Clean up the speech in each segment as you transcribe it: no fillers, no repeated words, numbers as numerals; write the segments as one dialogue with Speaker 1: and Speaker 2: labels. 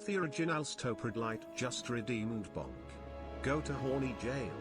Speaker 1: The original Stoprid Light just redeemed bonk. Go to horny jail.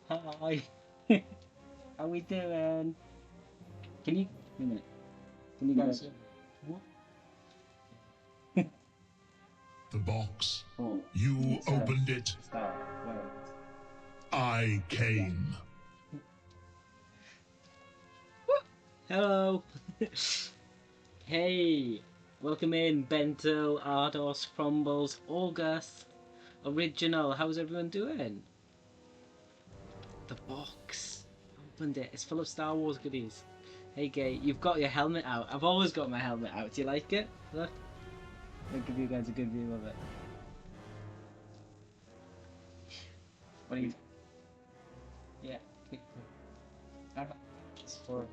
Speaker 2: Hello. Hi. How we doing? Can you? Wait a minute. Can you guys? What?
Speaker 3: The box.
Speaker 2: Oh.
Speaker 3: You opened it.
Speaker 2: Start. Where?
Speaker 3: I came.
Speaker 2: Hello. Hey. Welcome in, Bento, Ardos, Crumbles, August, Original. How's everyone doing? The box. Opened it. It's full of Star Wars goodies. Hey, Gay, you've got your helmet out. I've always got my helmet out. Do you like it? Look. I'll give you guys a good view of it. What do you... Yeah. It's for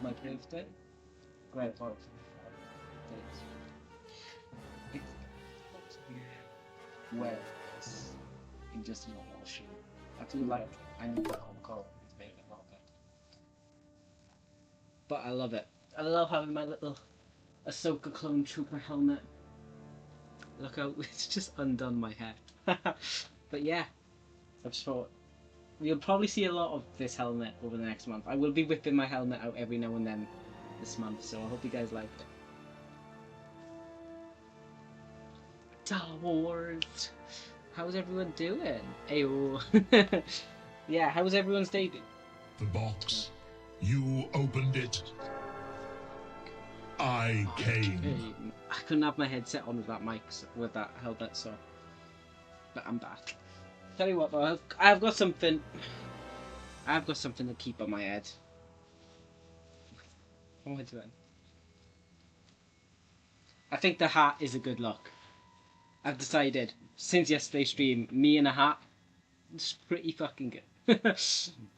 Speaker 2: my birthday. Great part. Wear this in just a normal shoe. I feel like I need the home coat to make it look good. But I love it. I love having my little Ahsoka Clone Trooper helmet. Look how it's just undone my hair. But yeah, I'm sure you'll probably see a lot of this helmet over the next month. I will be whipping my helmet out every now and then this month, so I hope you guys liked it. Star Wars. How's everyone doing? Ayo. Yeah, how's everyone's day doing?
Speaker 3: The box. You opened it. I came.
Speaker 2: I couldn't have my headset on with that mic, with that helmet, so. But I'm back. Tell you what, though, I've got something. I've got something to keep on my head. What am I doing? I think the hat is a good look. I've decided, since yesterday's stream, me in a hat, it's pretty fucking good.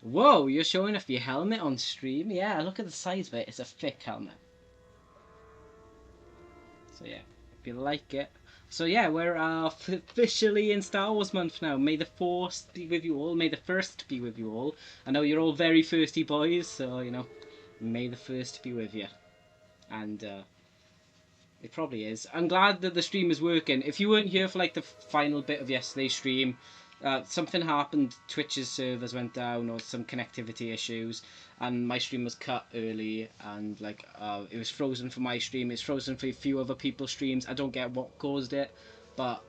Speaker 2: Whoa, you're showing off your helmet on stream? Yeah, look at the size of it. It's a thick helmet. So yeah, if you like it. So yeah, we're officially in Star Wars month now. May the Force be with you all. May the First be with you all. I know you're all very thirsty boys, so you know, may the First be with you. And it probably is. I'm glad that the stream is working. If you weren't here for like the final bit of yesterday's stream, something happened. Twitch's servers went down or some connectivity issues, and my stream was cut early, and like it was frozen for my stream. It's frozen for a few other people's streams. I don't get what caused it, but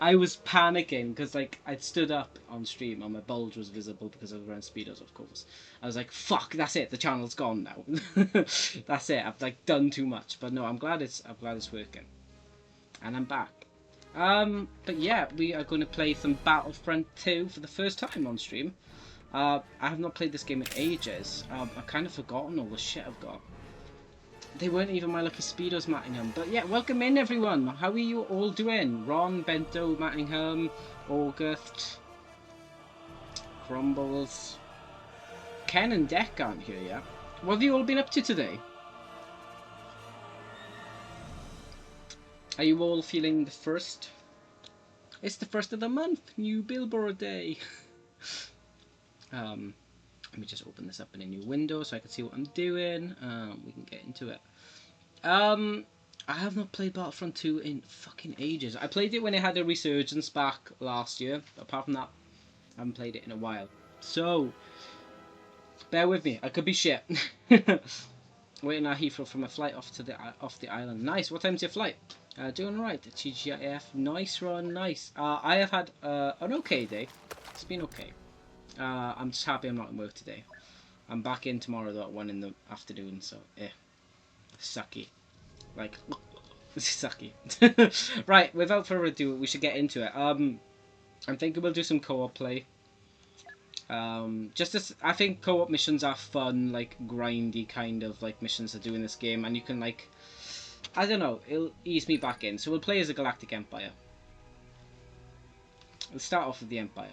Speaker 2: I was panicking because like I'd stood up on stream and my bulge was visible because I was wearing speedos, of course. I was like, "Fuck, that's it. The channel's gone now. That's it. I've like done too much." But no, I'm glad it's working, and I'm back. But yeah, we are going to play some Battlefront 2 for the first time on stream. I have not played this game in ages. I've kind of forgotten all the shit I've got. They weren't even my lucky speedos, Mattingham. But yeah, welcome in everyone. How are you all doing? Ron, Bento, Mattingham, August, Crumbles, Ken and Deck aren't here yet. What have you all been up to today? Are you all feeling the first? It's the first of the month. New Billboard Day. Let me just open this up in a new window so I can see what I'm doing. We can get into it. I have not played Battlefront 2 in fucking ages. I played it when it had a resurgence back last year. Apart from that, I haven't played it in a while. So, bear with me. I could be shit. Waiting at Heathrow for my flight off the island. Nice. What time's your flight? Doing alright. TGIF. Nice run. Nice. I have had an okay day. It's been okay. I'm just happy I'm not in work today. I'm back in tomorrow though at 1 in the afternoon, so sucky. Like, sucky. Right, without further ado, we should get into it. I'm thinking we'll do some co-op play. Just as I think co-op missions are fun, like grindy kind of like missions to do in this game, and you can like, I don't know, it'll ease me back in. So we'll play as a Galactic Empire. Let's start off with the Empire.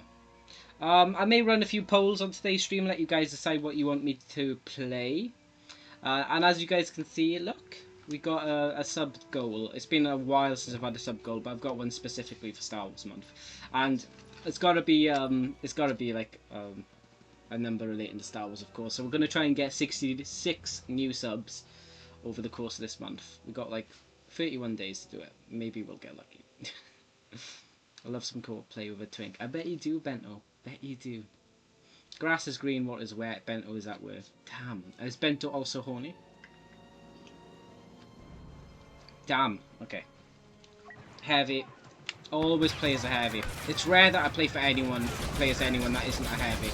Speaker 2: I may run a few polls on today's stream, let you guys decide what you want me to play. And as you guys can see, look, we got a sub goal. It's been a while since I've had a sub goal, but I've got one specifically for Star Wars month, and it's gotta be like a number relating to Star Wars, of course. So we're gonna try and get 66 new subs over the course of this month. We got like 31 days to do it. Maybe we'll get lucky. I love some co-op play with a twink. I bet you do, Bento. Bet you do. Grass is green, water is wet. Bento is that word. Damn. Is Bento also horny? Damn. Okay. Heavy. Always play as a heavy. It's rare that I play as anyone that isn't a heavy.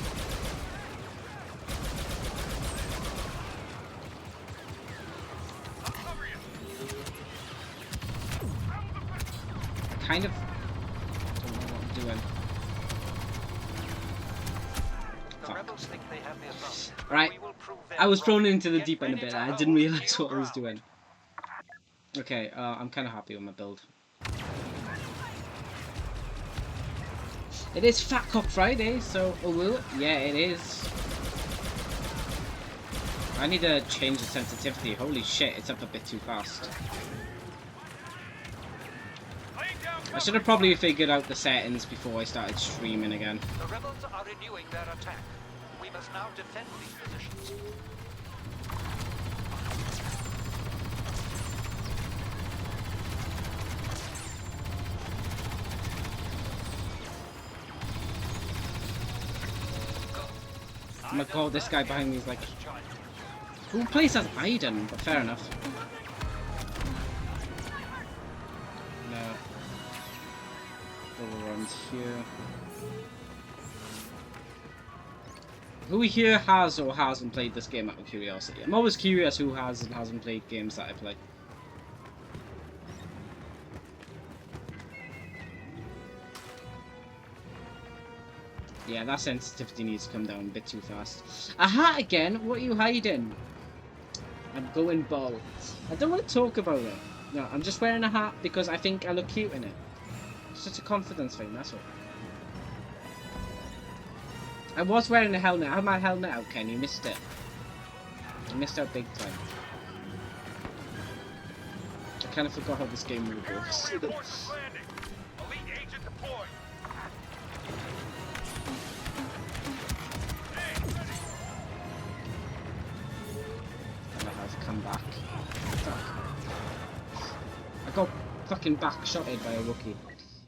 Speaker 2: Kind of don't know what I'm doing. Fuck. Right. I was thrown into the deep end a bit. I didn't realise what I was doing. Okay, I'm kind of happy with my build. It is Fat Cock Friday, so yeah, it is. I need to change the sensitivity. Holy shit, it's up a bit too fast. I should have probably figured out the settings before I started streaming again.
Speaker 4: The rebels are renewing their attack. We must now defend these positions.
Speaker 2: Oh my god, this guy behind me is like... Who plays as Aiden? But fair enough. No. Overruns here. Who here has or hasn't played this game out of curiosity? I'm always curious who has and hasn't played games that I play. Yeah, that sensitivity needs to come down a bit too fast. A hat again? What are you hiding? I'm going bald. I don't want to talk about it. No, I'm just wearing a hat because I think I look cute in it. It's just a confidence thing, that's all. I was wearing a helmet. I had my helmet out, Ken. You missed it. You missed out big time. I kind of forgot how this game really works. Come back. Fuck. I got fucking back-shotted by a Wookiee.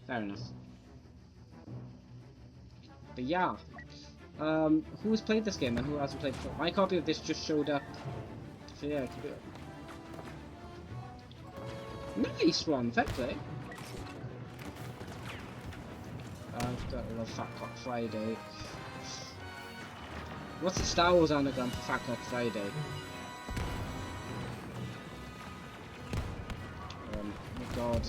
Speaker 2: Fair enough. But yeah. Who's played this game and who hasn't played before? My copy of this just showed up. So yeah, keep it up. Nice one, fair play. I've got a little Fat Cock Friday. What's the Star Wars anagram for Fat Cock Friday? God.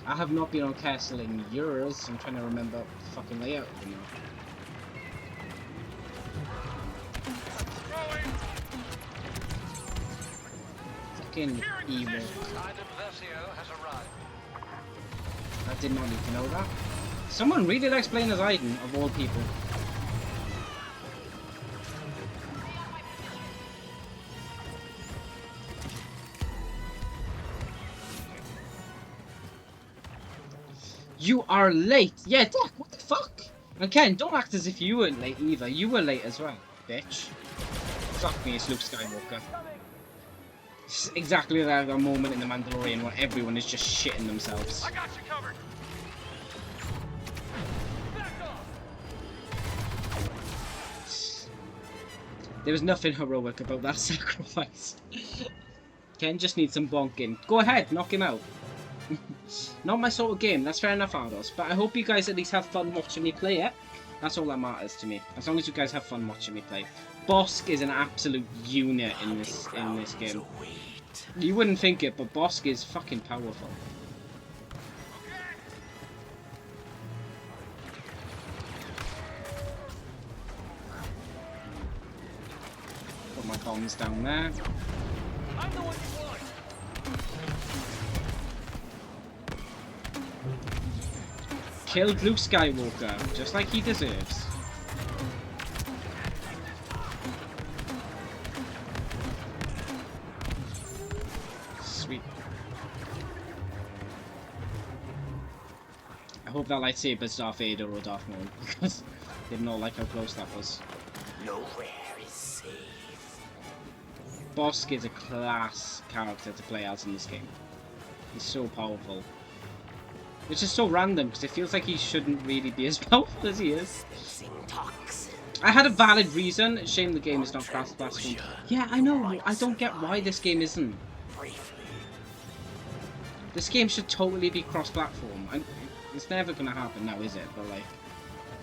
Speaker 2: I have not been on Castle in years. I'm trying to remember the fucking layout of the map. Fucking evil. I did not need to know that. Someone really likes playing as Aiden, of all people. You are late! Yeah, Dak, what the fuck? And Ken, don't act as if you weren't late either. You were late as well, bitch. Fuck me, it's Luke Skywalker. It's exactly like that moment in The Mandalorian where everyone is just shitting themselves.
Speaker 4: I got you covered.
Speaker 2: There was nothing heroic about that sacrifice. Ken just needs some bonking. Go ahead, knock him out. Not my sort of game. That's fair enough, Ardos. But I hope you guys at least have fun watching me play it. That's all that matters to me. As long as you guys have fun watching me play. Bossk is an absolute unit in this game. You wouldn't think it, but Bossk is fucking powerful. Put my bombs down there.
Speaker 4: I'm the one you want.
Speaker 2: Killed Luke Skywalker, just like he deserves. Sweet. I hope that lightsaber's Darth Vader or Darth Maul, because I didn't know like how close that was.
Speaker 5: Nowhere is safe.
Speaker 2: Bossk is a class character to play as in this game. He's so powerful. Which is so random, because it feels like he shouldn't really be as powerful as he is. I had a valid reason. Shame the game is not cross-platform. Yeah, I know. I don't get why this game isn't. This game should totally be cross-platform. It's never going to happen now, is it? But, like,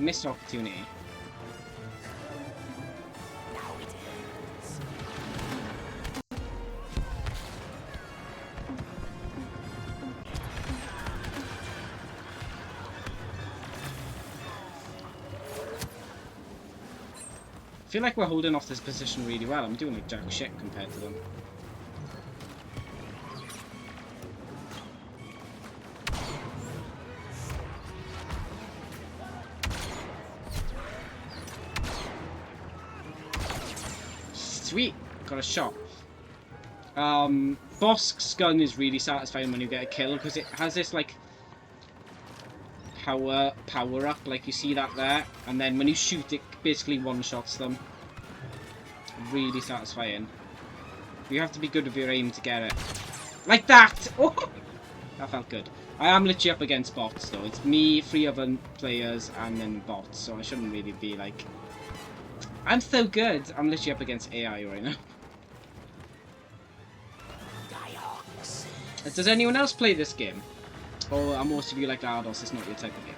Speaker 2: missed opportunity. I feel like we're holding off this position really well. I'm doing like jack shit compared to them. Sweet! Got a shot. Bossk's gun is really satisfying when you get a kill because it has this like power up, like you see that there, and then when you shoot it basically one-shots them. Really satisfying. You have to be good with your aim to get it. Like that! Oh! That felt good. I am literally up against bots though. It's me, 3 other players, and then bots, so I shouldn't really be like... I'm so good! I'm literally up against AI right now. Does anyone else play this game? Or are most of you like Ardos, it's not your type of game?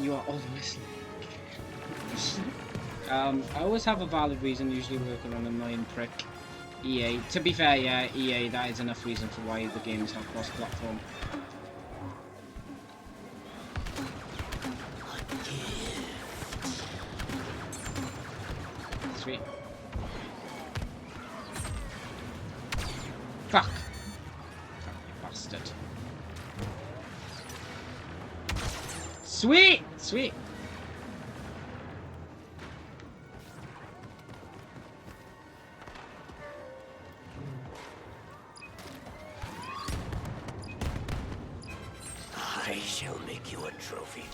Speaker 2: You are always I always have a valid reason, usually working on an annoying prick. EA. To be fair, yeah, EA, that is enough reason for why the game is not cross-platform. Sweet. Fuck! Fuck, you bastard. Sweet! Sweet!
Speaker 5: I shall make you a trophy.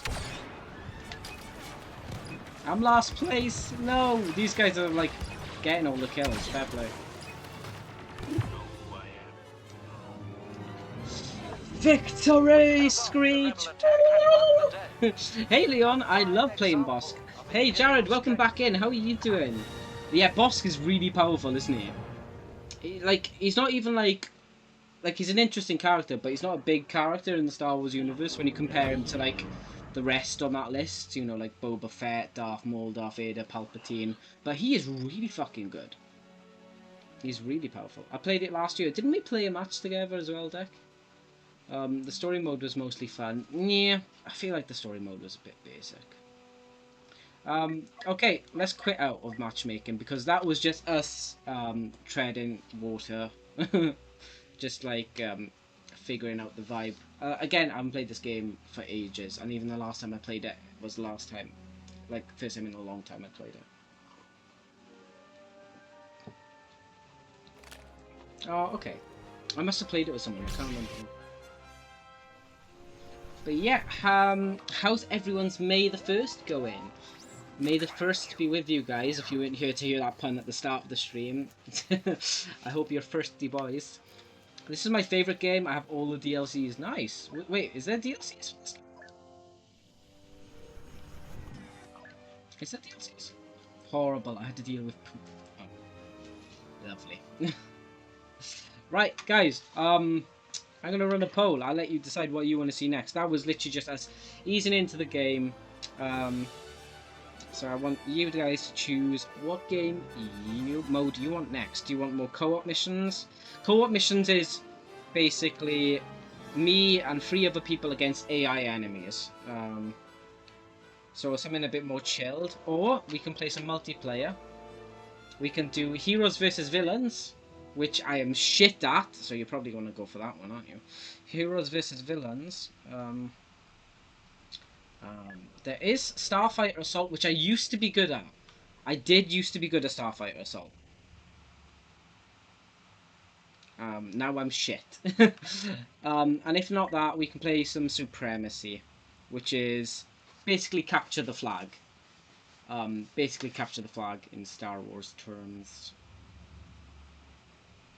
Speaker 2: I'm last place! No! These guys are like getting all the kills. Fair play. Victory! Screech! Hey Leon, I love playing Bossk. Hey Jared, welcome back in. How are you doing? Yeah, Bossk is really powerful, isn't he? Like, he's not even like he's an interesting character, but he's not a big character in the Star Wars universe when you compare him to like the rest on that list. You know, like Boba Fett, Darth Maul, Darth Vader, Palpatine. But he is really fucking good. He's really powerful. I played it last year. Didn't we play a match together as well, Deck? The story mode was mostly fun. Yeah, I feel like the story mode was a bit basic. Okay, let's quit out of matchmaking because that was just us treading water. Just like figuring out the vibe. Again, I haven't played this game for ages, and even the last time I played it was the last time. Like, first time in a long time I played it. Oh, okay. I must have played it with someone, I can't remember. But yeah, how's everyone's May the 1st going? May the 1st be with you guys, if you weren't here to hear that pun at the start of the stream. I hope you're thirsty boys. This is my favourite game, I have all the DLCs. Nice! Wait, is there DLCs? Is there DLCs? Horrible, I had to deal with poop. Oh. Lovely. Right, guys. I'm gonna run a poll. I'll let you decide what you want to see next. That was literally just us easing into the game. So I want you guys to choose what game mode you want next. Do you want more co-op missions? Co-op missions is basically me and 3 other people against AI enemies. So something a bit more chilled. Or we can play some multiplayer. We can do Heroes versus Villains, which I am shit at, so you're probably going to go for that one, aren't you? Heroes versus Villains. There is Starfighter Assault, which I used to be good at. I did used to be good at Starfighter Assault. Now I'm shit. And if not that, we can play some Supremacy, which is basically capture the flag. Basically capture the flag in Star Wars terms.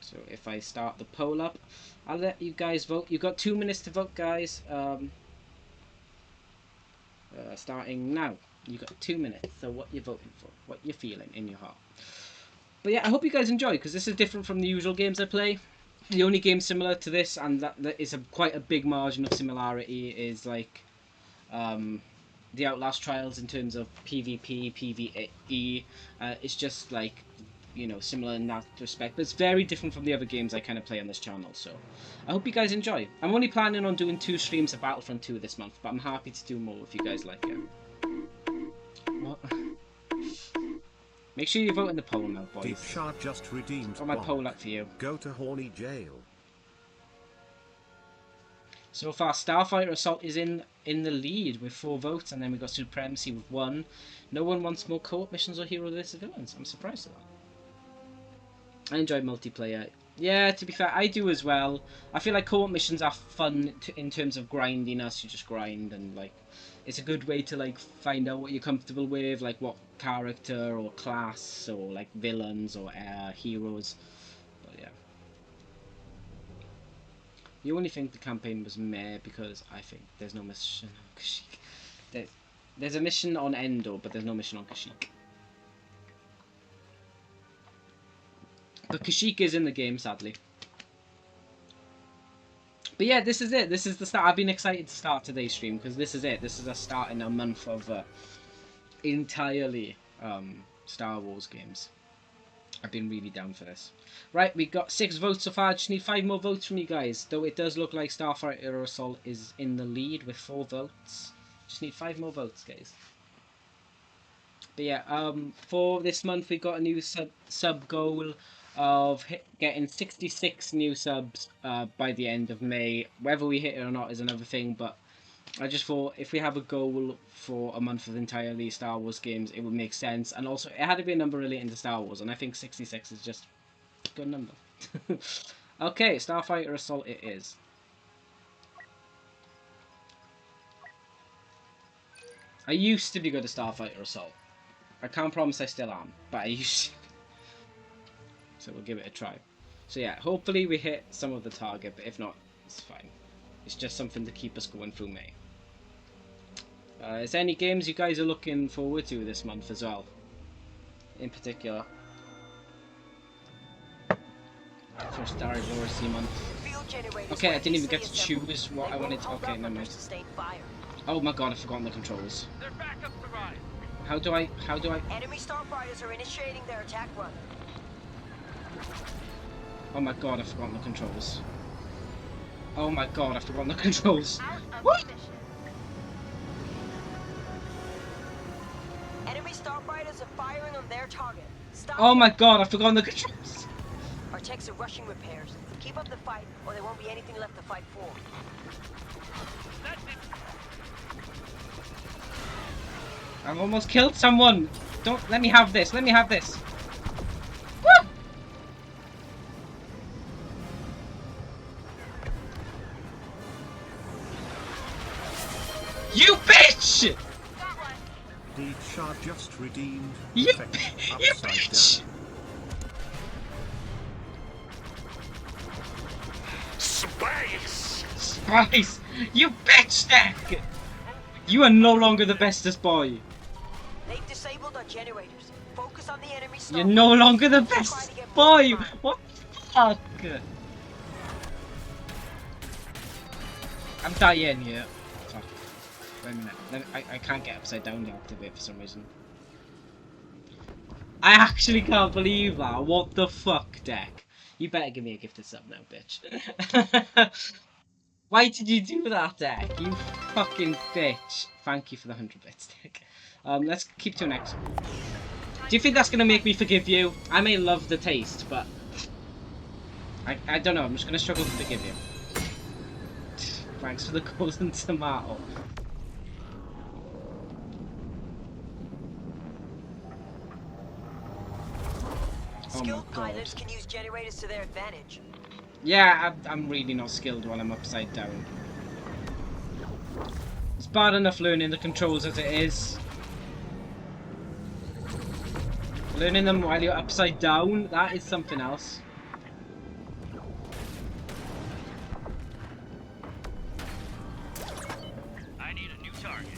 Speaker 2: So if I start the poll up, I'll let you guys vote. You've got 2 minutes to vote, guys. Starting now. You've got 2 minutes. So what you're voting for, what you're feeling in your heart. But yeah, I hope you guys enjoy, because this is different from the usual games I play. The only game similar to this, and that is quite a big margin of similarity, is like the Outlast Trials in terms of PvP, PvE. It's just like, you know, similar in that respect, but it's very different from the other games I kind of play on this channel. So I hope you guys enjoy. I'm only planning on doing 2 streams of Battlefront 2 this month, but I'm happy to do more if you guys like it. What? Make sure you vote in the poll now, boys.
Speaker 1: Deep Shard just redeemed.
Speaker 2: Got my poll up for you.
Speaker 1: Go to horny jail.
Speaker 2: So far, Starfighter Assault is in the lead with 4 votes, and then we got Supremacy with 1. No one wants more co-op missions or Hero vs Villains. I'm surprised at that. I enjoy multiplayer. Yeah, to be fair, I do as well. I feel like co-op missions are fun in terms of grinding us. You just grind, and like, it's a good way to like find out what you're comfortable with, like what character or class or like villains or heroes. But yeah. You only think the campaign was meh because I think there's no mission on Kashyyyk. There's a mission on Endor, but there's no mission on Kashyyyk. But Kashyyyk is in the game, sadly. But yeah, this is it. This is the start. I've been excited to start today's stream because this is it. This is us starting a month of entirely Star Wars games. I've been really down for this. Right, we got 6 votes so far. I just need 5 more votes from you guys. Though it does look like Starfighter Assault is in the lead with 4 votes. Just need 5 more votes, guys. But yeah, for this month we got a new sub goal of getting 66 new subs by the end of May. Whether we hit it or not is another thing, but I just thought if we have a goal for a month of entirely Star Wars games, it would make sense. And also, it had to be a number relating to Star Wars, and I think 66 is just a good number. Okay, Starfighter Assault it is. I used to be good at Starfighter Assault. I can't promise I still am, but I used to. So we'll give it a try. So yeah, hopefully we hit some of the target, but if not, it's fine. It's just something to keep us going through May. Is there any games you guys are looking forward to this month as well? In particular? For Star Wars month. Okay, I didn't even get to choose what I wanted to. Okay, never mind. Oh my god, I've forgotten the controls.
Speaker 4: Their backups arrived.
Speaker 2: How do I?
Speaker 6: Enemy starfighters are initiating their attack run.
Speaker 2: Oh my god, I've forgotten the controls. Oh my god, I've forgotten the controls. What?
Speaker 6: Enemy starfighters are firing on their target. Stop.
Speaker 2: Oh my god, I've forgotten the controls.
Speaker 6: Our techs are rushing repairs. Keep up the fight, or there won't be anything left to fight for.
Speaker 4: That's it.
Speaker 2: I've almost killed someone. Don't let me have this. Let me have this. Woo! You bitch!
Speaker 1: Deep Shard just redeemed.
Speaker 2: You,
Speaker 1: Effect
Speaker 2: you
Speaker 1: upside
Speaker 2: bitch!
Speaker 1: down.
Speaker 5: Space!
Speaker 2: Spice! You bitch stack! You are no longer the bestest boy.
Speaker 6: They've disabled our generators. Focus on the enemy starfighters.
Speaker 2: You're no longer the best boy! What the fuck? I'm dying here. Fuck. Wait a minute. I can't get upside down to activate for some reason. I actually can't believe that. What the fuck, Deck? You better give me a gifted sub now, bitch. Why did you do that, Deck? You fucking bitch. Thank you for the 100 bits, Deck. Let's keep to next. Do you think that's gonna make me forgive you? I may love the taste, but I don't know. I'm just gonna struggle to forgive you. Thanks for the golden tomato.
Speaker 6: Skilled pilots can use generators to their advantage.
Speaker 2: Yeah, I'm really not skilled while I'm upside down. It's bad enough learning the controls as it is. Learning them while you're upside down, that is something else.
Speaker 7: I need a new target.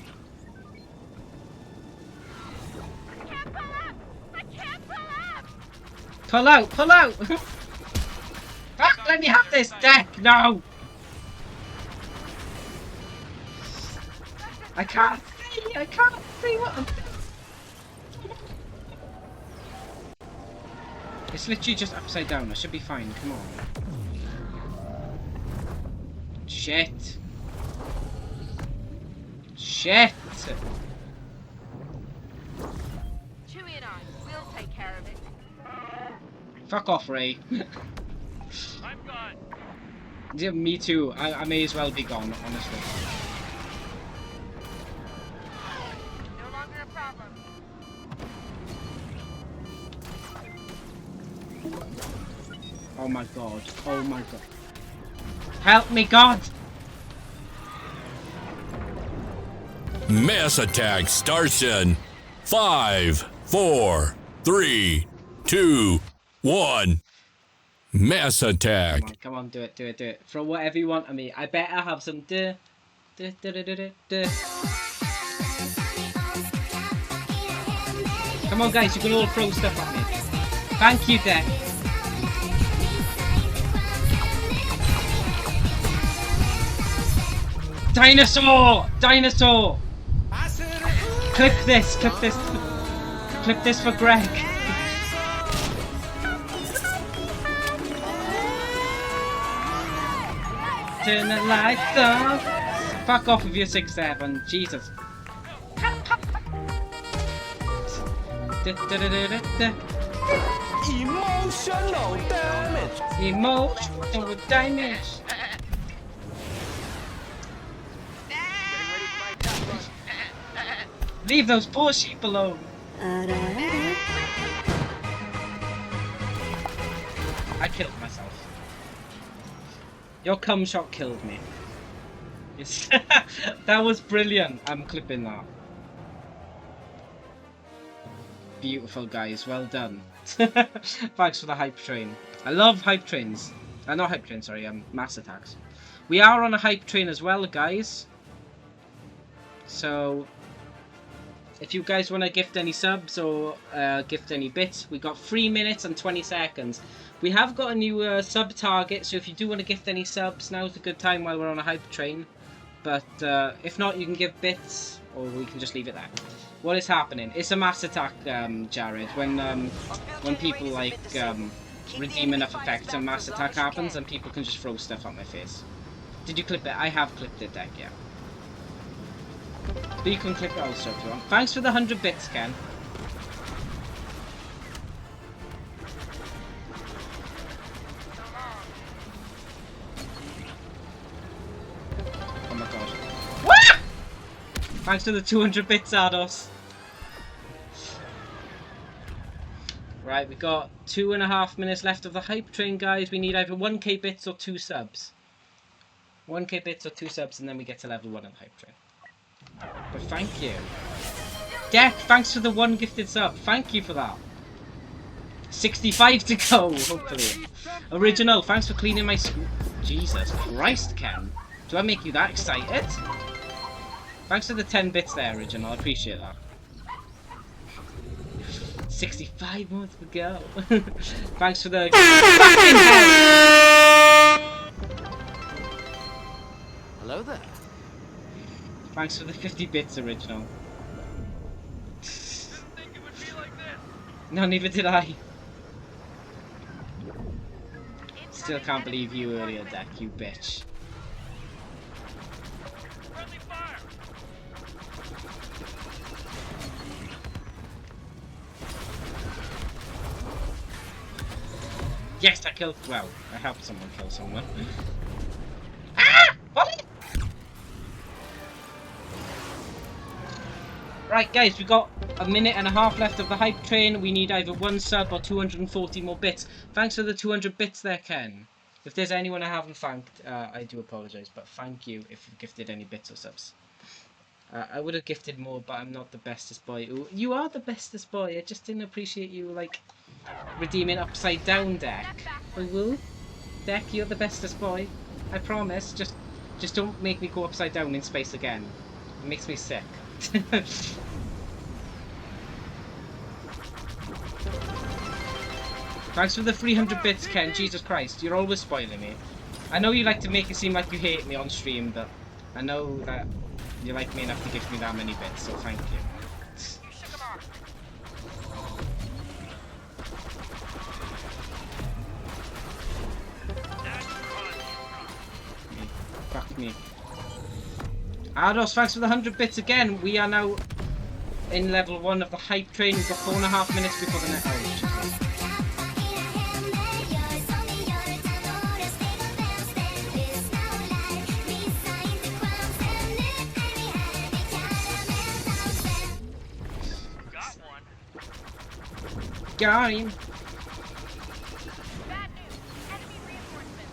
Speaker 2: Pull out! Pull out! Ah, let me have this deck! No! I can't see! I can't see what I'm doing! It's literally just upside down. I should be fine. Come on. Shit. Shit!
Speaker 8: Chewie and I, we'll take care of it.
Speaker 2: Fuck off, Ray.
Speaker 7: I'm gone.
Speaker 2: Yeah, me too. I may as well be gone, honestly.
Speaker 8: No longer a problem.
Speaker 2: Oh my god. Oh my god. Help me, God!
Speaker 9: Mass attack starts in 5, 4, 3, 2, 1. Mass attack.
Speaker 2: Come on, do it, do it, do it. Throw whatever you want at me. I better have some duh. Duh, duh, duh, duh, duh, duh. Come on, guys, you can all throw stuff at me. Thank you, Deck. Dinosaur! Dinosaur! Clip this, clip this. Clip this for Greg. Turn the lights off. Fuck off with your 6-7. Jesus.
Speaker 10: Emotional damage.
Speaker 2: Emotional damage. Leave those poor sheep alone. I killed myself. Your cum shot killed me. Yes. That was brilliant. I'm clipping that. Beautiful, guys. Well done. Thanks for the hype train. I love hype trains. Not hype train, sorry. Mass attacks. We are on a hype train as well, guys. So, if you guys want to gift any subs or gift any bits, we got 3 minutes and 20 seconds. We have got a new sub target, so if you do want to gift any subs, now's a good time while we're on a hype train. But if not, you can give bits, or we can just leave it there. What is happening? It's a mass attack, Jared. When people like redeem enough effects, a mass attack happens, and people can just throw stuff at my face. Did you clip it? I have clipped it, Deck, yeah. But you can clip it also if you want. Thanks for the 100 bits, Ken. Oh my god. What? Thanks for the 200 bits, Ardos. Right, we got 2.5 minutes left of the hype train, guys. We need either 1k bits or 2 subs. 1k bits or 2 subs, and then we get to level 1 of the hype train. But thank you. Deck, thanks for the 1 gifted sub. Thank you for that. 65 to go, hopefully. Original, thanks for cleaning my Jesus Christ, Ken. Do I make you that excited? Thanks for the 10 bits there, Original. I appreciate that. 65 more to go. Thanks for the fucking hell.
Speaker 10: Hello there.
Speaker 2: Thanks for the 50 bits, original.
Speaker 7: Didn't think it would be like this.
Speaker 2: No, neither did I. Still can't believe you earlier, Deck, you bitch.
Speaker 7: Friendly fire.
Speaker 2: Yes, I killed. Well, I helped someone kill someone. Ah! What? Right, guys, we got a minute and a half left of the hype train. We need either 1 sub or 240 more bits. Thanks for the 200 bits there, Ken. If there's anyone I haven't thanked, I do apologise, but thank you if you've gifted any bits or subs. I would have gifted more, but I'm not the bestest boy. Ooh, you are the bestest boy. I just didn't appreciate you, like, redeeming upside down, Deck. I will. Deck, you're the bestest boy. I promise. Just don't make me go upside down in space again. It makes me sick. Thanks for the 300 bits, Ken. Jesus Christ, you're always spoiling me. I know you like to make it seem like you hate me on stream, but I know that you like me enough to give me that many bits, so thank you.
Speaker 4: You shook him off.
Speaker 2: Fuck me. Ardos, thanks for the 100 bits again. We are now in level 1 of the hype train. We've got 4.5 minutes before the next outage.
Speaker 7: Got one.
Speaker 2: Got him.
Speaker 8: Bad news. Enemy reinforcements.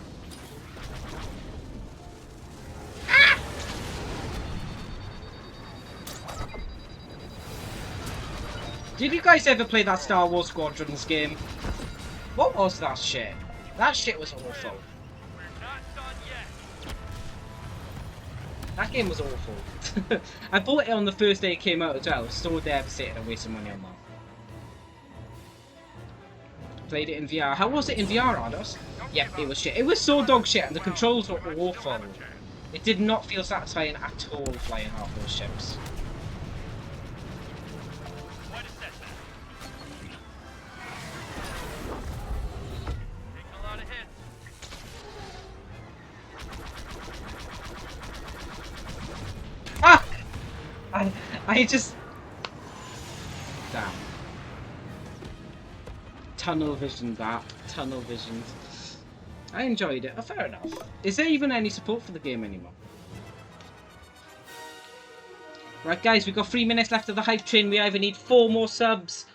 Speaker 2: Did you guys ever play that Star Wars Squadrons game? What was that shit? That shit was awful.
Speaker 7: We're not done yet.
Speaker 2: That game was awful. I bought it on the first day it came out as well. I was so devastated I wasted money on that. Played it in VR. How was it in VR, Ardos? Yeah, it was shit. It was so dog shit and the controls were awful. It did not feel satisfying at all flying half those ships.
Speaker 7: What is that? Taking a lot of hits.
Speaker 2: Ah! I just... Damn. Tunnel vision that. Tunnel vision. I enjoyed it. Oh, fair enough. Is there even any support for the game anymore? Right, guys, we've got 3 minutes left of the hype train. We either need 4 more subs.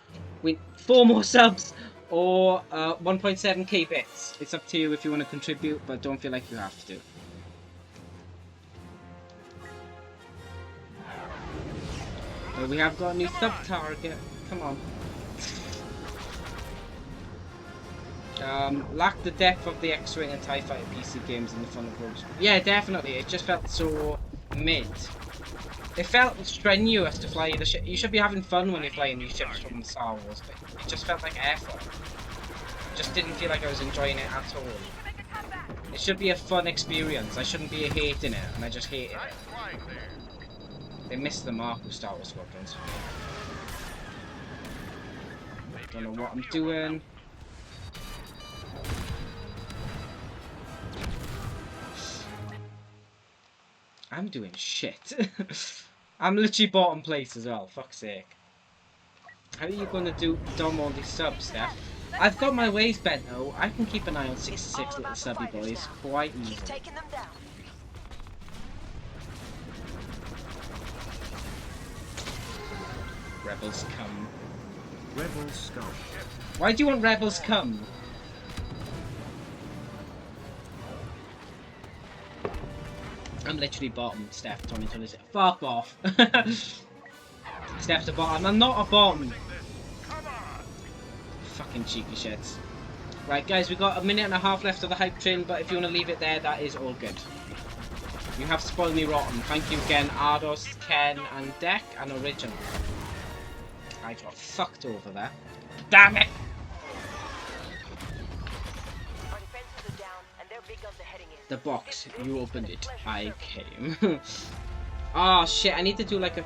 Speaker 2: 4 more subs or 1.7k bits. It's up to you if you want to contribute, but don't feel like you have to. Well, we have got a new sub target. Come on. Lacked the depth of the X-Wing and TIE Fighter PC games in the fun approach. Yeah, definitely. It just felt so mid. It felt strenuous to fly the ship. You should be having fun when you're flying these ships from Star Wars, but it just felt like effort. Just didn't feel like I was enjoying it at all. It should be a fun experience. I shouldn't be hating it, and I just hated it. They missed the mark with Star Wars Squadrons. Don't know what I'm doing. I'm doing shit. I'm literally bottom place as well, fuck's sake. How are you gonna dom all these subs, Steph? I've got my ways bent though. I can keep an eye on 66 little subby boys quite easily.
Speaker 6: Keep taking them down.
Speaker 2: Rebels come.
Speaker 1: Rebels come.
Speaker 2: Why do you want rebels come? I'm literally bottom, Steph. 2020. Fuck off. Steph's a bottom. I'm not a bottom. Fucking cheeky shits. Right, guys, we've got a minute and a half left of the hype train, but if you want to leave it there, that is all good. You have spoiled me rotten. Thank you again, Ardos, Ken, and Deck, and Original. I got fucked over there. Damn it!
Speaker 6: Our defenses are down, and their big guns are heading in.
Speaker 2: The box, you opened it, I came. Oh shit, I need to do like a...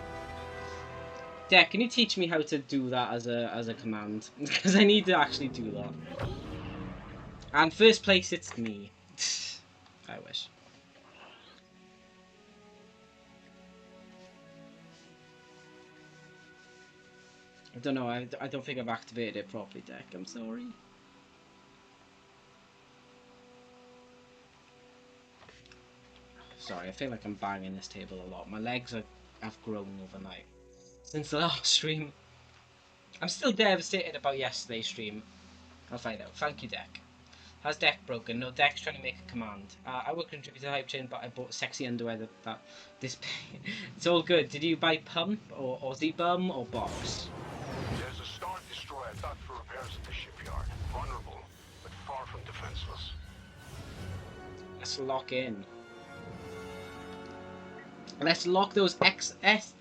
Speaker 2: Deck, can you teach me how to do that as a command? Because I need to actually do that. And first place, it's me. I wish. I don't know, I don't think I've activated it properly, Deck, I'm sorry. Sorry, I feel like I'm banging this table a lot. My legs have grown overnight. Since the last stream. I'm still devastated about yesterday's stream. I'll find out. Thank you, Deck. Has Deck broken? No, Deck's trying to make a command. I will contribute to the hype chain, but I bought sexy underwear that this it's all good. Did you buy Pump or Aussie Bum or Box?
Speaker 5: There's a Star Destroyer docked for repairs at the shipyard. Vulnerable, but far from defenseless.
Speaker 2: Let's lock in. Let's lock those S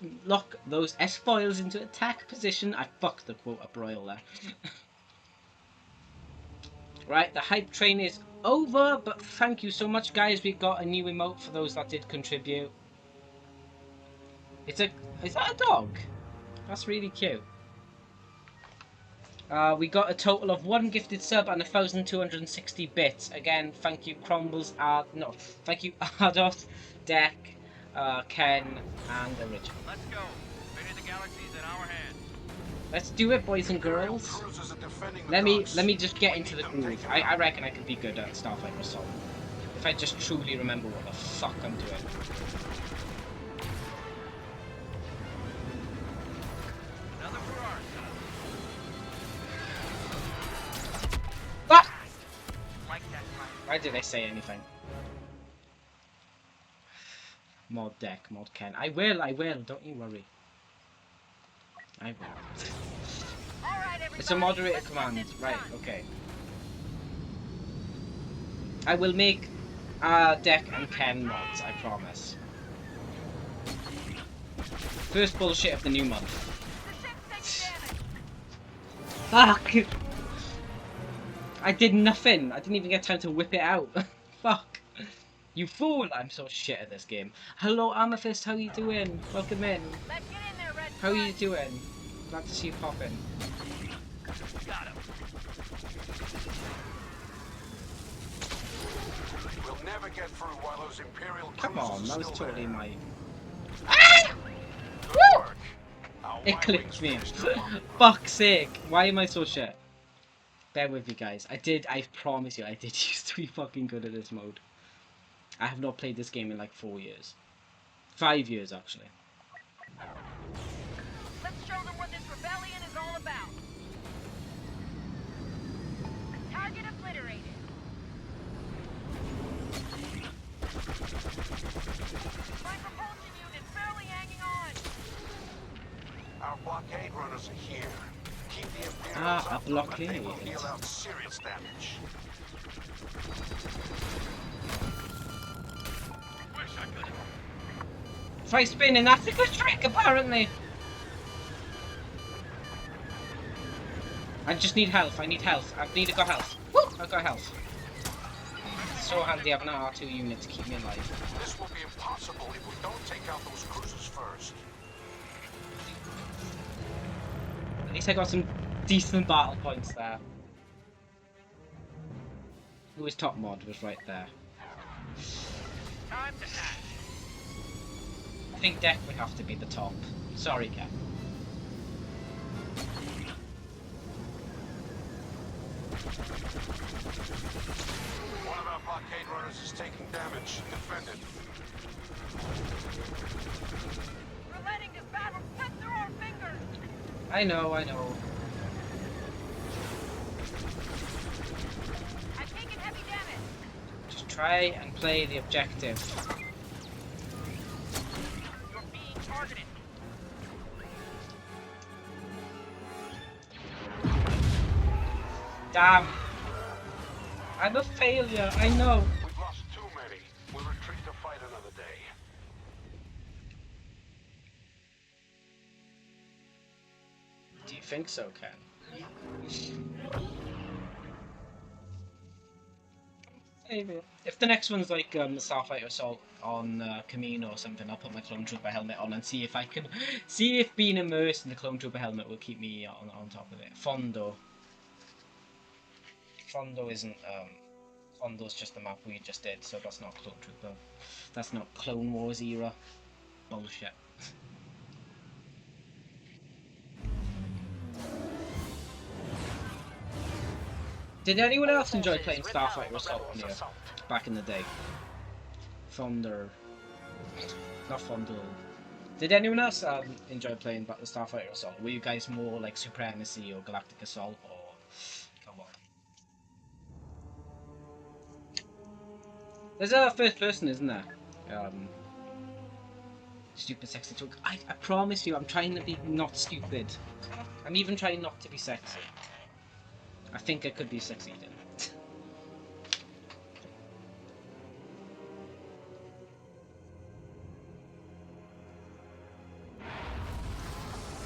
Speaker 2: foils into attack position. I fucked the quote up royal there. Right, the hype train is over, but thank you so much, guys. We got a new emote for those that did contribute. Is that a dog? That's really cute. We got a total of 1 gifted sub and 1,260 bits. Again, thank you, Crumbles. Thank you, Ardoth, Deck, Ken, and Original.
Speaker 7: Let's go. Fate of the galaxy's in our hands.
Speaker 2: Let's do it, boys and girls. Let me just get into the groove. I reckon I could be good at Starfighter Assault if I just truly remember what the fuck I'm doing.
Speaker 7: Another for ours.
Speaker 2: Ah!
Speaker 7: Like that.
Speaker 2: Why did I say anything? Mod Deck, Mod Ken. I will, don't you worry. I will.
Speaker 8: All right, everybody.
Speaker 2: It's a moderator
Speaker 8: let's get
Speaker 2: command.
Speaker 8: this
Speaker 2: Right,
Speaker 8: done.
Speaker 2: okay. I will make Deck and Ken mods, I promise. First bullshit of the new month.
Speaker 8: The ship's taking damage.
Speaker 2: Fuck! I did nothing. I didn't even get time to whip it out. Fuck. You fool! I'm so shit at this game. Hello, Amethyst. How you doing? Welcome in.
Speaker 8: Let's get in there, Red.
Speaker 2: How are you doing? Glad to see you pop in.
Speaker 7: Got him.
Speaker 5: We'll never get through while those Imperial
Speaker 2: Come on,
Speaker 5: cruisers
Speaker 2: that was
Speaker 5: are still
Speaker 2: totally
Speaker 5: there.
Speaker 2: my...
Speaker 5: Good work. Our
Speaker 2: It
Speaker 5: Y-wings
Speaker 2: clicked me.
Speaker 5: finished their job.
Speaker 2: Fuck's sake. Why am I so shit? Bear with me, guys. I promise you, I did used to be fucking good at this mode. I have not played this game in like 4 years. 5 years, actually.
Speaker 8: Let's show them what this rebellion is all about. Target obliterated. My propulsion unit barely hanging on.
Speaker 5: Our blockade runners are here. Keep the Imperials
Speaker 2: Ah, a
Speaker 5: up from it. They
Speaker 2: blockade.
Speaker 5: will deal out serious damage.
Speaker 7: Wish I could.
Speaker 2: Try spinning, that's a good trick, apparently! I just need health, I need health. I need to go health. Woo! I got health. It's so handy having an R2 unit to keep me alive.
Speaker 5: This will be impossible if we don't take out those cruisers first.
Speaker 2: At least I got some decent battle points there. Who was top mod was right there.
Speaker 7: Time to act.
Speaker 2: I think Deck would have to be the top. Sorry, Cap.
Speaker 5: One of our blockade runners is taking damage. Defend it.
Speaker 8: We're letting this battle slip through our fingers.
Speaker 2: I know, I know.
Speaker 8: I've taken heavy damage.
Speaker 2: Just try and play the objective.
Speaker 7: You're being targeted.
Speaker 2: Damn. I'm a failure, I know.
Speaker 5: We've lost too many. We'll retreat to fight another day.
Speaker 2: Do you think so, Ken? Maybe. If the next one's like Starfighter Assault on Camino or something, I'll put my Clone Trooper helmet on and see if I can see if being immersed in the Clone Trooper helmet will keep me on top of it. Fondo isn't Fondo's just the map we just did, so that's not Clone Trooper. That's not Clone Wars era bullshit. Did anyone else enjoy playing Starfighter Assault on here back in the day? Not Fondle. Did anyone else enjoy playing the Starfighter Assault? Were you guys more like Supremacy or Galactic Assault or come on? There's a first person, isn't there? Stupid sexy talk. I promise you, I'm trying to be not stupid. I'm even trying not to be sexy. I think I could be succeeding.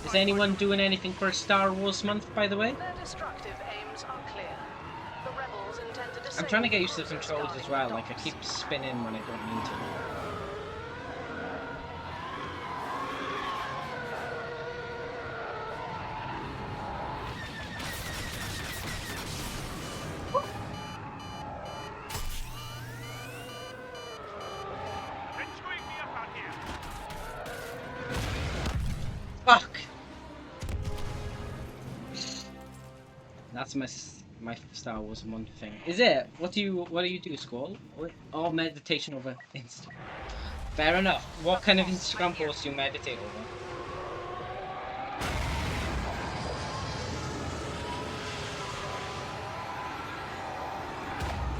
Speaker 2: Is anyone doing anything for Star Wars month, by the way?
Speaker 6: Their destructive aims are clear. The rebels intend to
Speaker 2: I'm trying to get used to the controls as well, like I keep spinning when I don't mean to. Fuck! That's my Star Wars month thing. Is it? What do you do, Squall? Oh, meditation over Instagram. Fair enough. What kind of Instagram posts do you meditate over?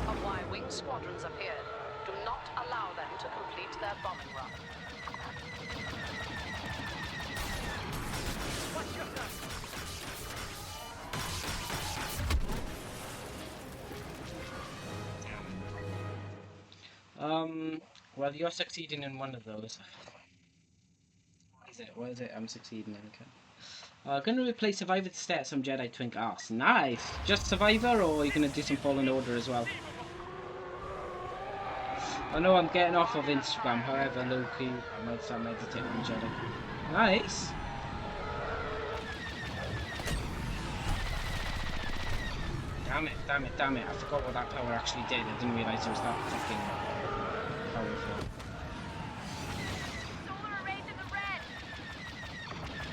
Speaker 6: A Y-wing squadrons appeared. Do not allow them to complete their bombing run.
Speaker 2: Well, you're succeeding in one of those. What is it? I'm succeeding in, okay. Gonna replace Survivor to start some Jedi Twink arse. Nice! Just Survivor, or are you gonna do some Fallen Order as well? I know I'm getting off of Instagram, however, low-key, I might start meditating on Jedi. Nice! Damn it, I forgot what that power actually did. I didn't realise it was that fucking powerful.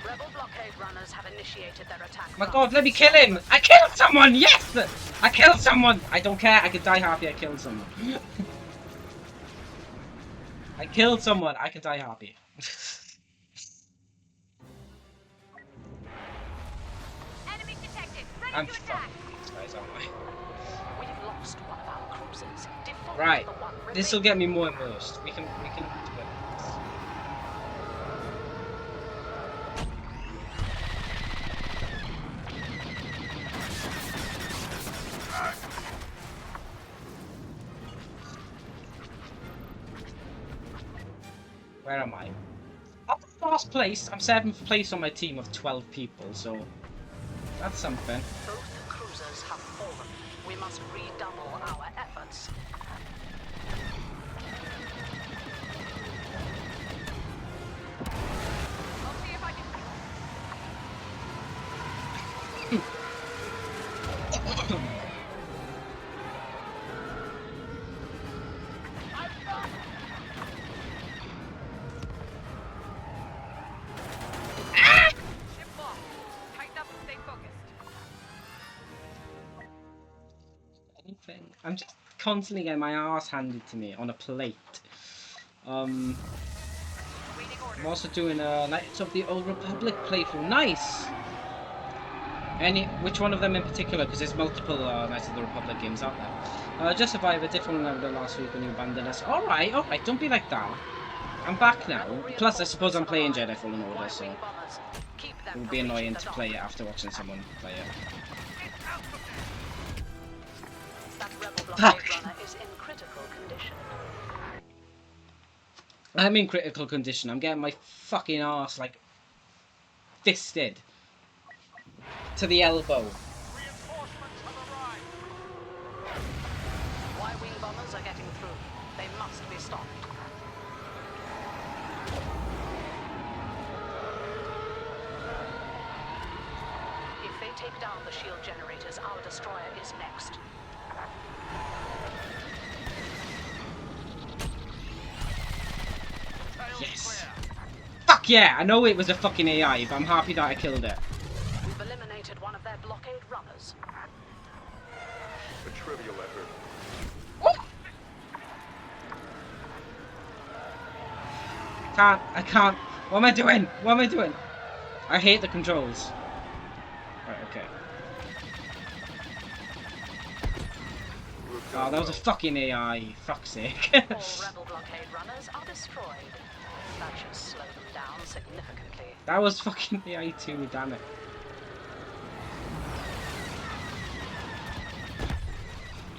Speaker 6: Rebel blockade runners have initiated their attack.
Speaker 2: Oh my god, let me kill him! I killed someone! Yes! I killed someone! I don't care, I can die happy I killed someone. I killed someone, I can die happy.
Speaker 8: Enemy detected. Ready
Speaker 2: I'm
Speaker 8: to
Speaker 2: fucked
Speaker 8: attack.
Speaker 2: with these guys, aren't I?
Speaker 6: We've lost one of our cruisers. Default
Speaker 2: Right,
Speaker 6: to the one
Speaker 2: this will
Speaker 6: remaining.
Speaker 2: get me more immersed. We can do it. Where am I? I'm last place. I'm 7th place on my team of 12 people, so that's something.
Speaker 6: Both cruisers have fallen. We must redouble our efforts.
Speaker 8: I'll see if I can. Ship lost. Tighten up and stay focused.
Speaker 2: Anything. I'm just constantly getting my ass handed to me on a plate. I'm also doing a Knights of the Old Republic playthrough. Nice! Which one of them in particular? Because there's multiple Knights of the Republic games out there. Just Survivor, a different one I did last week when you abandoned us. Alright, don't be like that. I'm back now. Plus, I suppose I'm playing Jedi Fallen Order, so
Speaker 6: Y-wing bombers. Keep them
Speaker 2: it would
Speaker 6: from
Speaker 2: be
Speaker 6: reaching
Speaker 2: annoying
Speaker 6: the
Speaker 2: to
Speaker 6: dock.
Speaker 2: play it after watching someone play it.
Speaker 6: That rebel blockade runner is in critical condition.
Speaker 2: I'm in critical condition. I'm getting my fucking ass, like, fisted to the elbow.
Speaker 6: Y-wing bombers are getting through. They must be stopped. If they take down the shield generators, our destroyer is next.
Speaker 2: Yes. Fuck yeah! I know it was a fucking AI, but I'm happy that I killed it.
Speaker 6: We've eliminated one of their blockade runners.
Speaker 5: A trivial effort.
Speaker 2: I can't. What am I doing? What am I doing? I hate the controls. Right, okay. Oh, that was a fucking AI. Fuck's sake.
Speaker 6: All rebel blockade runners are destroyed. That should slow them down significantly.
Speaker 2: That was fucking AI too, damn it.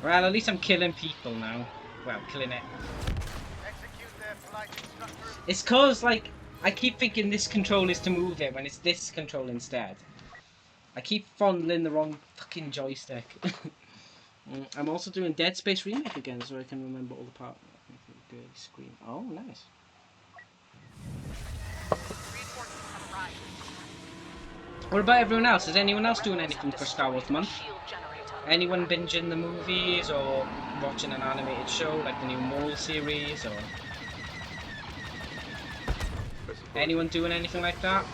Speaker 2: Well, at least I'm killing people now. Well, killing it. It's cause, like, I keep thinking this control is to move it when it's this control instead. I keep fondling the wrong fucking joystick. I'm also doing Dead Space Remake again, so I can remember all the parts. Screen. Oh, nice. What about everyone else? Is anyone else doing anything for Star Wars month? Anyone binging the movies or watching an animated show like the new Maul series or anyone doing anything like that?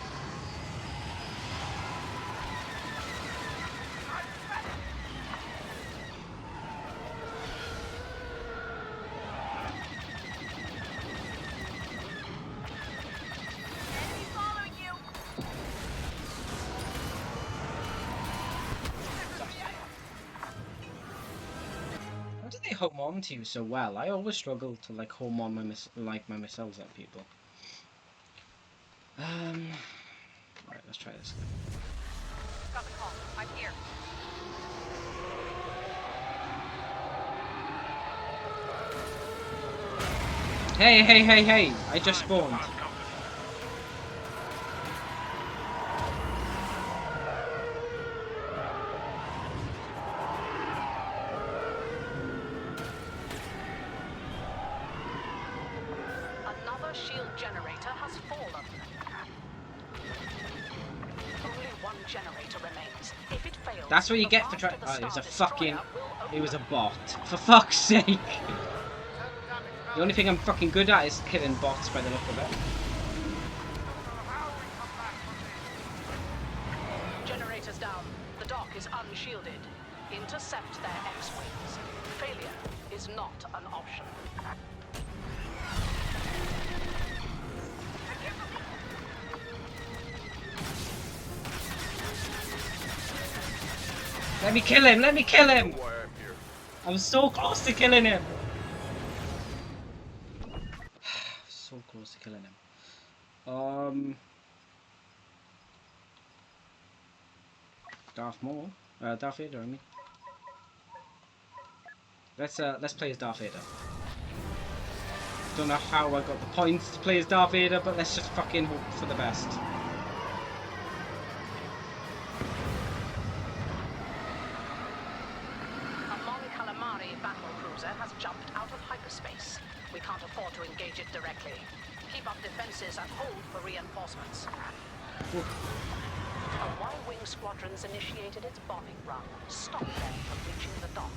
Speaker 2: How do they home on to you so well? I always struggle to like home on my missiles at people. Right, let's try this.
Speaker 8: Got the call. I'm here.
Speaker 2: Hey! I just spawned.
Speaker 6: Another shield generator has fallen. Only one generator remains. If it fails,
Speaker 2: That's what you
Speaker 6: the
Speaker 2: get for
Speaker 6: path
Speaker 2: trying.
Speaker 6: to the
Speaker 2: Oh, it was a
Speaker 6: Star
Speaker 2: fucking.
Speaker 6: Destroyer will
Speaker 2: It was a
Speaker 6: open.
Speaker 2: bot. For fuck's sake! The only thing I'm fucking good at is killing bots by the look of it.
Speaker 6: Generators down. The dock is unshielded. Intercept their X-wings. Failure is not an option.
Speaker 2: Let me kill him! Let me kill him! I'm so close to killing him! So close to killing him. Darth Maul? Darth Vader, I mean. Let's play as Darth Vader. Don't know how I got the points to play as Darth Vader, but let's just fucking hope for the best.
Speaker 6: A Mon Calamari battlecruiser has jumped out of hyperspace. We can't afford to engage it directly. Keep up defenses and hold for reinforcements. A Y-wing squadron's initiated its bombing run. Stop them from reaching the dock.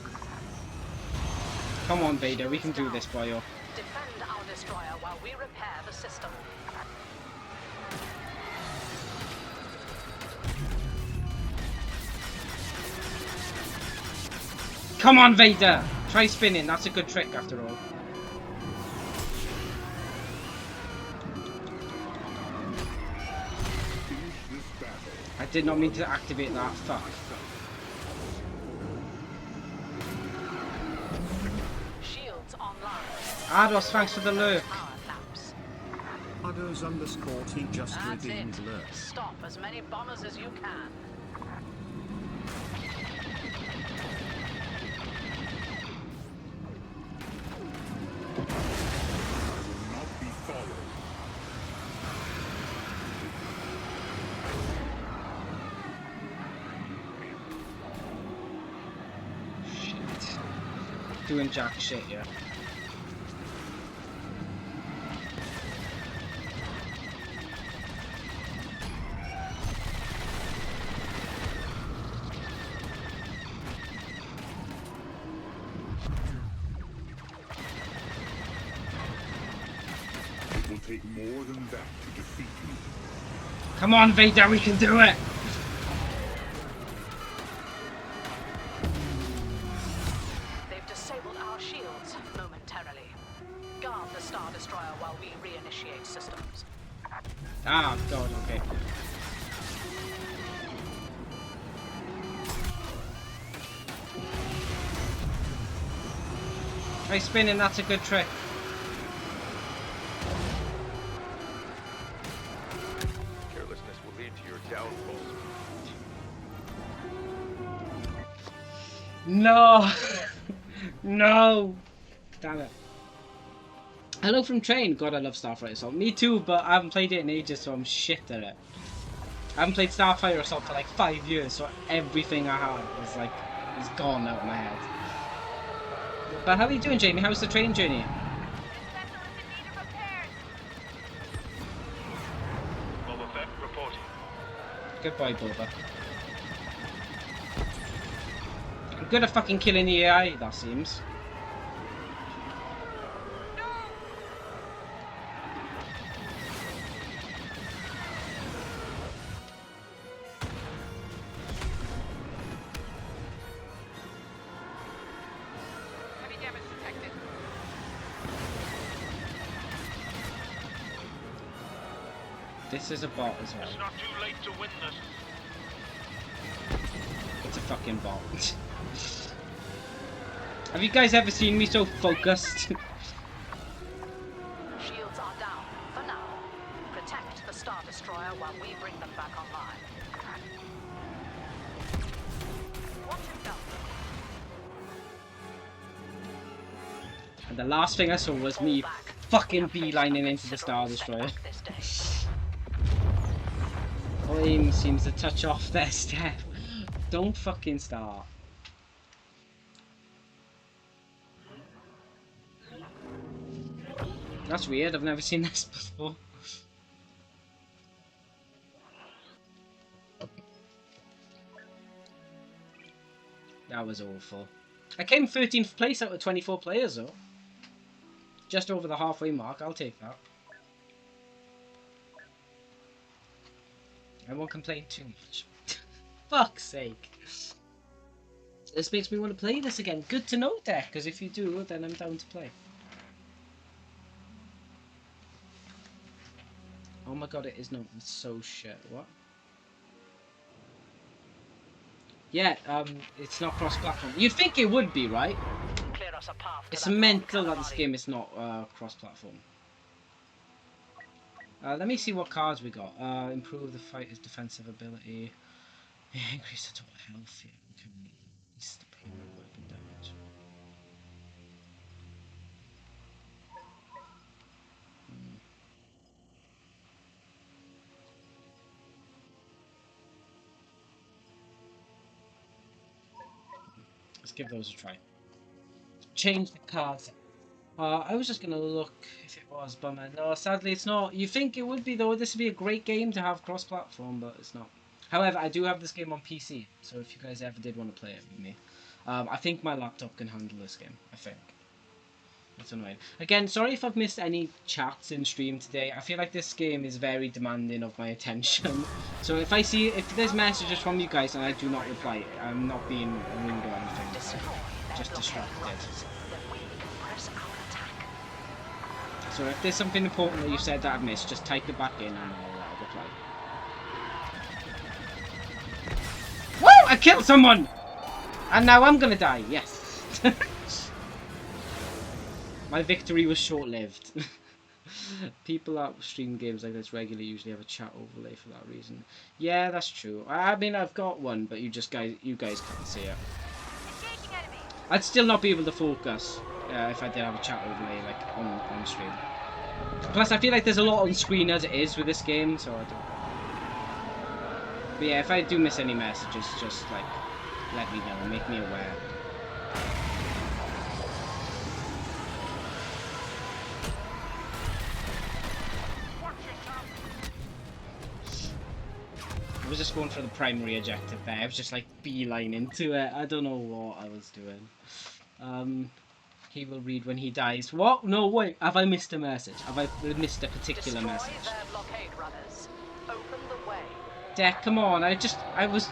Speaker 2: Come on, Vader, we can do this, boyo.
Speaker 6: Defend our destroyer while we repair the system.
Speaker 2: Come on, Vader! Try spinning, that's a good trick after all. I did not mean to activate that, fuck.
Speaker 6: Shields online.
Speaker 2: Ados, thanks for the lurk.
Speaker 6: Power lamps.
Speaker 1: Udders_T just
Speaker 6: That's
Speaker 1: redeemed
Speaker 6: it.
Speaker 1: lurk.
Speaker 6: Stop as many bombers as you can.
Speaker 3: Not be followed.
Speaker 2: doing jack shit, yeah.
Speaker 3: It will take more than that to defeat me.
Speaker 2: Come on, Vader, we can do it!
Speaker 6: They've disabled our shields momentarily. Guard the Star Destroyer while we reinitiate systems.
Speaker 2: Ah, God, okay. Try spinning, that's a good trick.
Speaker 7: Carelessness will lead to your downfall.
Speaker 2: No! No! Damn it. Hello from Train. God, I love Starfighter Assault. Me too, but I haven't played it in ages, so I'm shit at it. I haven't played Starfighter Assault for like 5 years, so everything I have is gone out of my head. But how are you doing, Jamie? How's the train journey?
Speaker 7: Boba Fett reporting.
Speaker 2: Goodbye, Boba. I'm good at fucking killing the AI, that seems.
Speaker 8: Heavy damage detected.
Speaker 2: This is a bot as well.
Speaker 7: It's not too late to win this.
Speaker 2: It's a fucking bot. Have you guys ever seen me so focused?
Speaker 6: Shields are down for now. Protect the Star Destroyer while we bring them back online. Watch it go.
Speaker 2: And the last thing I saw was me fucking beelining into the Star Destroyer.
Speaker 6: This day.
Speaker 2: Flame seems to touch off their step. Don't fucking start. That's weird, I've never seen this before. That was awful. I came 13th place out of 24 players though. Just over the halfway mark, I'll take that. I won't complain too much. Fuck's sake. This makes me want to play this again. Good to know, Deck, because if you do, then I'm down to play. Oh my god, it is not. It's so shit. What? Yeah, it's not cross-platform. You'd think it would be, right?
Speaker 6: Clear us a path to
Speaker 2: It's
Speaker 6: that
Speaker 2: mental
Speaker 6: rock
Speaker 2: that this
Speaker 6: calamari.
Speaker 2: game is not cross-platform. Let me see what cards we got. Improve the fighter's defensive ability. Increase the total health. Yeah, we can increase the payment weapon damage. Let's give those a try. Change the cards. I was just gonna look if it was, but no, sadly it's not. You think it would be though. This would be a great game to have cross-platform, but it's not. However, I do have this game on PC, so if you guys ever did want to play it with me, I think my laptop can handle this game. I think. That's annoying. Again, sorry if I've missed any chats in stream today. I feel like this game is very demanding of my attention. So if there's messages from you guys and I do not reply, I'm not being rude or anything. Just distracted.
Speaker 6: Then we can press our attack.
Speaker 2: So if there's something important that you said that I've missed, just type it back in and I'll reply. Woo! I killed someone! And now I'm gonna die, yes. My victory was short-lived. People that stream games like this regularly usually have a chat overlay for that reason. Yeah, that's true. I mean, I've got one, but you guys can't see it.
Speaker 8: Engaging enemy.
Speaker 2: I'd still not be able to focus if I did have a chat overlay like on stream. Plus, I feel like there's a lot on screen as it is with this game, so I don't. But yeah, if I do miss any messages, just like let me know, make me aware. I was just going for the primary objective there. I was just like beeline into it. I don't know what I was doing. He will read when he dies. What? No, wait. Have I missed a message? Have I missed a particular message?
Speaker 6: Destroy their blockade runners. Open the way.
Speaker 2: Deck, come on. I was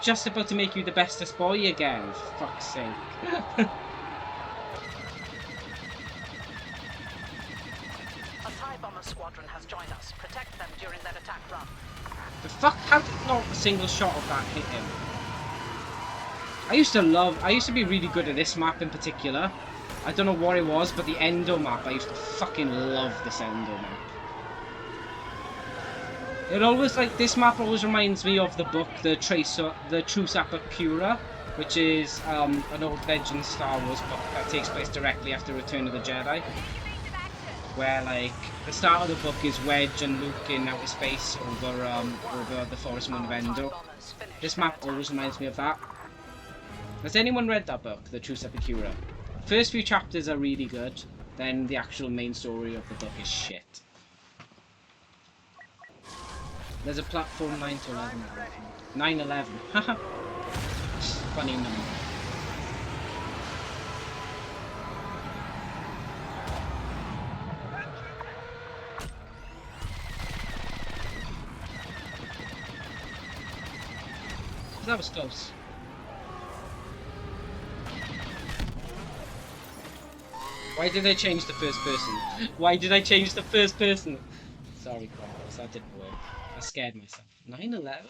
Speaker 2: just about to make you the bestest boy again. For fuck's sake.
Speaker 6: A TIE bomber squadron has joined us. Protect them during their attack run.
Speaker 2: The fuck? How did not a single shot of that hit him? I used to be really good at this map in particular. I don't know what it was, but the Endo map, I used to fucking love this Endo map. It always, like, this map always reminds me of the book, the Truce Apocura, which is an old Legend Star Wars book that takes place directly after Return of the Jedi. Where, like, the start of the book is Wedge and Luke in outer space over the Forest Moon of Endo. This map always reminds me of that. Has anyone read that book, the Truce Apocura? First few chapters are really good, then the actual main story of the book is shit. There's a platform 9 to 11. 9/11. Haha. Funny number. That was close. Why did I change the first person? Why did I change the first person? Sorry, Kratos, that didn't work. I scared myself. 9/11?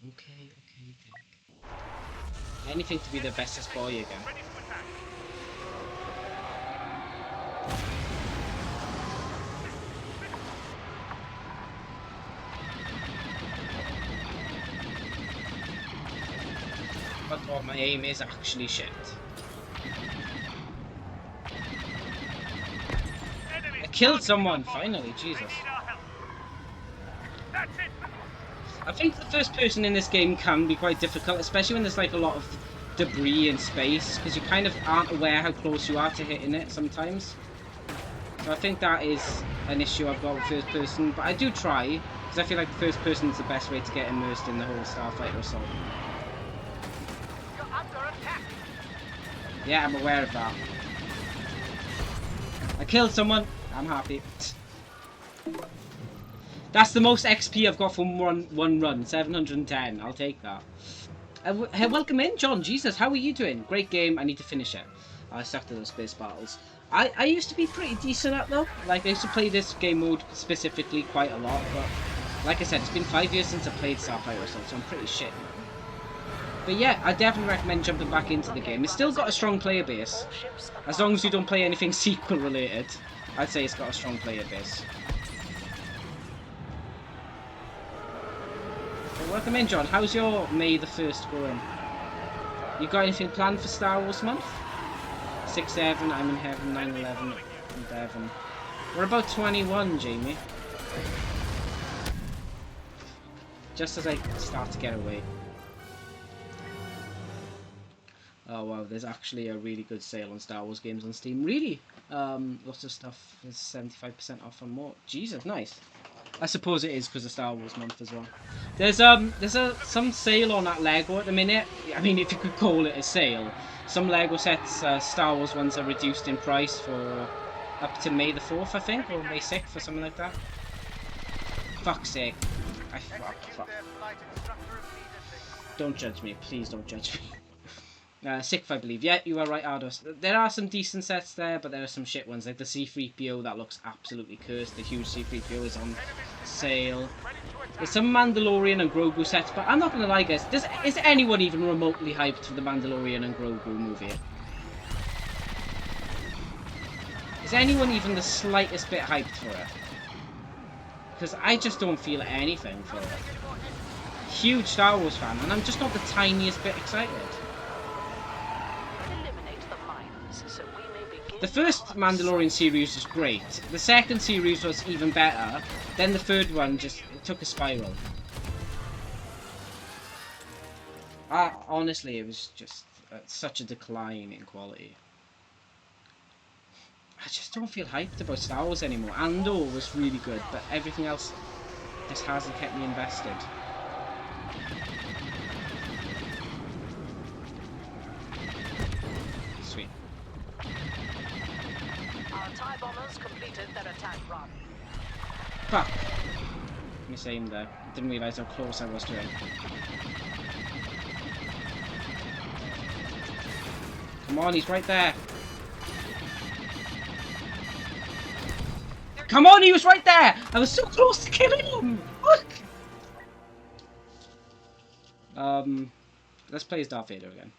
Speaker 2: Okay. Anything to be the bestest boy again. But oh, my aim is actually shit. I killed someone, finally, Jesus. I think the first person in this game can be quite difficult, especially when there's like a lot of debris in space, because you kind of aren't aware how close you are to hitting it sometimes. So I think that is an issue I've got with first person, but I do try, because I feel like first person is the best way to get immersed in the whole Starfighter assault. Yeah, I'm aware of that. I killed someone. I'm happy. That's the most XP I've got from one run. 710. I'll take that. Hey, welcome in, John. Jesus, how are you doing? Great game. I need to finish it. I sucked at those space battles. I used to be pretty decent at though. Like, I used to play this game mode specifically quite a lot. But like I said, it's been 5 years since I played Starfighter Assault, so I'm pretty shit now. But yeah, I definitely recommend jumping back into the game. It's still got a strong player base. As long as you don't play anything sequel related, I'd say it's got a strong player base. Well, welcome in, John. How's your May the 1st going? You got anything planned for Star Wars month? 6/7, I'm in heaven, 9/11, in Devon. We're about 21, Jamie. Just as I start to get away. Oh wow, there's actually a really good sale on Star Wars games on Steam. Really? Lots of stuff is 75% off and more. Jesus, nice. I suppose it is because of Star Wars month as well. There's some sale on that Lego at the minute. I mean, if you could call it a sale. Some Lego sets, Star Wars ones, are reduced in price for up to May the 4th, I think, or May 6th or something like that. Fuck's sake. Fuck. Don't judge me, please don't judge me. 6th, I believe. Yeah, you are right, Ardos. There are some decent sets there, but there are some shit ones. Like the C-3PO, that looks absolutely cursed. The huge C-3PO is on sale. There's some Mandalorian and Grogu sets, but I'm not going to lie, guys. Is anyone even remotely hyped for the Mandalorian and Grogu movie? Is anyone even the slightest bit hyped for it? Because I just don't feel anything for it. Huge Star Wars fan, and I'm just not the tiniest bit excited. The first Mandalorian series was great. The second series was even better. Then the third one just took a spiral. Honestly, it was just such a decline in quality. I just don't feel hyped about Star Wars anymore. Andor was really good, but everything else just hasn't kept me invested. Sweet.
Speaker 6: Our TIE bombers completed their attack run.
Speaker 2: Fuck. Miss aim there. Didn't realise how close I was to him. Come on, he's right there. Come on, he was right there! I was so close to killing him! Fuck! Let's play as Darth Vader again.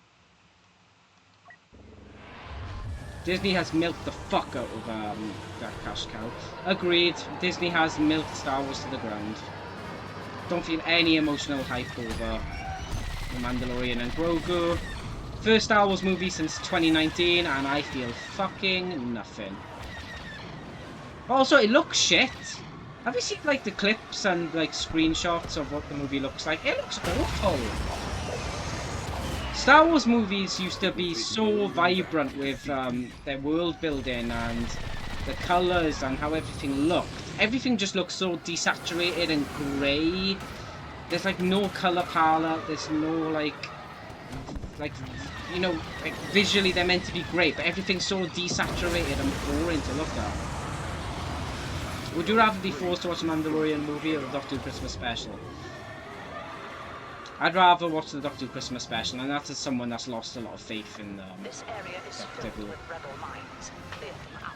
Speaker 2: Disney has milked the fuck out of that cash cow. Agreed, Disney has milked Star Wars to the ground. Don't feel any emotional hype over The Mandalorian and Grogu. First Star Wars movie since 2019 and I feel fucking nothing. Also, it looks shit. Have you seen like the clips and like screenshots of what the movie looks like? It looks awful. Star Wars movies used to be so vibrant with their world building and the colours and how everything looked. Everything just looks so desaturated and grey. There's like no colour palette. There's no like you know, like visually they're meant to be great, but everything's so desaturated and boring to look at. Would you rather be forced to watch a Mandalorian movie or the Doctor Who Christmas special? I'd rather watch the Doctor Who Christmas special, and that's as someone that's lost a lot of faith in
Speaker 6: This area is
Speaker 2: Doctor
Speaker 6: filled
Speaker 2: Who.
Speaker 6: with rebel mines. Clear them out.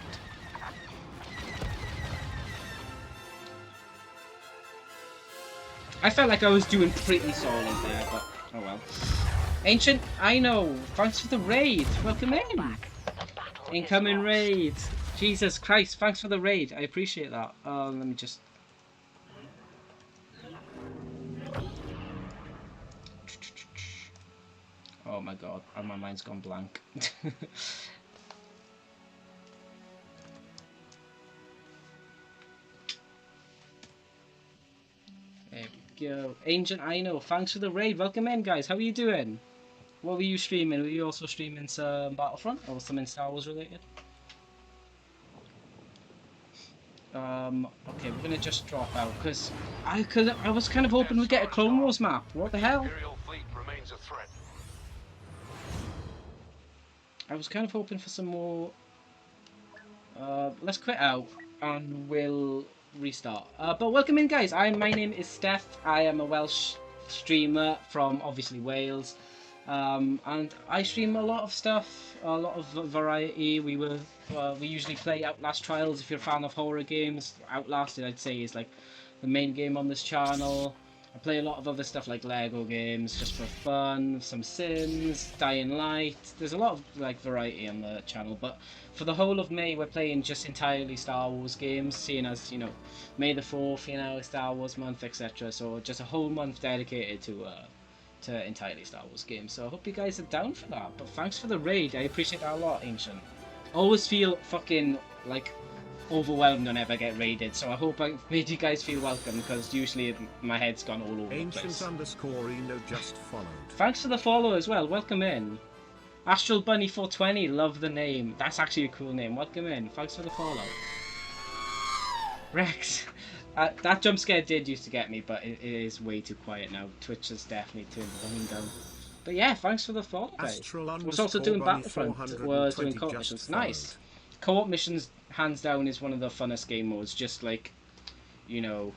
Speaker 2: I felt like I was doing pretty solid there, but oh well. Ancient, I know. Thanks for the raid. Welcome in. Incoming raid. Jesus Christ, thanks for the raid. I appreciate that. Let me just... Oh my god, my mind's gone blank. There we go. Ancient, I know. Thanks for the raid. Welcome in, guys. How are you doing? What were you streaming? Were you also streaming some Battlefront or something Star Wars related? Okay, we're gonna just drop out because I was kind of hoping we'd get a Clone Wars map. What the hell?
Speaker 5: Imperial fleet remains a threat.
Speaker 2: I was kind of hoping for some more. Let's quit out and we'll restart. But welcome in, guys. My name is Steph. I am a Welsh streamer from obviously Wales. And I stream a lot of stuff, a lot of variety. We usually play Outlast Trials. If you're a fan of horror games, Outlast, I'd say, is like the main game on this channel. I play a lot of other stuff like Lego games just for fun, some Sims, Dying Light. There's a lot of like variety on the channel, but for the whole of May we're playing just entirely Star Wars games, seeing as, you know, May the 4th, you know, Star Wars month, etc. So just a whole month dedicated to entirely Star Wars games. So I hope you guys are down for that. But thanks for the raid, I appreciate that a lot, Ancient. Always feel fucking like overwhelmed whenever I get raided, so I hope I made you guys feel welcome, because usually my head's gone all over the place.
Speaker 1: Ancient_Eno just followed.
Speaker 2: Thanks for the follow as well, welcome in. Astral Bunny 420, love the name. That's actually a cool name, welcome in. Thanks for the follow. Rex, that jump scare did used to get me, but it is way too quiet now. Twitch has definitely turned the volume down. But yeah, thanks for the follow, guys. Was also doing Battlefront, was doing co-op missions. Nice. Co-op missions, hands down, is one of the funnest game modes. Just like, you know,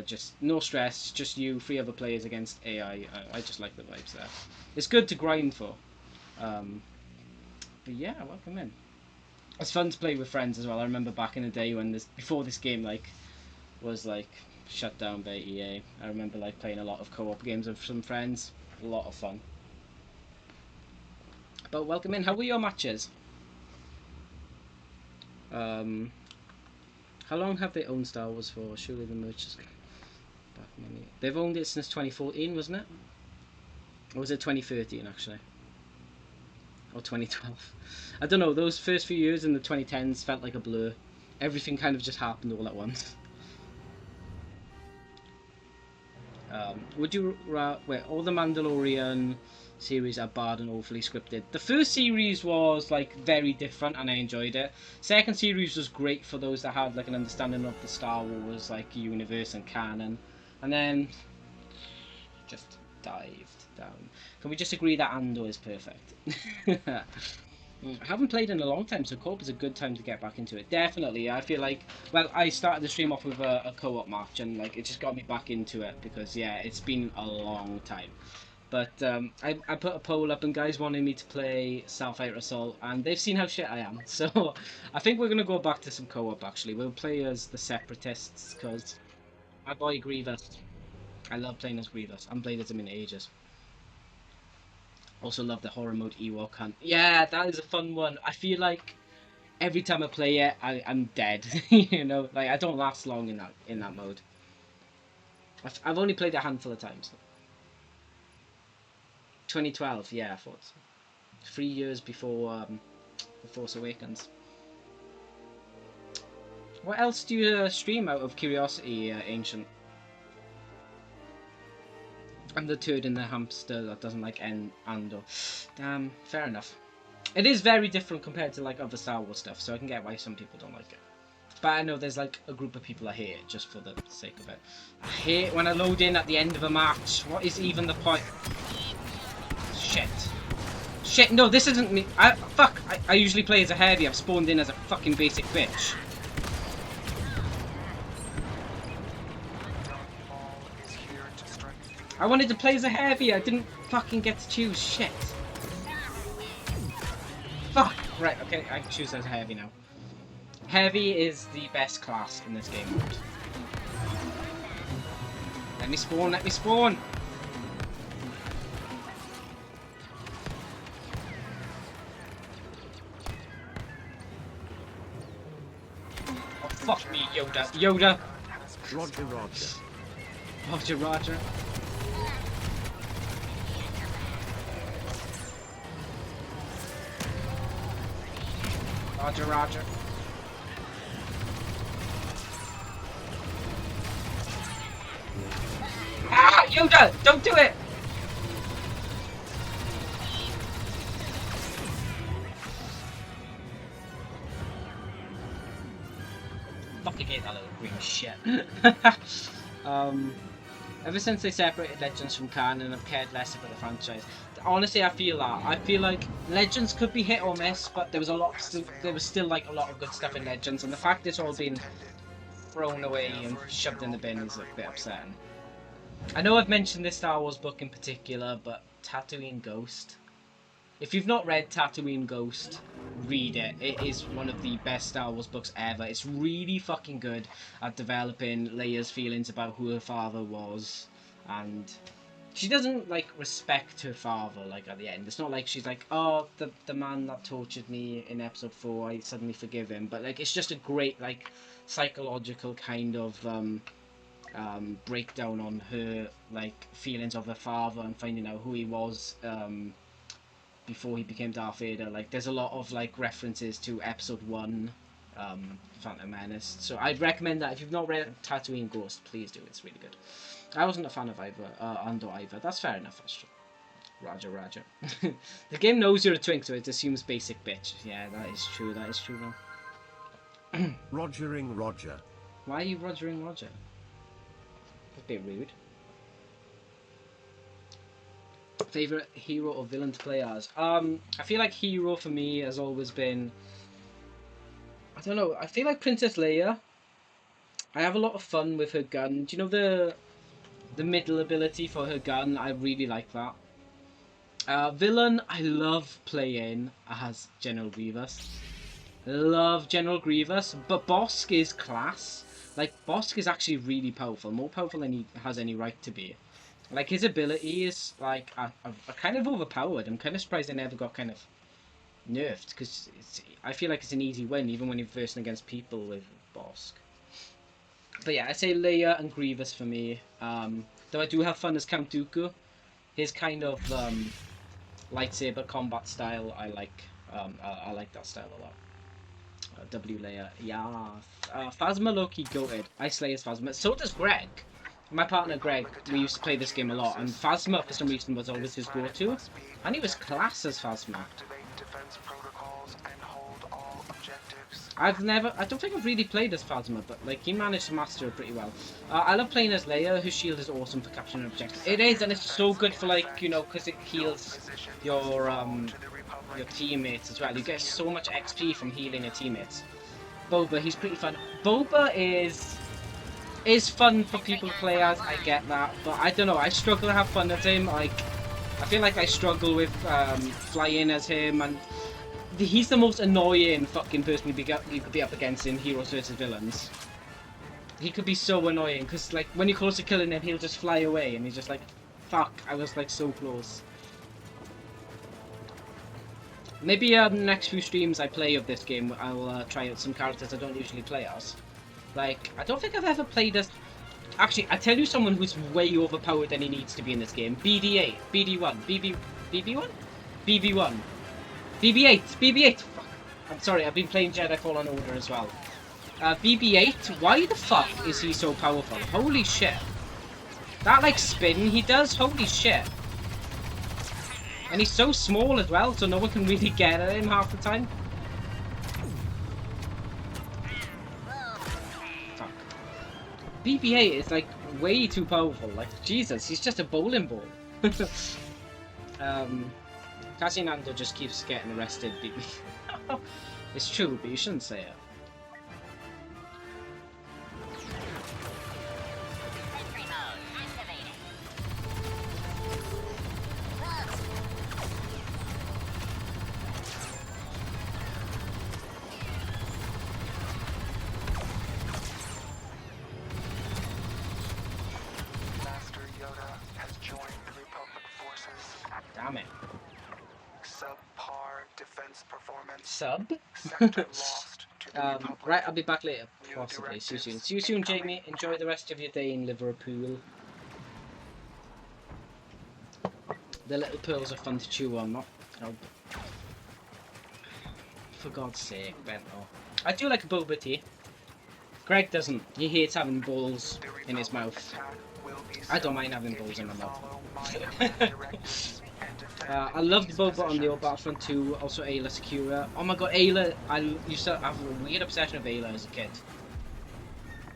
Speaker 2: just no stress, just you, 3 other players against AI. I just like the vibes there. It's good to grind for. But yeah, welcome in. It's fun to play with friends as well. I remember back in the day when before this game was shut down by EA. I remember playing a lot of co-op games with some friends. A lot of fun. But welcome in. How were your matches? How long have they owned Star Wars for? Surely the merch is back many. They've owned it since 2014, wasn't it? Or was it 2013 actually? Or 2012? I don't know. Those first few years in the 2010s felt like a blur. Everything kind of just happened all at once. Would you wait? All the Mandalorian, series are bad and awfully scripted. The first series was like very different and I enjoyed it. Second series was great for those that had like an understanding of the Star Wars like universe and canon, and then just dived down. Can we just agree that Andor is perfect? I haven't played in a long time, so co-op is a good time to get back into it. Definitely, I feel like, well, I started the stream off with a co-op match, and like it just got me back into it because yeah, it's been a long time. But I put a poll up and guys wanted me to play Starfighter Assault and they've seen how shit I am. So I think we're going to go back to some co-op actually. We'll play as the Separatists because my boy Grievous. I love playing as Grievous. I haven't played as him in ages. Also love the horror mode Ewok Hunt. Yeah, that is a fun one. I feel like every time I play it, I'm dead. You know, like I don't last long in that mode. I've only played it a handful of times. 2012, yeah, I thought so. 3 years before The Force Awakens. What else do you stream out of curiosity, Ancient? I'm the turd in the hamster that doesn't like Andor. Damn, fair enough. It is very different compared to like other Star Wars stuff, so I can get why some people don't like it. But I know there's like a group of people that hate it just for the sake of it. I hate when I load in at the end of a match. What is even the point? Shit. Shit, no, this isn't me. Fuck, I usually play as a heavy. I've spawned in as a fucking basic bitch. I wanted to play as a heavy. I didn't fucking get to choose. Shit. Fuck. Right, okay, I can choose as a heavy now. Heavy is the best class in this game mode. Let me spawn, let me spawn! Oh, fuck me, Yoda. Yoda!
Speaker 1: Roger, Roger.
Speaker 2: Roger, Roger. Roger, Roger. Ah, Yoda! Don't do it! Fucking hate that little green shit. Ever since they separated Legends from canon, I've cared less about the franchise. Honestly, I feel that. I feel like Legends could be hit or miss, but there was still like a lot of good stuff in Legends, and the fact it's all been thrown away and shoved in the bin is a bit upsetting. I know I've mentioned this Star Wars book in particular, but Tatooine Ghost. If you've not read Tatooine Ghost, read it. It is one of the best Star Wars books ever. It's really fucking good at developing Leia's feelings about who her father was, and she doesn't like respect her father like at the end. It's not like she's like, oh, the man that tortured me in episode 4, I suddenly forgive him. But like, it's just a great like psychological kind of breakdown on her like feelings of her father and finding out who he was before he became Darth Vader. Like, there's a lot of like references to episode 1, Phantom Menace. So I'd recommend that if you've not read Tatooine Ghost, please do. It's really good. I wasn't a fan of Andor either. That's fair enough. That's true. Roger, Roger. The game knows you're a twink, so it assumes basic bitch. Yeah, that is true. That is true, though.
Speaker 1: Rogering Roger.
Speaker 2: Why are you Rogering Roger? A bit rude. Favorite hero or villain to play as? I feel like hero for me has always been, I don't know, I feel like Princess Leia. I have a lot of fun with her gun. Do you know the middle ability for her gun? I really like that. Villain, I love playing as General Grievous. Love General Grievous, but Bossk is class. Like, Bossk is actually really powerful, more powerful than he has any right to be. Like, his ability is, like, are kind of overpowered. I'm kind of surprised they never got kind of nerfed, because I feel like it's an easy win, even when you're versing against people with Bossk. But yeah, I'd say Leia and Grievous for me. Though I do have fun as Count Dooku. His kind of lightsaber combat style, I like. I like that style a lot. W Leia, yeah. Phasma Loki goated. I slay as Phasma. So does Greg. My partner Greg, we used to play this game a lot, and Phasma for some reason was always his go-to, and he was class as Phasma. I don't think I've really played as Phasma, but like he managed to master it pretty well. I love playing as Leia. Her shield is awesome for capturing objectives. It is, and it's so good for like, you know, because it heals your teammates as well. You get so much XP from healing your teammates. Boba, he's pretty fun. Boba is fun for people to play as. I get that, but I don't know. I struggle to have fun as him. Like, I feel like I struggle with flying as him, and he's the most annoying fucking person you could be up against in Heroes vs Villains. He could be so annoying, because like when you're close to killing him, he'll just fly away, and he's just like, fuck, I was like so close. Maybe the next few streams I play of this game, I'll try out some characters I don't usually play as. Like, I don't think I've ever played as... Actually, I tell you someone who's way overpowered than he needs to be in this game. BD8, BD1, BB1? BB1. BB8, BB8! Fuck. I'm sorry, I've been playing Jedi Fallen Order as well. BB8, why the fuck is he so powerful? Holy shit. That, like, spin he does? Holy shit. And he's so small as well, so no one can really get at him half the time. Fuck. BB8 is, like, way too powerful. Like, Jesus, he's just a bowling ball. Cassian Andor just keeps getting arrested. It's true, but you shouldn't say it.
Speaker 5: Master Yoda has joined the Republic forces.
Speaker 2: Damn it.
Speaker 5: Subpar defense performance.
Speaker 2: Sub?
Speaker 5: Sector lost to the Republic.
Speaker 2: Right, I'll be back later. Possibly. See you soon. See you soon, Jamie. Enjoy the rest of your day in Liverpool. The little pearls are fun to chew on, not... Oh. For God's sake, Bento. I do like a Boba tea. Greg doesn't. He hates having balls in his mouth. I don't mind having balls in my mouth. I loved Boba on the old Battlefront 2, also Ayla Secura. Oh my god, Ayla, I used to have a weird obsession with Ayla as a kid.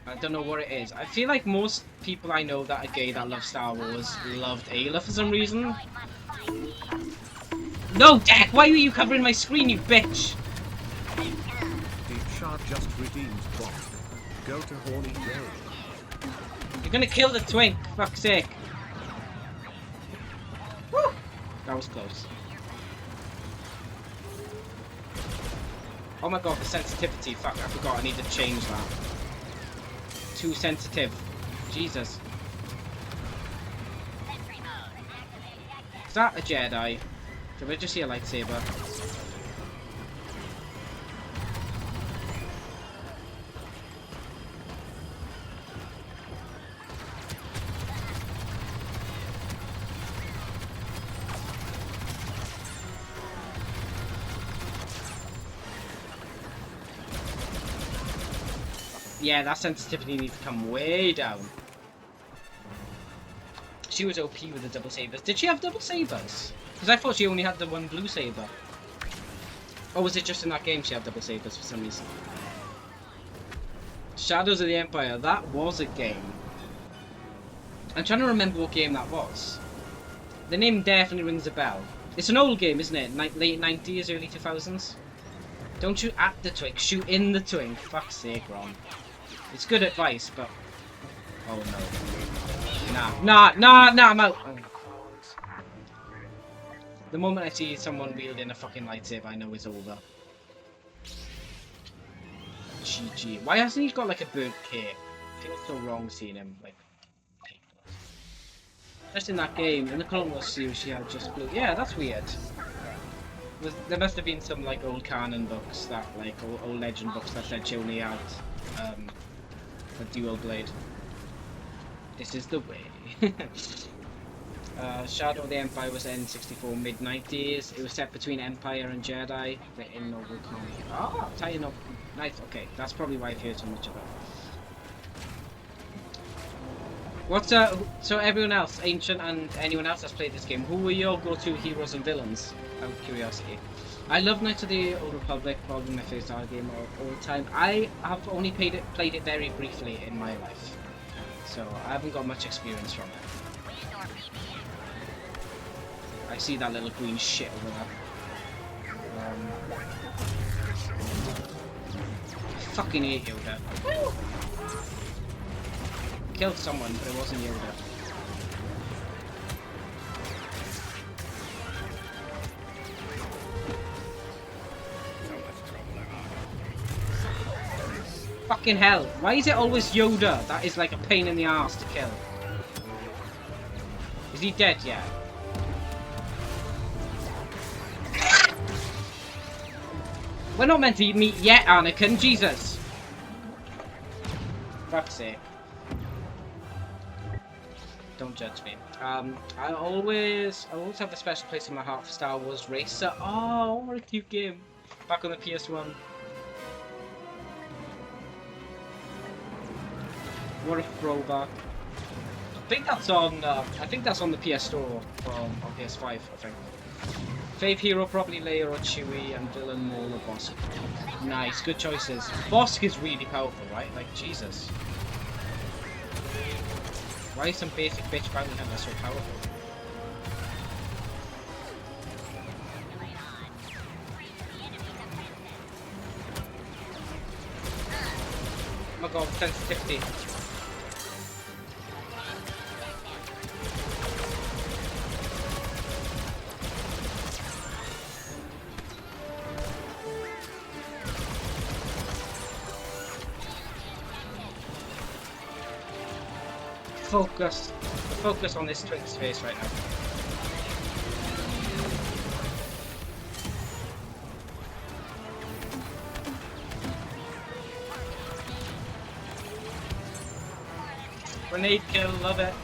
Speaker 2: I don't know what it is. I feel like most people I know that are gay that love Star Wars loved Ayla for some reason. No, Dak, why were you covering my screen, you bitch?
Speaker 1: Deep Shard just redeemed Bonk. Go to Horny Day.
Speaker 2: You're gonna kill the twink, fuck's sake. Woo! That was close. Oh my god, the sensitivity. Fuck, I forgot. I need to change that. Too sensitive. Jesus. Is that a Jedi? Did I just see a lightsaber? Yeah, that sensitivity needs to come way down. She was OP with the double sabers. Did she have double sabers? Because I thought she only had the one blue saber. Or was it just in that game she had double sabers for some reason? Shadows of the Empire, that was a game. I'm trying to remember what game that was. The name definitely rings a bell. It's an old game, isn't it? Late 90s, early 2000s? Don't shoot at the twink, shoot in the twink. Fuck's sake, Ron. It's good advice, but... Oh no. Nah, I'm out! Oh. The moment I see someone wielding a fucking lightsaber, I know it's over. GG. Why hasn't he got like a burnt cape? I feel so wrong seeing him, like... Just in that game, in the Clone Wars series, she had just blue. Yeah, that's weird. There must have been some like old canon books that, like, old legend books that said she only had a dual blade. This is the way. Shadow of the Empire was N64 mid-90s. It was set between Empire and Jedi. In Noble Con. Oh, tying up. Nice, okay. That's probably why I've heard so much about it. What's so everyone else, Ancient and anyone else that's played this game, who were your go-to heroes and villains? Out of curiosity. I love Knights of the Old Republic, probably my favourite style game of all time. I have only played it very briefly in my life, so I haven't got much experience from it. I see that little green shit over there. I fucking hate Yoda. Killed someone, but it wasn't Yoda. Fucking hell, why is it always Yoda that is like a pain in the ass to kill? Is he dead yet? We're not meant to meet yet, Anakin, Jesus! Fuck's sake. Don't judge me. I always have a special place in my heart for Star Wars Racer. Oh, what a cute game. Back on the PS1. What a throwback. I think that's on the PS Store on PS5, I think. Fave hero probably Leia or Chewie, and villain Maul or Bosk. Nice, good choices. Bosk is really powerful, right? Like, Jesus. Why is some basic bitch bounty hunter so powerful? Oh my god, sensitivity. Focus on this twin's face right now. Grenade kill, love it.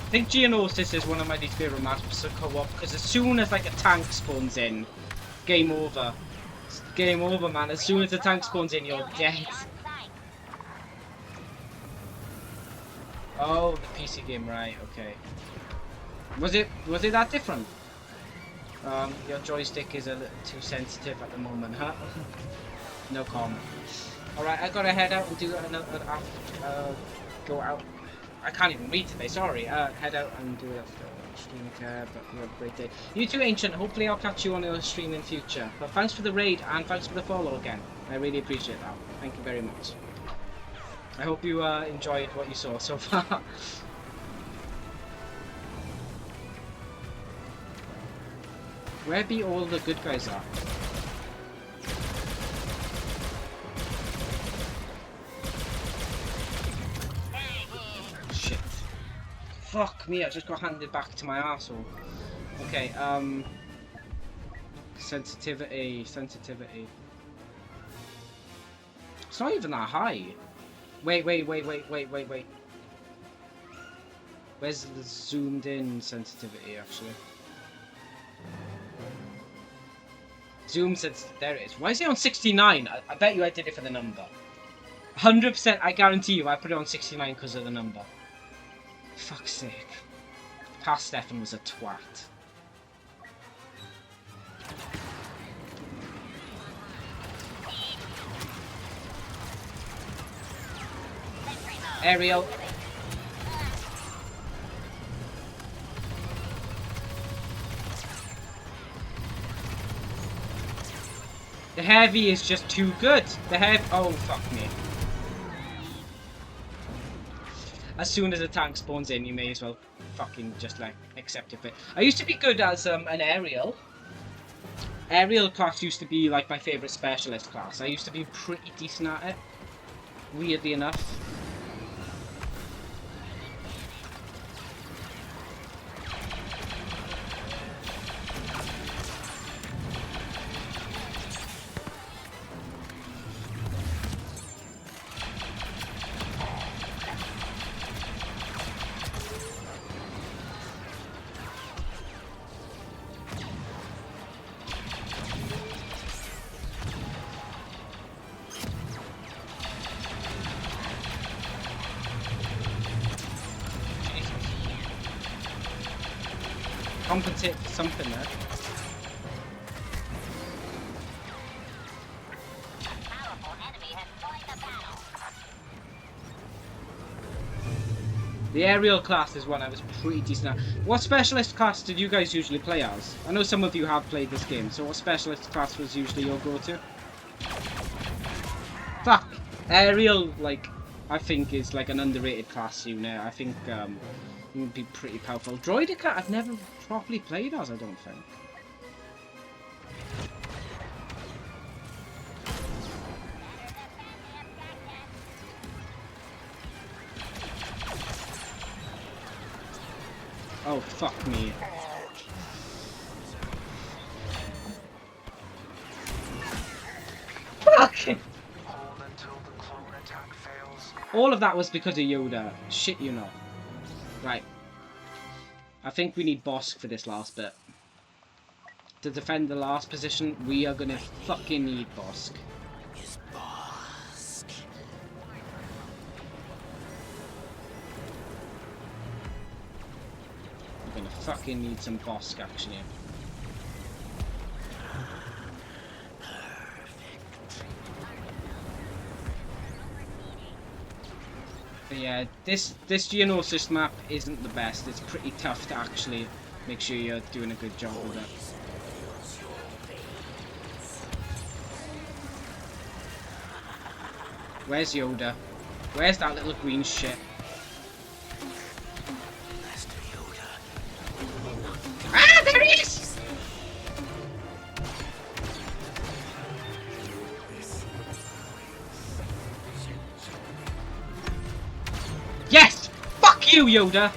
Speaker 2: I think Geonosis is one of my least favourite maps to co-op because as soon as like a tank spawns in, game over. It's game over, man. As soon as the tank spawns in, you're dead. Oh, the PC game, right? Okay. Was it that different? Your joystick is a little too sensitive at the moment, huh? No comment. All right, I gotta head out and do another go out. I can't even read today, sorry. Head out and do it after stream care, but you have a great day. You too, Ancient. Hopefully I'll catch you on a stream in future. But thanks for the raid and thanks for the follow again. I really appreciate that. Thank you very much. I hope you enjoyed what you saw so far. Where be all the good guys at? Shit. Fuck me, I just got handed back to my arsehole. Okay, sensitivity. It's not even that high. Wait. Where's the zoomed in sensitivity actually? Zoom says there it is. Why is it on 69? I bet you I did it for the number. 100%, I guarantee you I put it on 69 because of the number. Fuck's sake. Past Stefan was a twat. Aerial. The heavy is just too good. The heavy. Oh, fuck me. As soon as a tank spawns in, you may as well fucking just like accept it. I used to be good as an aerial. Aerial class used to be like my favourite specialist class. I used to be pretty decent at it. Weirdly enough. compensate for something there. The aerial class is one I was pretty decent at. What specialist class did you guys usually play as? I know some of you have played this game, so what specialist class was usually your go-to? Fuck! Aerial, like, I think is like an underrated class unit. I think it would be pretty powerful. Droidica, I've never properly played as, I don't think. Oh, fuck me. Fuck! All of that was because of Yoda. Shit, you know. Right. I think we need Bosk for this last bit. To defend the last position, we are gonna fucking need Bosk. We're gonna fucking need some Bosk, actually. But yeah, this Geonosis map isn't the best. It's pretty tough to actually make sure you're doing a good job with it. Where's Yoda? Where's that little green shit? Ah, there he is! Yes! Fuck you, Yoda!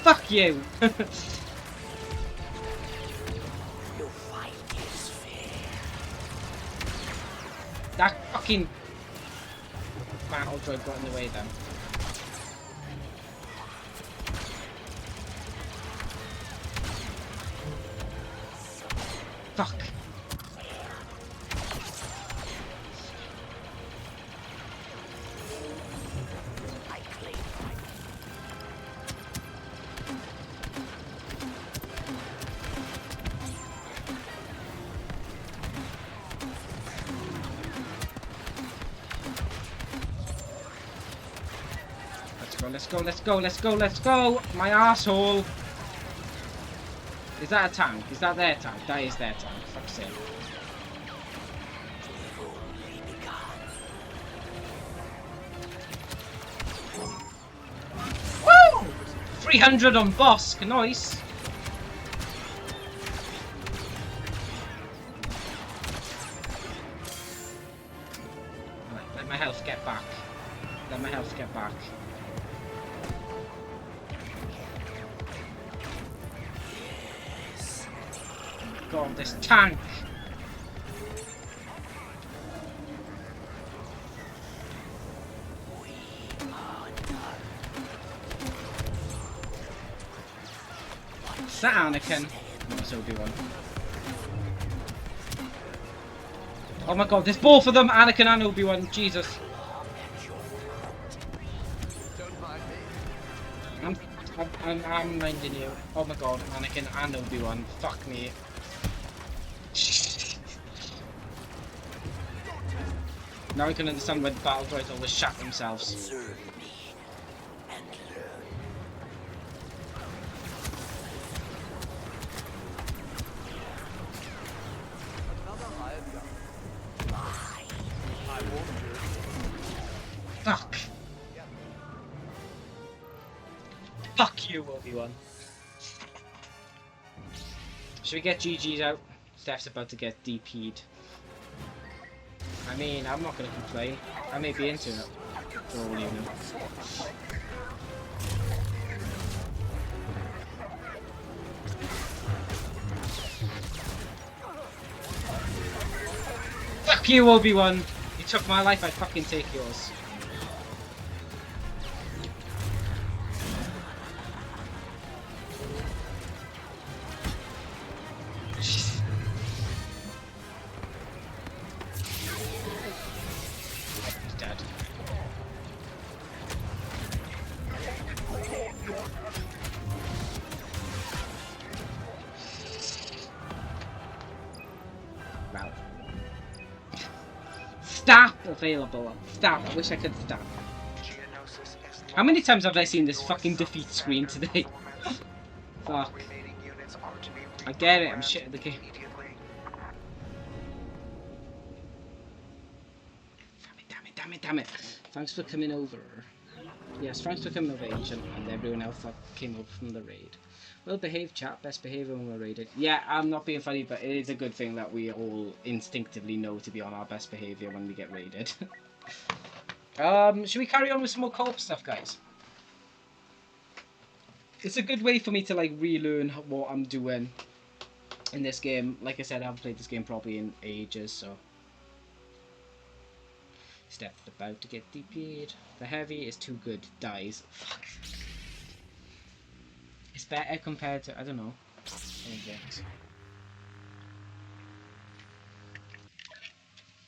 Speaker 2: Fuck you! That fucking battle droid got in the way then. Fuck. Let's go, let's go, let's go, let's go! My asshole! Is that a tank? Is that their tank? That is their tank, fuck's sake. Woo! 300 on Bosk, nice! Right, let my health get back. Let my health get back. God, this tank! Is that Anakin? That's Obi-Wan. Oh my god, there's both of them! Anakin and Obi-Wan, Jesus. I'm minding you. Oh my god, Anakin and Obi-Wan. Fuck me. Now I can understand why the battle droids always shat themselves. Fuck. Fuck you, Obi-Wan. Should we get GG's out? Steph's about to get DP'd. I mean, I'm not going to complain. I may be into it, for all you know. Fuck you, Obi-Wan! You took my life, I'd fucking take yours. Stop available. Stop. I wish I could stop. How many times have I seen this fucking defeat screen today? Fuck. I get it, I'm shit at the game. Damn it. Thanks for coming over. Yes, thanks for coming over, Agent, and everyone else that came over from the raid. Well behaved, chat. Best behaviour when we're raided. Yeah, I'm not being funny, but it is a good thing that we all instinctively know to be on our best behaviour when we get raided. Should we carry on with some more co-op stuff, guys? It's a good way for me to, like, relearn what I'm doing in this game. Like I said, I haven't played this game properly in ages, so... Steph's about to get DP'd. The heavy is too good. Dies. Fuck. It's better compared to... I don't know.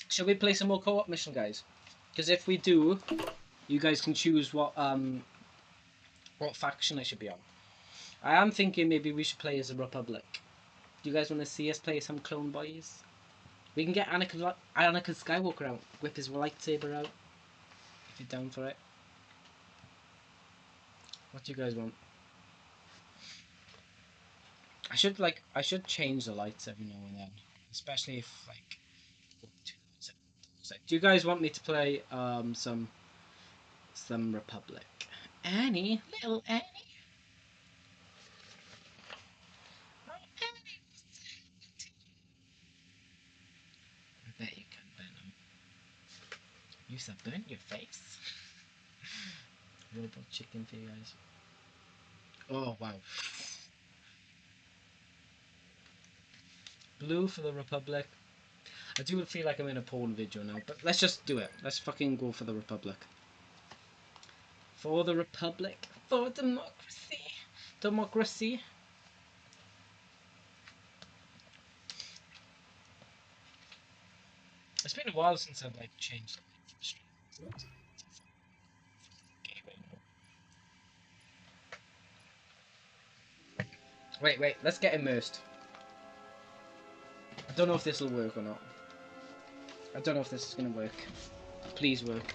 Speaker 2: Shall we play some more co-op mission, guys? Because if we do, you guys can choose what faction I should be on. I am thinking maybe we should play as a Republic. Do you guys want to see us play some Clone Boys? We can get Anakin Skywalker out, whip his lightsaber out, if you're down for it. What do you guys want? I should change the lights every now and then, especially if like. Do you guys want me to play some Republic? Annie, little Annie. I bet you can, Venom. You said burn your face. Robot chicken for you guys. Oh wow. Blue for the Republic. I do feel like I'm in a porn video now, but let's just do it. Let's fucking go for the Republic. For the Republic. For democracy. Democracy. It's been a while since I've like changed the Wait, let's get immersed. I don't know if this will work or not. I don't know if this is gonna work. Please work.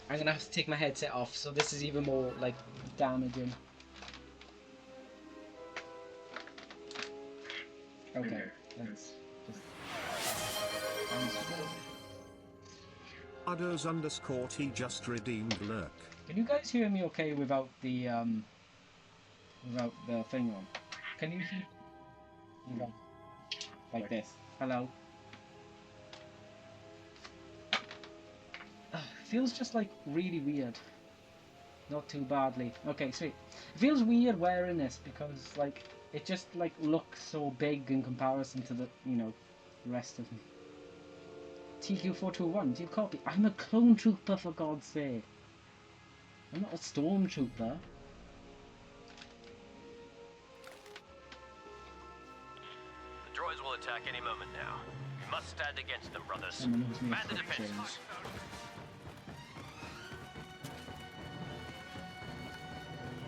Speaker 2: I'm gonna have to take my headset off, so this is even more like damaging. Okay, let's just...
Speaker 1: Others_T just redeemed lurk.
Speaker 2: Can you guys hear me okay without the thing on? Can you hear? Like this. Hello. Feels just like really weird. Not too badly. Okay, sweet. It feels weird wearing this because like it just like looks so big in comparison to the rest of me. TQ421, do you copy? I'm a clone trooper, for God's sake. I'm not a stormtrooper.
Speaker 4: The droids will attack any moment now. You must stand against them, brothers. Man the defenses.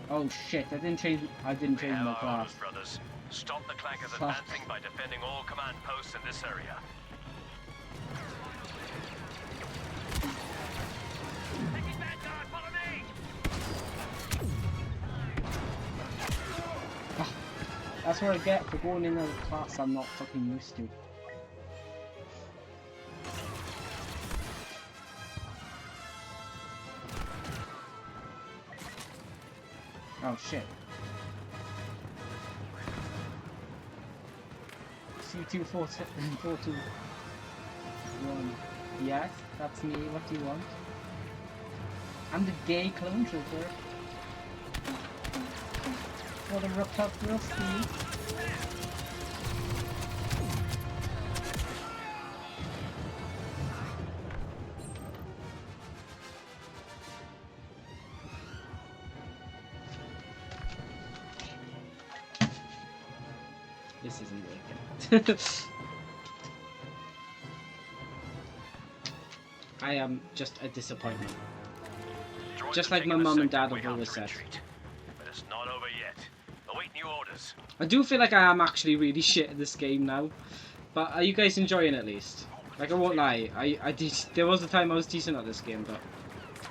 Speaker 2: Oh shit, I didn't change my class.
Speaker 4: Brothers. Stop the clankers advancing by defending all command posts in this area.
Speaker 2: That's what I get for going in a class I'm not fucking used to. Oh shit. C2421. Yes, that's me. What do you want? I'm the gay clone trooper. For the Republic. This isn't working. I am just a disappointment. Just like my mum and dad have always said.
Speaker 4: But it's not over yet. Await new orders.
Speaker 2: I do feel like I am actually really shit at this game now. But are you guys enjoying it at least? Like, I won't lie. There was a time I was decent at this game, but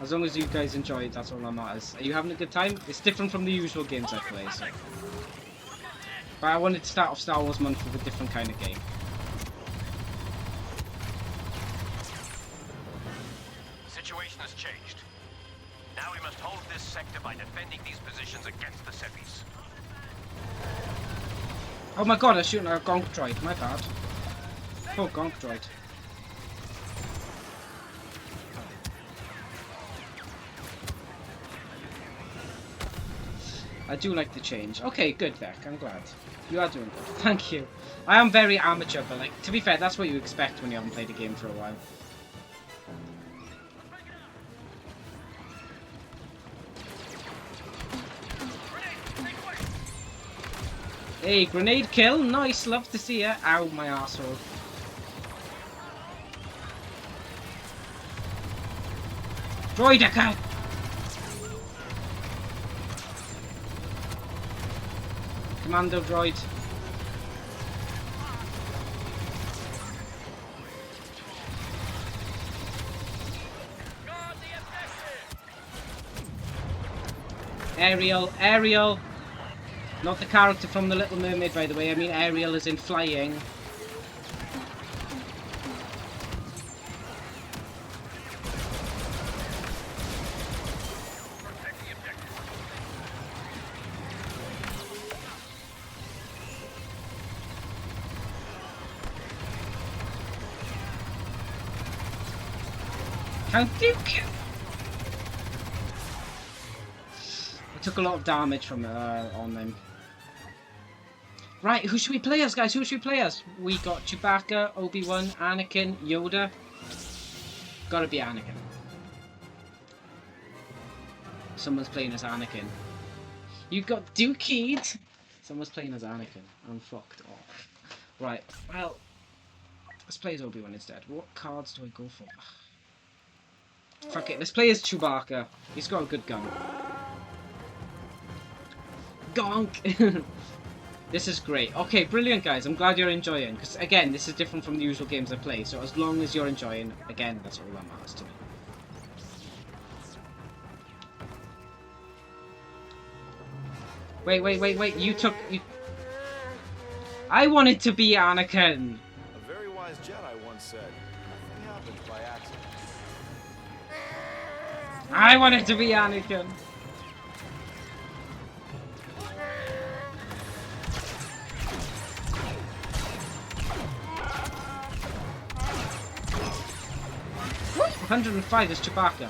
Speaker 2: as long as you guys enjoy it, that's all that matters. Are you having a good time? It's different from the usual games I play, so. But I wanted to start off Star Wars Month with a different kind of game.
Speaker 4: The situation has changed. Now we must hold this sector by defending these positions against the Seppies.
Speaker 2: Oh my god, I was shooting a Gonk droid. My bad. Oh, Gonk droid. I do like the change. Okay, good, Beck. I'm glad. You are doing good. Thank you. I am very amateur, but like, to be fair, that's what you expect when you haven't played a game for a while. Hey, grenade kill. Nice. Love to see it. Ow, my arsehole. Droidica! Commando droid. Ariel, Ariel. Not the character from The Little Mermaid, by the way. I mean Ariel is in flying. Count Duke! I took a lot of damage from on them. Right, who should we play as, guys? Who should we play as? We got Chewbacca, Obi-Wan, Anakin, Yoda. Gotta be Anakin. Someone's playing as Anakin. You got Dookie. Someone's playing as Anakin. I'm fucked off. Right, well, let's play as Obi-Wan instead. What cards do I go for? Fuck it, let's play as Chewbacca. He's got a good gun. Gonk! This is great. Okay, brilliant, guys. I'm glad you're enjoying. Because, again, this is different from the usual games I play. So as long as you're enjoying, again, that's all that matters to me. Wait. You took... I wanted to be Anakin.
Speaker 11: A very wise Jedi once said, nothing happens by accident.
Speaker 2: I wanted to be Anakin. What? 105 is Chewbacca.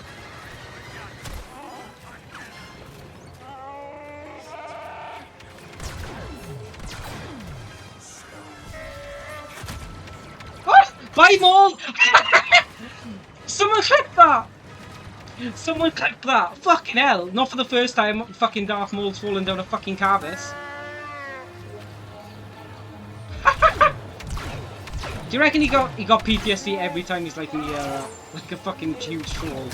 Speaker 2: What? Buy Maul! Someone clip that! Someone clip that! Fucking hell! Not for the first time fucking Darth Maul's falling down a fucking carcass. Do you reckon he got PTSD every time he's like in the like a fucking huge troll?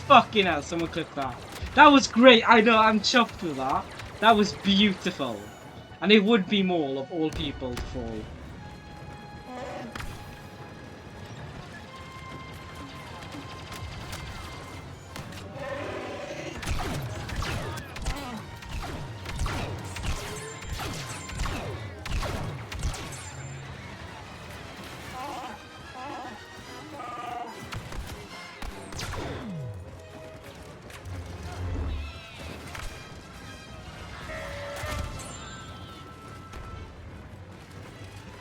Speaker 2: Fucking hell, someone clip that. That was great, I know, I'm chuffed with that. That was beautiful. And it would be Maul of all people to fall.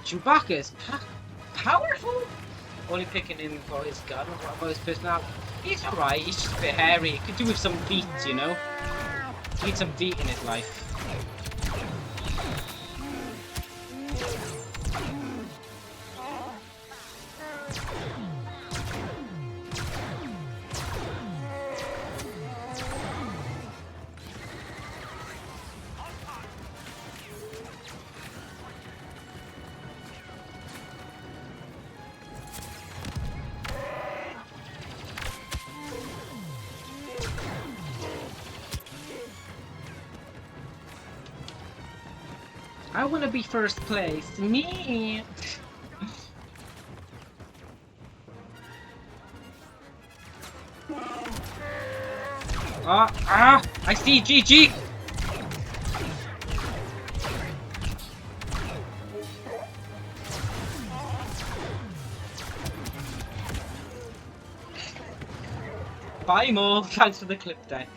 Speaker 2: Chewbacca is powerful? Only picking him for his gun, or about his personality. He's alright, he's just a bit hairy. He could do with some feet, you know? He needs some feet in his life. I want to be first place. Me. I see GG. Buy more, thanks for the clip deck.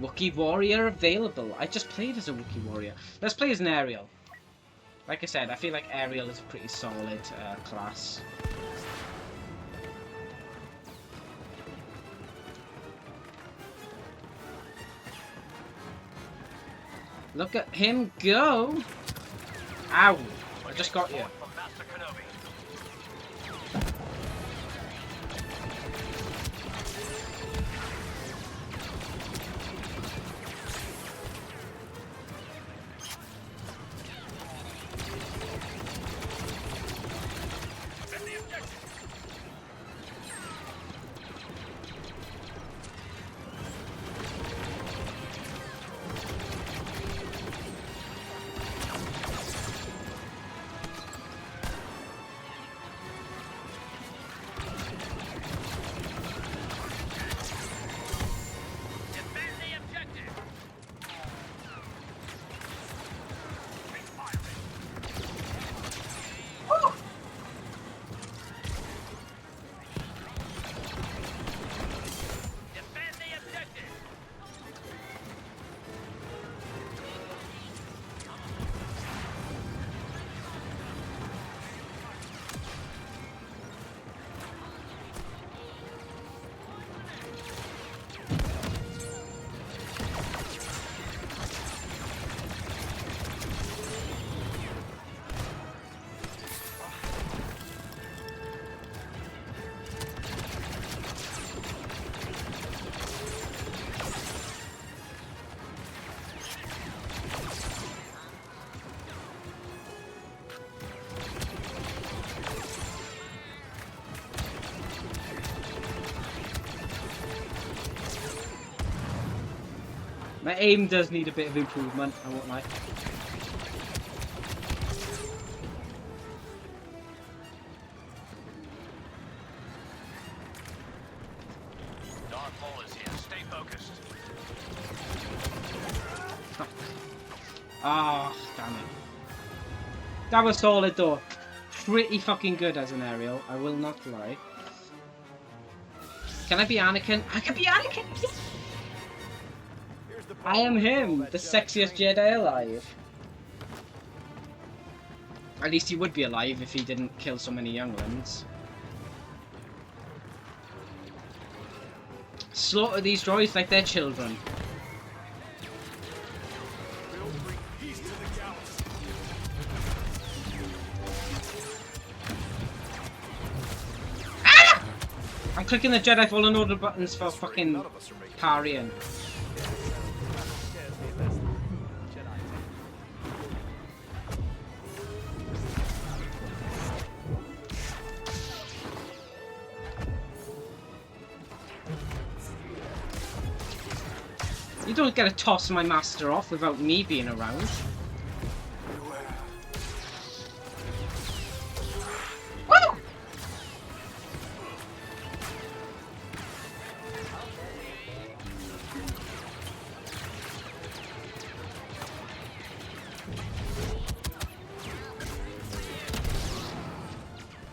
Speaker 2: Wookiee Warrior available. I just played as a Wookiee Warrior. Let's play as an Aerial. Like I said, I feel like Aerial is a pretty solid class. Look at him go! Ow! I just got you.
Speaker 4: From Master Kenobi.
Speaker 2: My aim does need a bit of improvement, I won't lie.
Speaker 4: Darth Maul is here. Stay focused.
Speaker 2: Ah, damn it. That was solid though. Pretty fucking good as an Aerial, I will not lie. Can I be Anakin? I can be Anakin! Yes! I am him, the sexiest Jedi alive. At least he would be alive if he didn't kill so many younglings. Slaughter these droids like they're children. Ah! I'm clicking the Jedi Fallen Order buttons for fucking parrying. You don't get to toss my master off without me being around. Woo!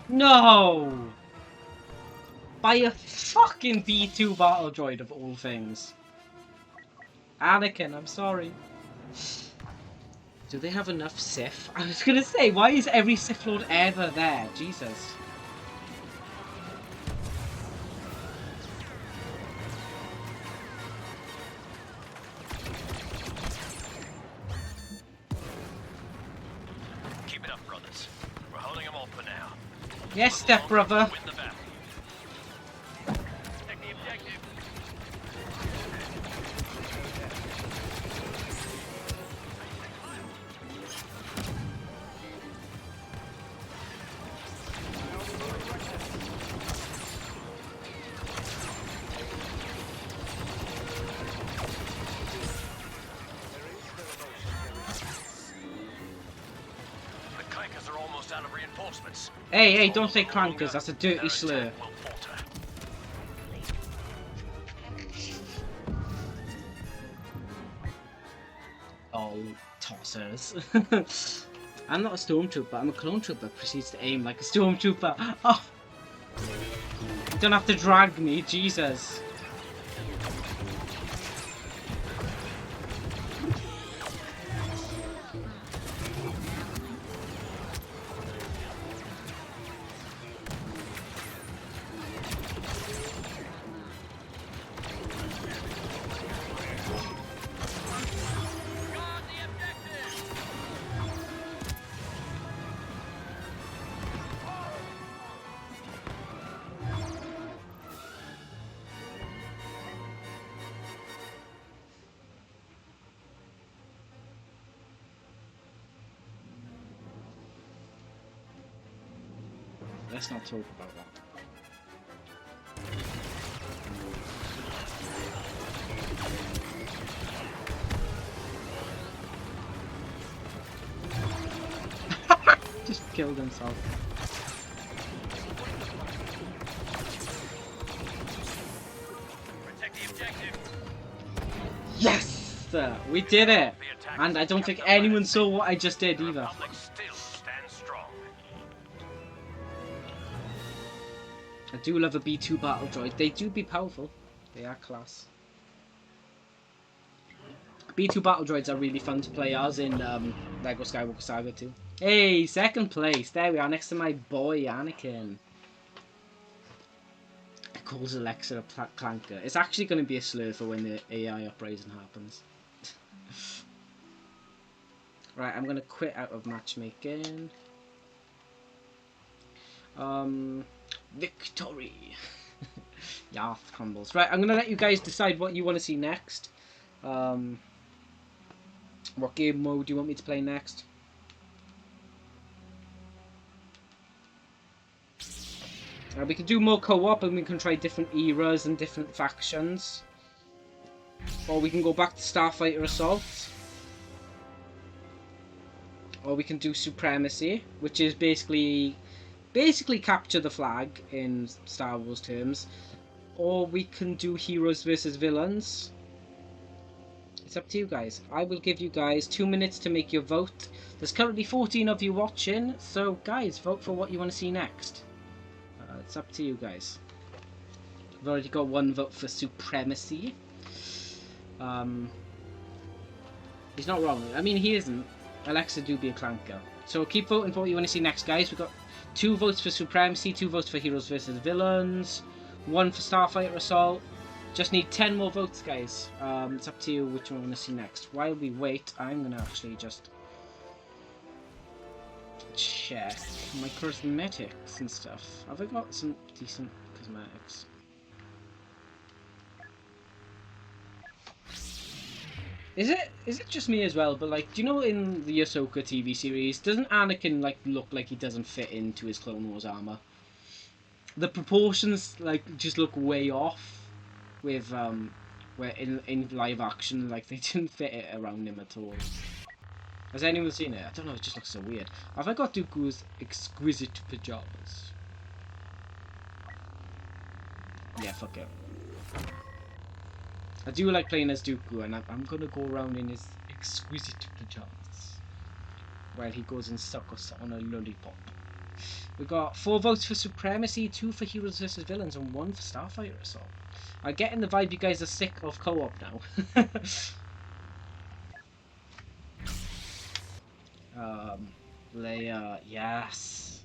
Speaker 2: No! By a fucking V2 battle droid of all things. Anakin, I'm sorry. Do they have enough Sith? I was gonna say, why is every Sith Lord ever there? Jesus.
Speaker 4: Keep it up, brothers. We're holding them all for now.
Speaker 2: Yes, stepbrother.
Speaker 4: Win the battle. Take the objective. reinforcements.
Speaker 2: Hey, don't say clankers, that's a dirty slur.
Speaker 4: Will falter.
Speaker 2: Oh, tossers. I'm not a stormtrooper, I'm a clone trooper. Proceeds to aim like a stormtrooper. Oh! You don't have to drag me, Jesus. Let's not talk about that. Just killed himself.
Speaker 4: Protect the objective.
Speaker 2: Yes! We did it! And I don't think anyone saw what I just did either.
Speaker 4: Republic still stands strong.
Speaker 2: I do love a B2 battle droid. They do be powerful. They are class. B2 battle droids are really fun to play as in Lego Skywalker Saga 2. Hey, second place. There we are, next to my boy Anakin. It calls Alexa a clanker. It's actually going to be a slur for when the AI uprising happens. Right, I'm going to quit out of matchmaking. Victory. Yarth crumbles. Right, I'm going to let you guys decide what you want to see next. What game mode do you want me to play next? We can do more co-op and we can try different eras and different factions. Or we can go back to Starfighter Assault. Or we can do Supremacy, which is basically capture the flag in Star Wars terms. Or we can do Heroes versus Villains. It's up to you guys. I will give you guys 2 minutes to make your vote. There's currently 14 of you watching, so guys, vote for what you want to see next. It's up to you guys. I've already got one vote for Supremacy. He's not wrong. I mean, he isn't. Alexa do be a clanker. So keep voting for what you want to see next, guys. We've got 2 votes for Supremacy, 2 votes for Heroes vs. Villains, 1 for Starfighter Assault. Just need 10 more votes, guys. It's up to you which one you want to see next. While we wait, I'm going to actually just check my cosmetics and stuff. Have I got some decent cosmetics? Is it just me as well? But like, do you know in the Ahsoka TV series, doesn't Anakin like look like he doesn't fit into his Clone Wars armor? The proportions like just look way off. With where in live action, like they didn't fit it around him at all. Has anyone seen it? I don't know. It just looks so weird. Have I got Dooku's exquisite pajamas? Yeah, fuck it. I do like playing as Dooku, and I'm gonna go around in his exquisite pajamas while he goes and sucks us on a lollipop. We got 4 votes for Supremacy, 2 for Heroes vs. Villains, and 1 for Starfighter Assault. I'm getting the vibe you guys are sick of co-op now. Leia, yes.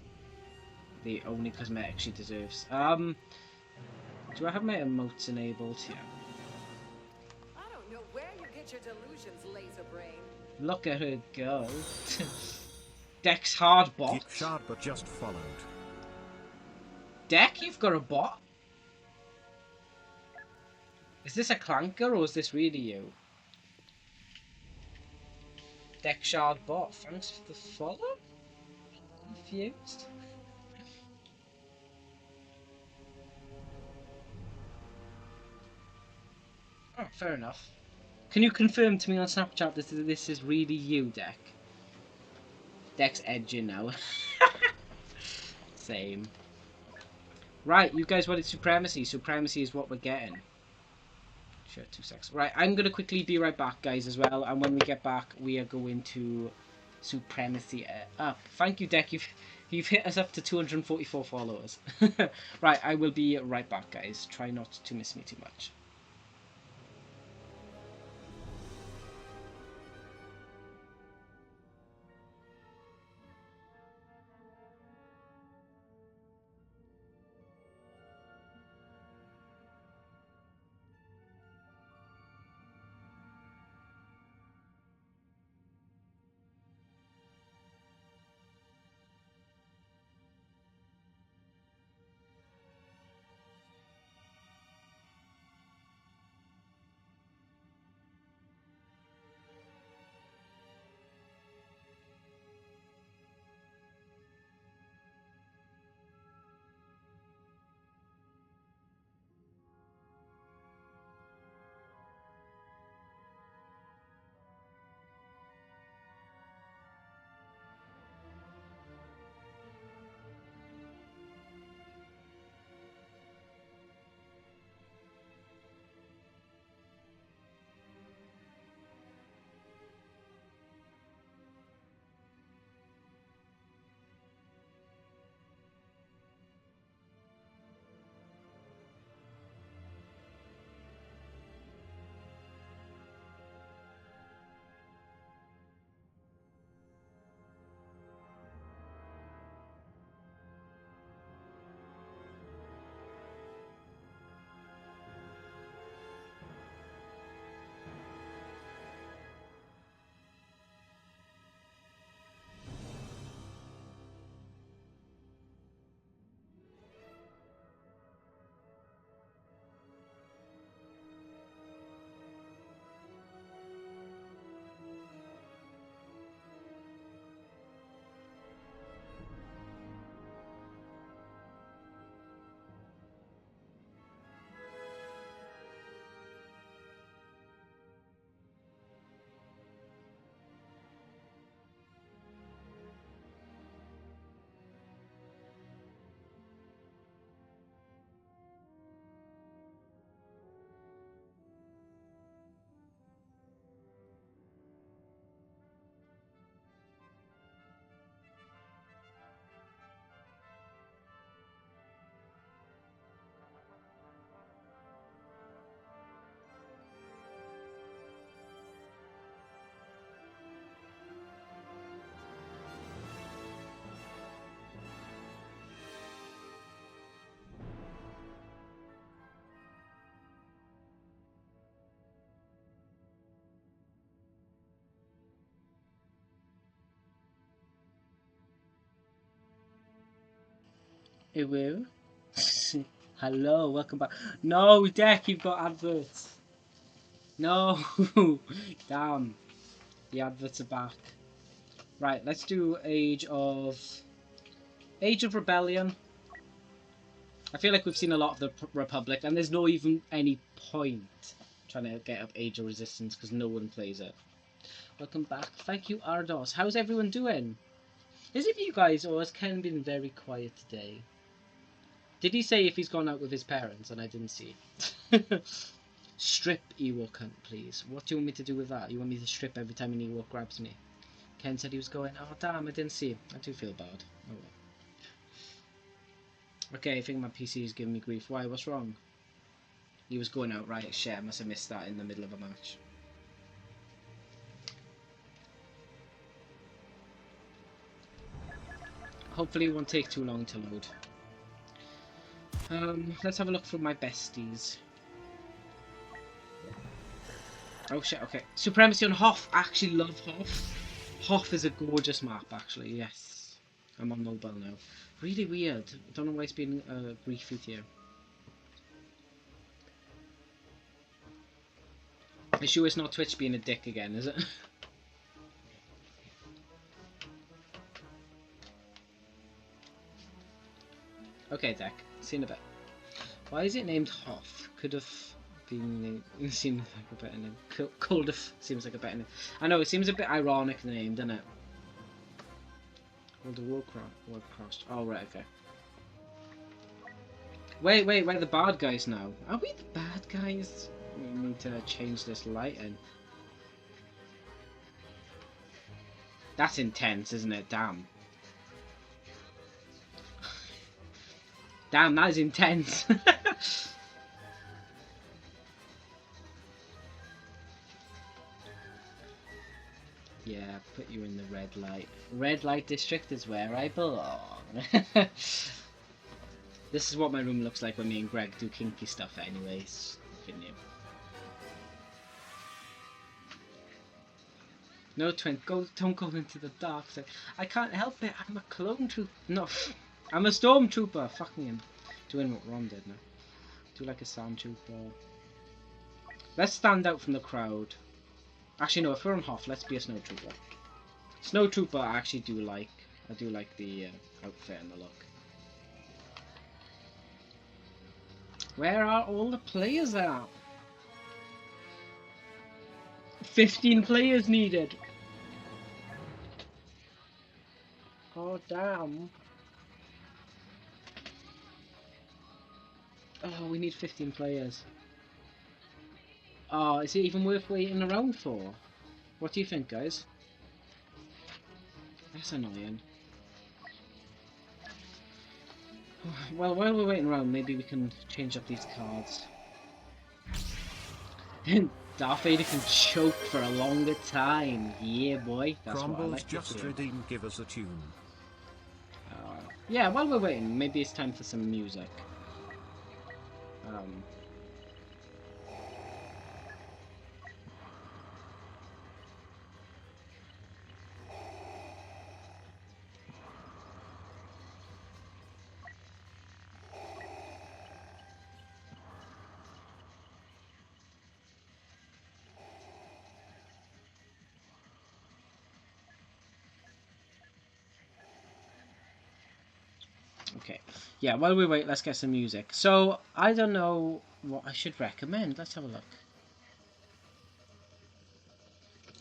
Speaker 2: The only cosmetic she deserves. Do I have my emotes enabled? Yeah.
Speaker 8: I don't know where you get your delusions, laser brain.
Speaker 2: Look at her go. Deck's hard bot.
Speaker 1: Keep sharp but just followed.
Speaker 2: Deck, you've got a bot? Is this a clanker or is this really you? Deck Shard bot, thanks for the follow? Confused? Oh, fair enough. Can you confirm to me on Snapchat that this is really you, Deck? Deck's edging now. Same. Right, you guys wanted supremacy. Supremacy is what we're getting. Sure, 2 seconds. Right, I'm going to quickly be right back, guys, as well. And when we get back, we are going to supremacy up. Thank you, Deck. You've hit us up to 244 followers. Right, I will be right back, guys. Try not to miss me too much. Hello. Hello, welcome back. No, Deck, you've got adverts. No. Damn. The adverts are back. Right, let's do Age of Rebellion. I feel like we've seen a lot of the Republic, and there's no even any point trying to get up Age of Resistance because no one plays it. Welcome back. Thank you, Ardos. How's everyone doing? Is it you guys, or has Ken been very quiet today? Did he say if he's gone out with his parents and I didn't see? Strip Ewok hunt, please. What do you want me to do with that? You want me to strip every time an Ewok grabs me? Ken said he was going, oh damn, I didn't see. I do feel bad. Oh well. Okay, I think my PC is giving me grief. Why? What's wrong? He was going out, right? Shit, I must have missed that in the middle of a match. Hopefully it won't take too long to load. Let's have a look for my besties. Oh shit, okay. Supremacy on Hoth. I actually love Hoth. Hoth is a gorgeous map, actually, yes. I'm on mobile now. Really weird. I don't know why it's been briefed here. You sure it's not Twitch being a dick again, is it? Okay, Deck. See you in a bit. Why is it named Hoth? Could have been named... It seems like a better name. Coldef seems like a better name. I know, it seems a bit ironic name, doesn't it? Well, the Warcross. Oh, right, okay. Wait, we're the bad guys now. Are we the bad guys? We need to change this lighting. That's intense, isn't it? Damn. Damn, that is intense. Yeah, put you in the red light. Red light district is where I belong. This is what my room looks like when me and Greg do kinky stuff anyways. Nothing new. No, Twin, don't go into the dark side. I can't help it, I'm a clone troop. No, I'm a stormtrooper. Fucking him. Doing what Ron did now. Do like a sand trooper. Let's stand out from the crowd. Actually, no, if we're on Hoth, let's be a snowtrooper. Snowtrooper I actually do like. I do like the outfit and the look. Where are all the players at? 15 players needed. Oh, damn. Oh, we need 15 players. Oh, is it even worth waiting around for? What do you think, guys? That's annoying. Well, while we're waiting around, maybe we can change up these cards. Darth Vader can choke for a longer time. Yeah, boy. That's what I like to
Speaker 1: just
Speaker 2: hear.
Speaker 1: redeemed. Give us a tune.
Speaker 2: Yeah, while we're waiting, maybe it's time for some music. Okay, yeah, while we wait, let's get some music. So, I don't know what I should recommend. Let's have a look.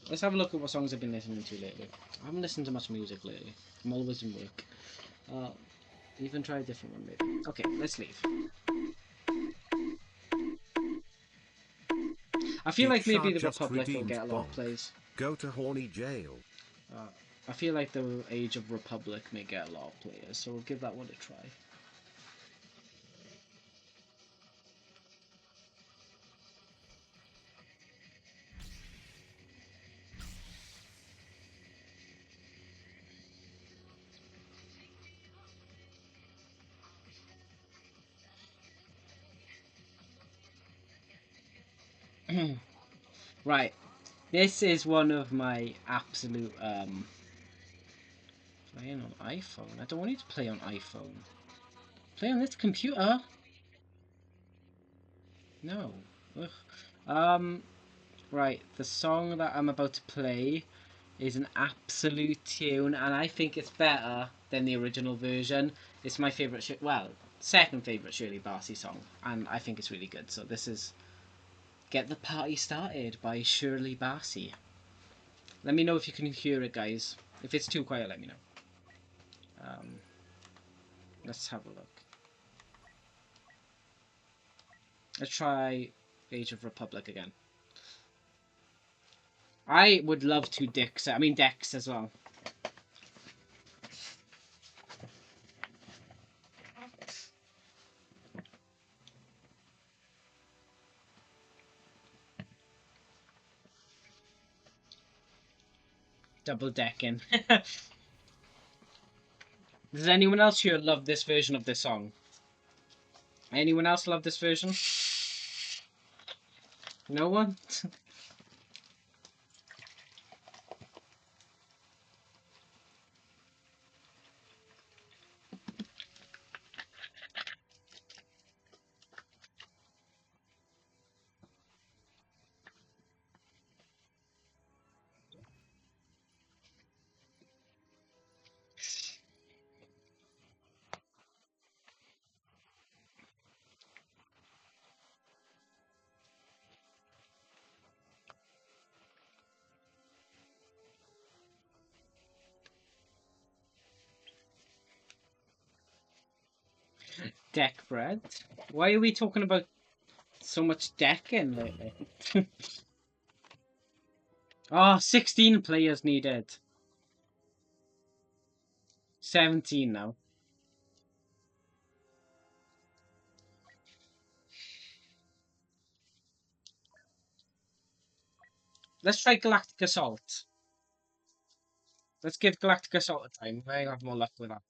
Speaker 2: Let's have a look at what songs I've been listening to lately. I haven't listened to much music lately. I'm always in work. Even try a different one, maybe. Okay, let's leave. I feel like maybe the Republic will get a lot of plays.
Speaker 1: Go to horny jail.
Speaker 2: I feel like the Age of Republic may get a lot of players, so we'll give that one a try. Right, this is one of my absolute playing on iPhone. I don't want you to play on iPhone. Play on this computer. No. Ugh. Right, the song that I'm about to play is an absolute tune, and I think it's better than the original version. It's my favourite, second favourite Shirley Bassey song, and I think it's really good. So this is Get the Party Started by Shirley Bassey. Let me know if you can hear it, guys. If it's too quiet, let me know. Let's have a look. Let's try Age of Republic again. I would love to Dex as well. Double decking. Does anyone else here love this version of this song? Anyone else love this version? No one? deck bread. Why are we talking about so much decking lately? Oh, 16 players needed. 17 now. Let's try Galactic Assault. Let's give Galactic Assault a try. We may have more luck with that.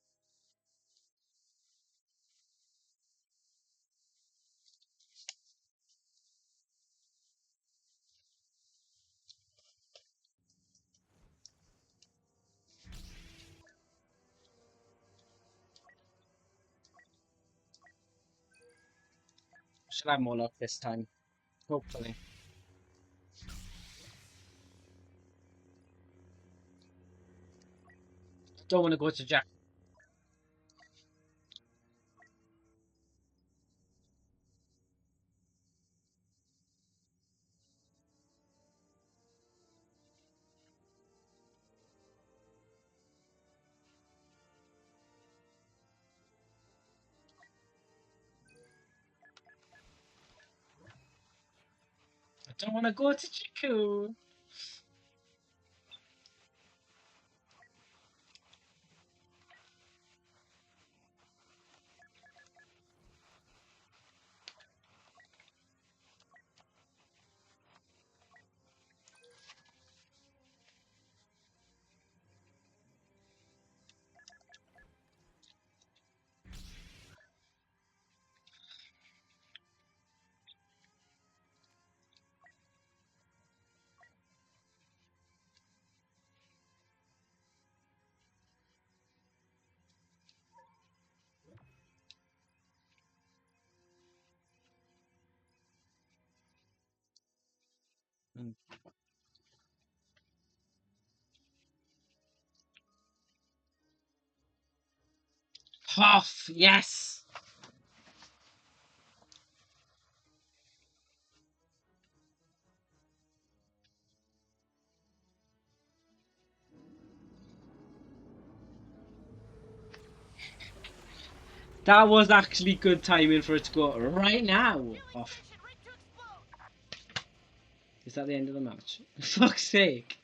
Speaker 2: Should have more luck this time. Hopefully. Don't want to go to Jack. I don't want to go to Jakku. Hoff, yes! That was actually good timing for it to go right now. Off. Is that the end of the match? For fuck's sake.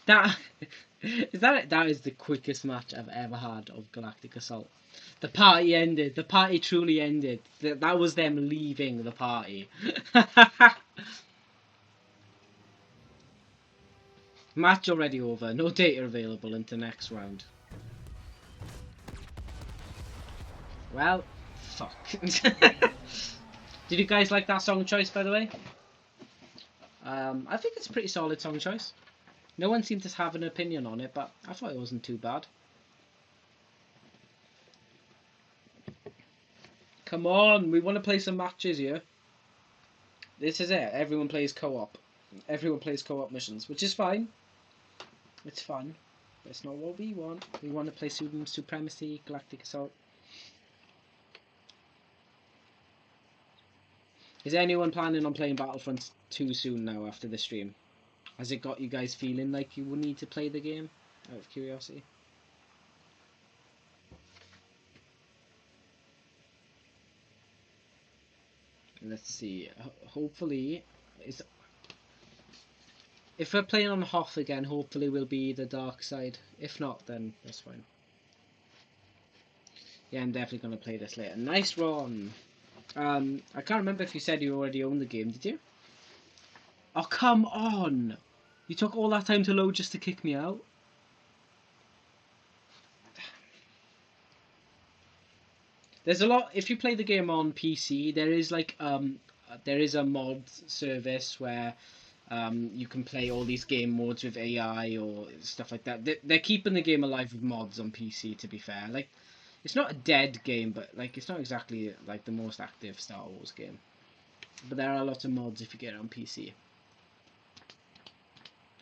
Speaker 2: That that is the quickest match I've ever had of Galactic Assault. The party ended. The party truly ended. That was them leaving the party. Match already over. No data available into next round. Well, fuck. Did you guys like that song choice, by the way? I think it's a pretty solid song choice. No one seemed to have an opinion on it, but I thought it wasn't too bad. Come on, we want to play some matches here. This is it. Everyone plays co-op. Everyone plays co-op missions, which is fine. It's fun, but it's not what we want. We want to play Supremacy, Galactic Assault. Is anyone planning on playing Battlefront 2 soon now after the stream? Has it got you guys feeling like you will need to play the game, out of curiosity? Let's see. Hopefully, if we're playing on Hoth again, hopefully we'll be the dark side. If not, then that's fine. Yeah, I'm definitely going to play this later. Nice run! I can't remember if you said you already owned the game, did you? Oh, come on! You took all that time to load just to kick me out? There's a lot, if you play the game on PC, there is like, there is a mod service where you can play all these game modes with AI or stuff like that. They're keeping the game alive with mods on PC, to be fair. Like, it's not a dead game, but like it's not exactly like the most active Star Wars game. But there are a lot of mods if you get it on PC.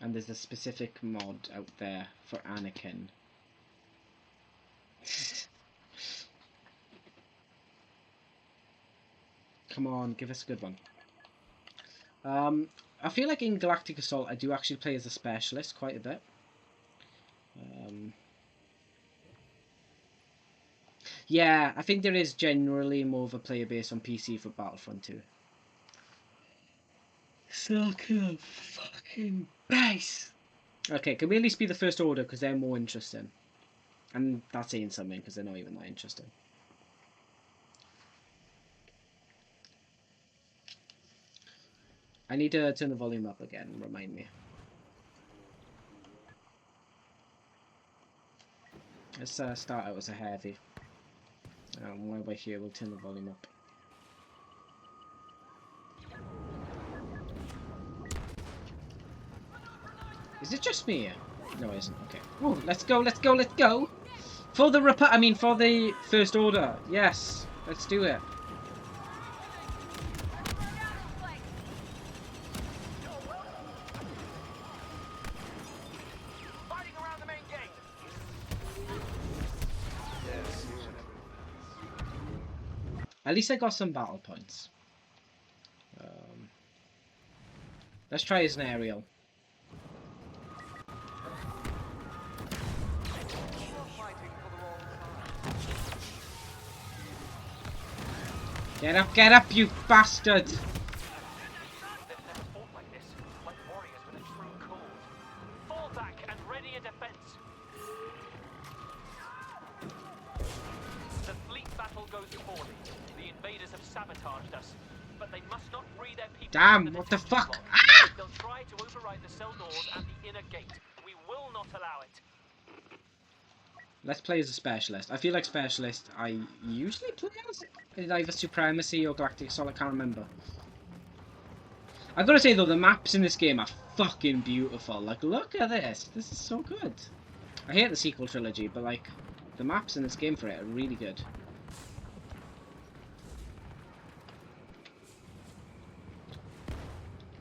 Speaker 2: And there's a specific mod out there for Anakin. Come on, give us a good one. I feel like in Galactic Assault I do actually play as a specialist quite a bit. Yeah, I think there is generally more of a player base on PC for Battlefront 2. So cool, fucking nice. Okay, can we at least be the First Order because they're more interesting? And that's saying something because they're not even that interesting. I need to turn the volume up again, remind me. Let's start out as a heavy. While we're here, we'll turn the volume up. Is it just me? No, it isn't. Okay. Oh, let's go, let's go, let's go! For the for the First Order. Yes, let's do it. At least I got some battle points. Let's try as an aerial. Get up, you bastard!
Speaker 4: They've never fought like this, like warriors with a true cause. Fall back and ready a defense. The fleet battle goes poorly. The invaders have sabotaged us, but they must not free their people.
Speaker 2: Damn, what the fuck? Ah!
Speaker 4: They'll try to override the cell doors and the inner gate. We will not allow it.
Speaker 2: Let's play as a specialist. I feel like specialist I usually play as in either Supremacy or Galactic Assault, I can't remember. I've got to say though, the maps in this game are fucking beautiful. Like, look at this. This is so good. I hate the sequel trilogy, but like, the maps in this game for it are really good.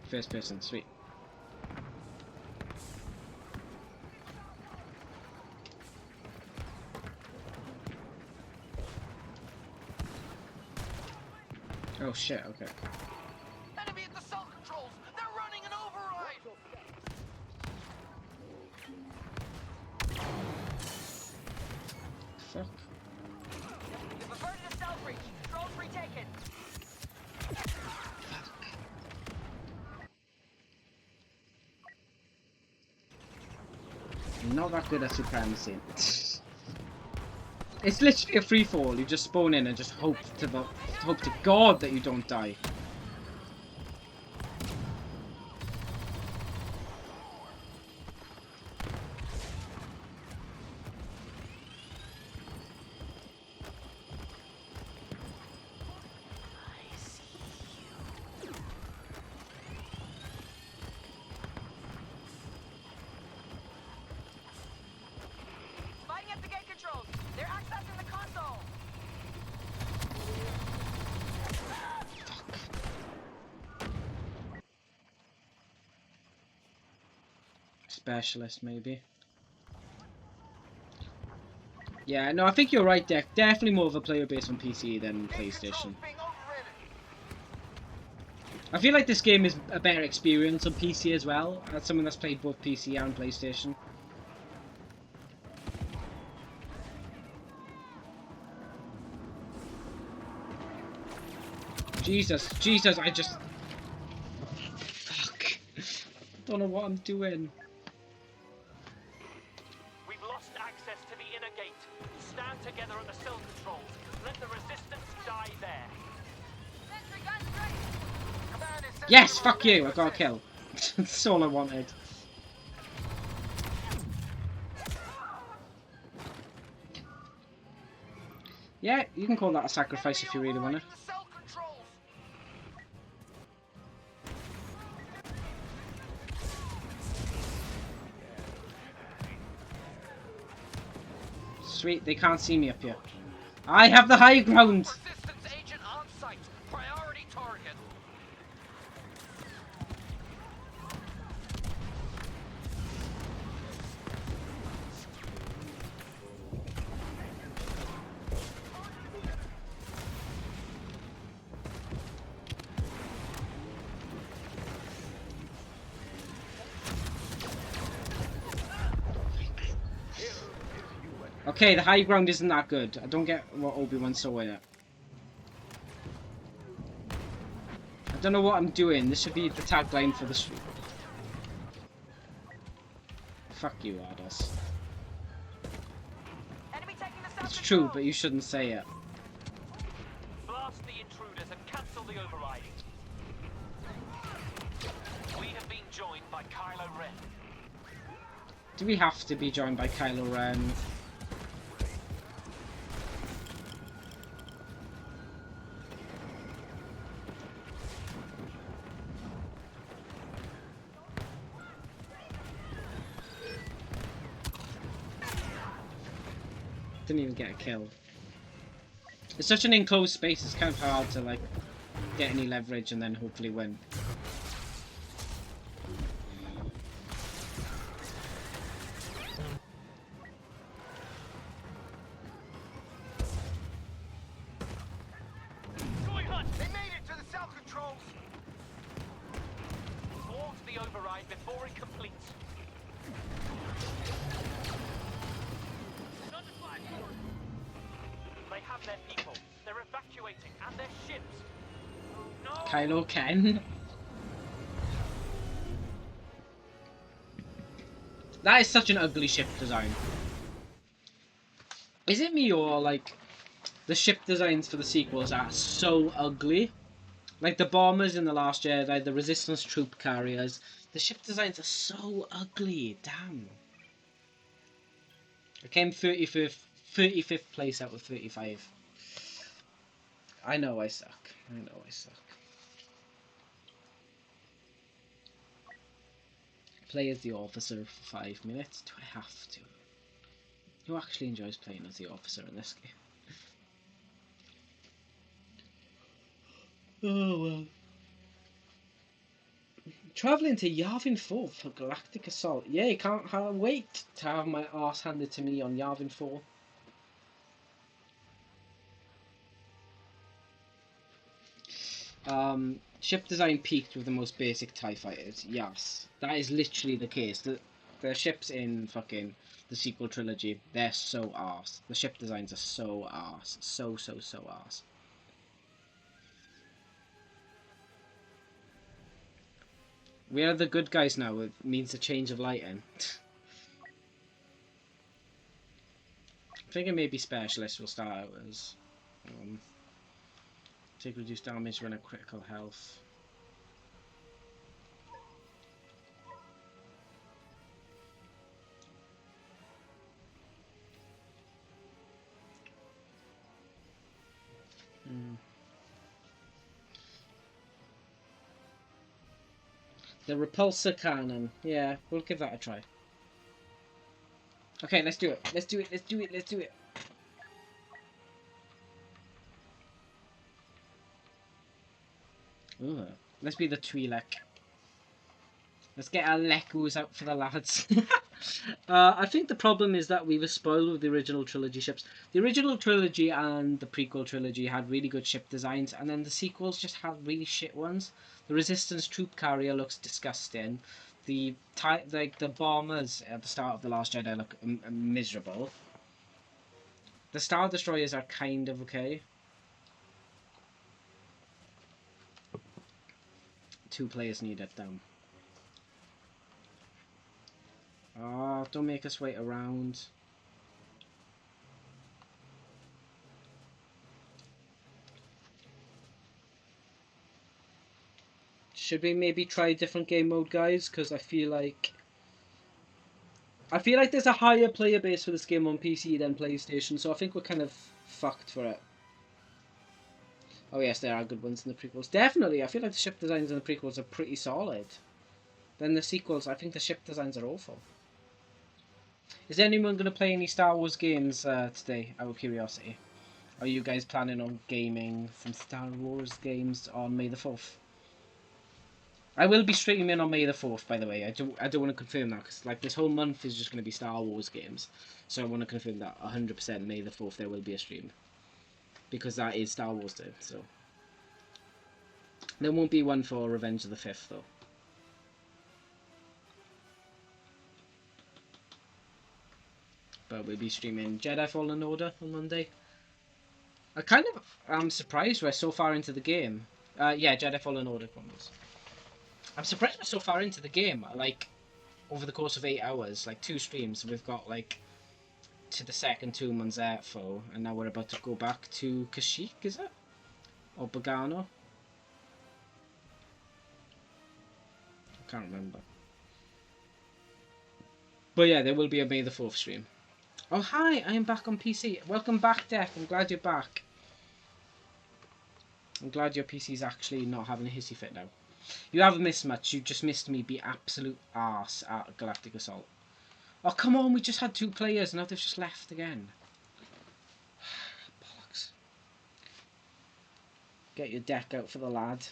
Speaker 2: First person, sweet. Oh shit, okay.
Speaker 4: Enemy at the cell controls! They're running an override!
Speaker 2: Fuck.
Speaker 4: You've averted a cell breach. Controls retaken.
Speaker 2: Not that good at Supremacy. It's literally a free fall. You just spawn in and just hope to God that you don't die.
Speaker 4: Fighting at the gate controls. They're accessing the console.
Speaker 2: Specialist, maybe. Yeah, no, I think you're right, Deck. Definitely more of a player base on PC than PlayStation. I feel like this game is a better experience on PC as well, as someone that's played both PC and PlayStation. Jesus, I just... Fuck. Don't know what I'm doing.
Speaker 4: We've lost access to the inner gate. Stand together at the cell controls. Let the resistance die there.
Speaker 2: Yes, fuck you, I got a kill. That's all I wanted. Yeah, you can call that a sacrifice if you really want to. Sweet, they can't see me up here. I have the high ground!
Speaker 4: Resistance agent on site. Priority target.
Speaker 2: Okay, the high ground isn't that good. I don't get what Obi-Wan saw in it. I don't know what I'm doing. This should be the tagline for the stream. Fuck you, Ardos. It's true, but you shouldn't say it.
Speaker 4: Blast the intruders and cancel the override. We have been joined by Kylo Ren.
Speaker 2: Do we have to be joined by Kylo Ren? Didn't even get a kill. It's such an enclosed space, it's kind of hard to like get any leverage and then hopefully win.
Speaker 5: They made it to the south controls.
Speaker 4: Thwart the override before it completes. They have their people. They're evacuating and their ships. No.
Speaker 2: Kylo Ken. That is such an ugly ship design. Is it me or like the ship designs for the sequels are so ugly? Like the bombers in The Last Jedi, the Resistance troop carriers, the ship designs are so ugly. Damn. I came 35th place out of 35. I know I suck. I know I suck. Play as the officer for 5 minutes. Do I have to? Who actually enjoys playing as the officer in this game? Oh well. Travelling to Yavin 4 for Galactic Assault. Yeah, you can't wait to have my arse handed to me on Yavin 4. Ship design peaked with the most basic TIE fighters. Yes, that is literally the case. The ships in fucking the sequel trilogy, they're so arse. The ship designs are so arse. So arse. We are the good guys now. It means a change of lighting. I'm thinking maybe Specialist will start out as take reduced damage when at critical health. The repulsor cannon. Yeah, we'll give that a try. Okay, let's do it. Let's do it. Let's do it. Let's do it. Ooh, let's be the Twi'lek. Let's get our Lekos out for the lads. I think the problem is that we were spoiled with the original trilogy ships. The original trilogy and the prequel trilogy had really good ship designs, and then the sequels just had really shit ones. The Resistance troop carrier looks disgusting. The bombers at the start of The Last Jedi look miserable. The Star Destroyers are kind of okay. 2 players needed them. Oh, don't make us wait around. Should we maybe try a different game mode, guys? Because I feel like there's a higher player base for this game on PC than PlayStation, so I think we're kind of fucked for it. Oh yes, there are good ones in the prequels. Definitely, I feel like the ship designs in the prequels are pretty solid. Then the sequels, I think the ship designs are awful. Is anyone going to play any Star Wars games today, out of curiosity? Are you guys planning on gaming some Star Wars games on May the 4th? I will be streaming on May the 4th, by the way. I don't want to confirm that, because like, this whole month is just going to be Star Wars games. So I want to confirm that 100% May the 4th there will be a stream. Because that is Star Wars Day, so. There won't be one for Revenge of the 5th, though. but we'll be streaming Jedi Fallen Order on Monday. I kind of am surprised we're so far into the game. Yeah, Jedi Fallen Order Chronicles. I'm surprised we're so far into the game. Like, over the course of 8 hours, like 2 streams, we've got like to the second Tomb on Zerfo, and now we're about to go back to Kashyyyk, is it? Or Bogano? I can't remember. But yeah, there will be a May the 4th stream. Oh hi, I am back on PC. Welcome back, Deck. I'm glad you're back. I'm glad your PC's actually not having a hissy fit now. You haven't missed much, you just missed me be absolute arse at Galactic Assault. Oh come on, we just had 2 players, now they've just left again. Bollocks. Get your deck out for the lad.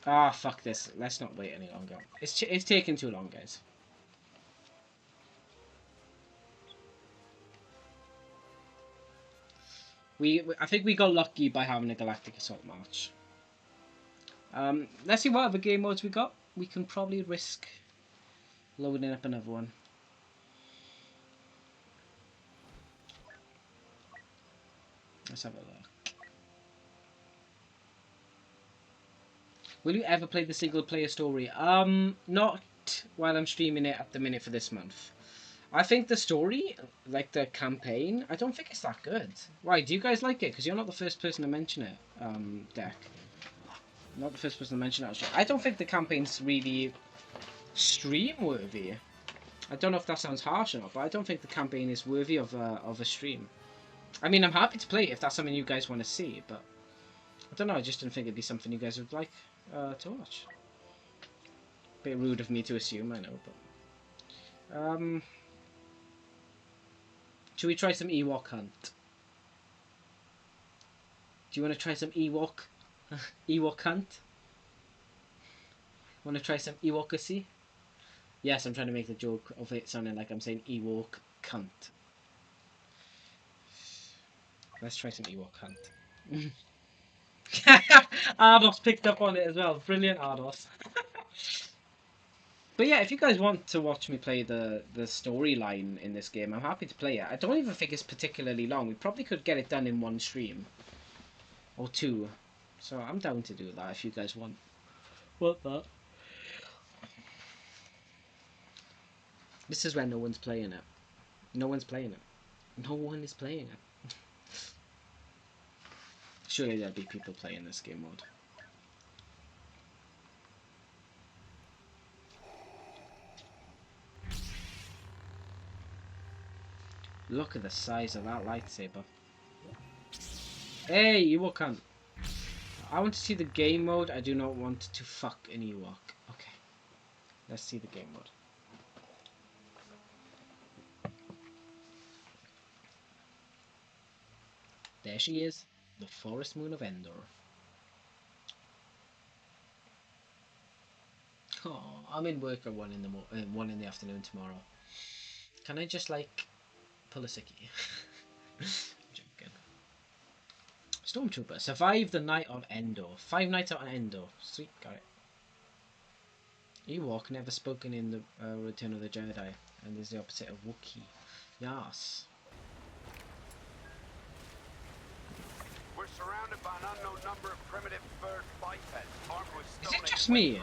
Speaker 2: Ah, fuck this. Let's not wait any longer. It's taking too long, guys. I think we got lucky by having a Galactic Assault match. Let's see what other game modes we got. We can probably risk loading up another one. Let's have a look. Will you ever play the single player story? Not while I'm streaming it at the minute for this month. I think the story, like the campaign, I don't think it's that good. Why, do you guys like it? Because you're not the first person to mention it, Deck. Not the first person to mention it, actually. I don't think the campaign's really stream-worthy. I don't know if that sounds harsh or not, but I don't think the campaign is worthy of a stream. I mean, I'm happy to play it if that's something you guys want to see, but I don't know, I just didn't think it'd be something you guys would like to watch. Bit rude of me to assume, I know, but... should we try some Ewok Hunt? Do you want to try some Ewok Hunt? Want to try some Ewokacy? Yes, I'm trying to make the joke of it sounding like I'm saying Ewok cunt. Let's try some Ewok Hunt. Ardos picked up on it as well. Brilliant, Ardos. But yeah, if you guys want to watch me play the storyline in this game, I'm happy to play it. I don't even think it's particularly long. We probably could get it done in 1 stream. Or 2. So I'm down to do that if you guys want. What that? This is when no one's playing it. No one's playing it. No one is playing it. Surely there'll be people playing this game mode. Look at the size of that lightsaber. Hey, Ewok cunt. I want to see the game mode. I do not want to fuck an Ewok. Okay. Let's see the game mode. There she is. The Forest Moon of Endor. Oh, I'm in work at 1 in the afternoon tomorrow. Can I just like pull a sickie? Joking. Stormtrooper. Survive the night on Endor. 5 nights out on Endor. Sweet, got it. Ewok, never spoken in the Return of the Jedi, and is the opposite of Wookiee. Yes.
Speaker 5: We're surrounded by an unknown number of primitive bird bipeds armed with
Speaker 2: Is it just me?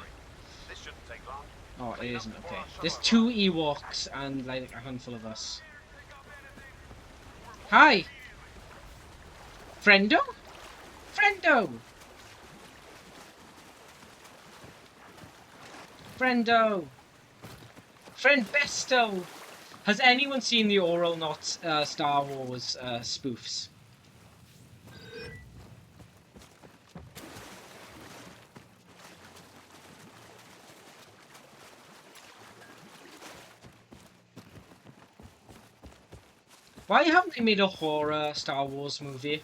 Speaker 5: This shouldn't take long.
Speaker 2: Oh, it isn't. Okay. There's 2 Ewoks and like a handful of us. Hi! Friendo? Friendo! Friendo! Friend Besto! Has anyone seen the Oral Not Star Wars spoofs? Why haven't they made a horror Star Wars movie?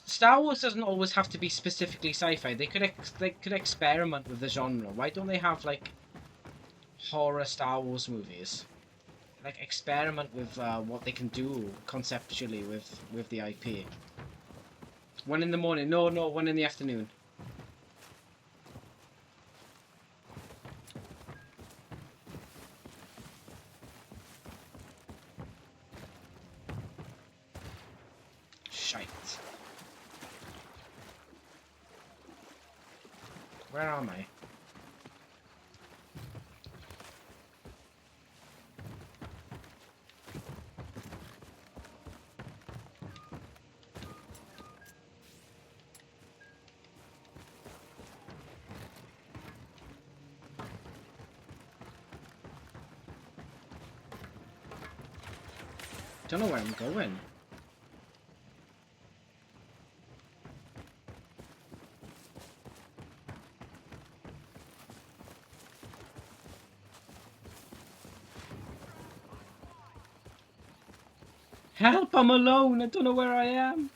Speaker 2: Star Wars doesn't always have to be specifically sci-fi. They could experiment with the genre. Why don't they have like horror Star Wars movies? Like experiment with what they can do conceptually with the IP. 1 in the morning. No, 1 in the afternoon. shite. Where am I? Don't know where I'm going. Help! I'm alone. I don't know where I am.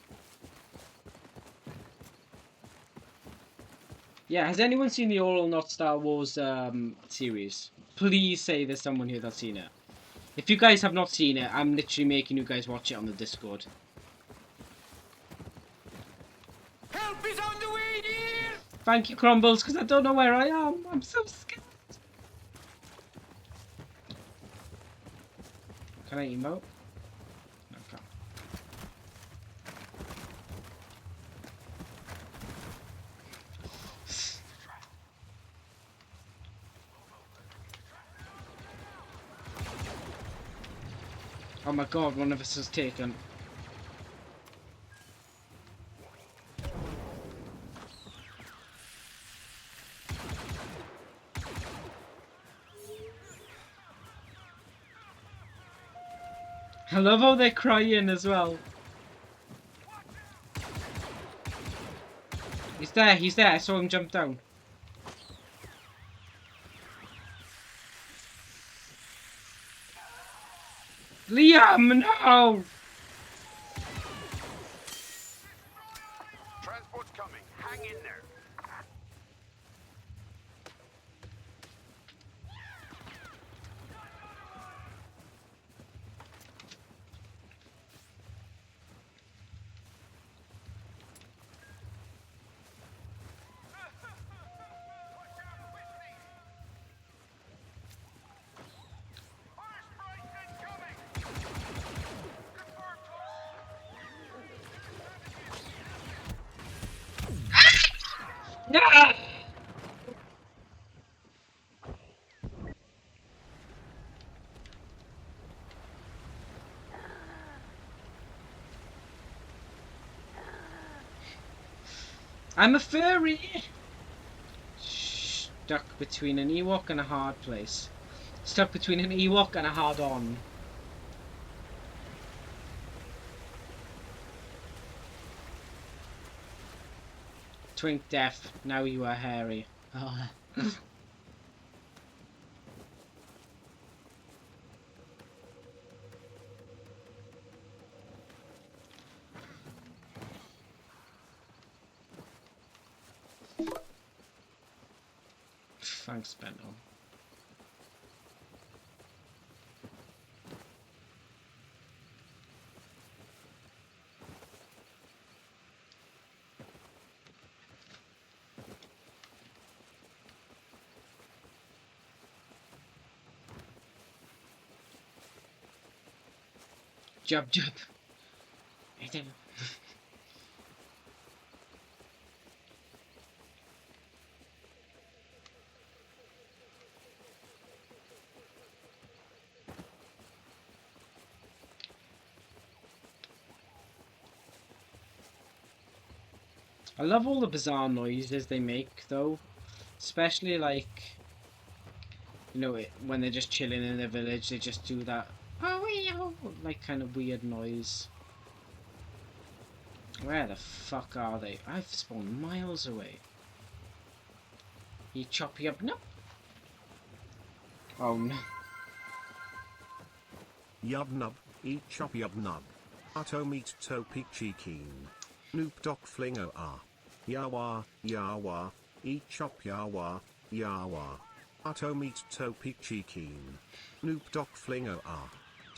Speaker 2: Yeah, has anyone seen the All or Not Star Wars series? Please say there's someone here that's seen it. If you guys have not seen it, I'm literally making you guys watch it on the Discord.
Speaker 10: Help is on the way, dear!
Speaker 2: Thank you, Crumbles, because I don't know where I am. I'm so scared. Can I emote? No, I can't. Oh my god, one of us is taken. I love how they're crying as well. He's there, I saw him jump down. Liam, no!
Speaker 5: Transport's coming. Hang in there.
Speaker 2: No! I'm a furry! Stuck between an Ewok and a hard place. Stuck between an Ewok and a hard-on. Twink deaf, now you are hairy. Oh. Thanks, Benno. Jump, jump. I didn't. I love all the bizarre noises they make, though. Especially, like, you know, when they're just chilling in the village, they just do that, oh, like, kind of weird noise. Where the fuck are they? I've spawned miles away. You choppy up? No. Oh, no.
Speaker 1: Yub nub, eat chop yub nub. Auto meet topi cheekin. Noop doc flingo ah. Yawa, yawa, eat chop yawa, yawa. Auto meet topi cheekin. Noop doc flingo ah.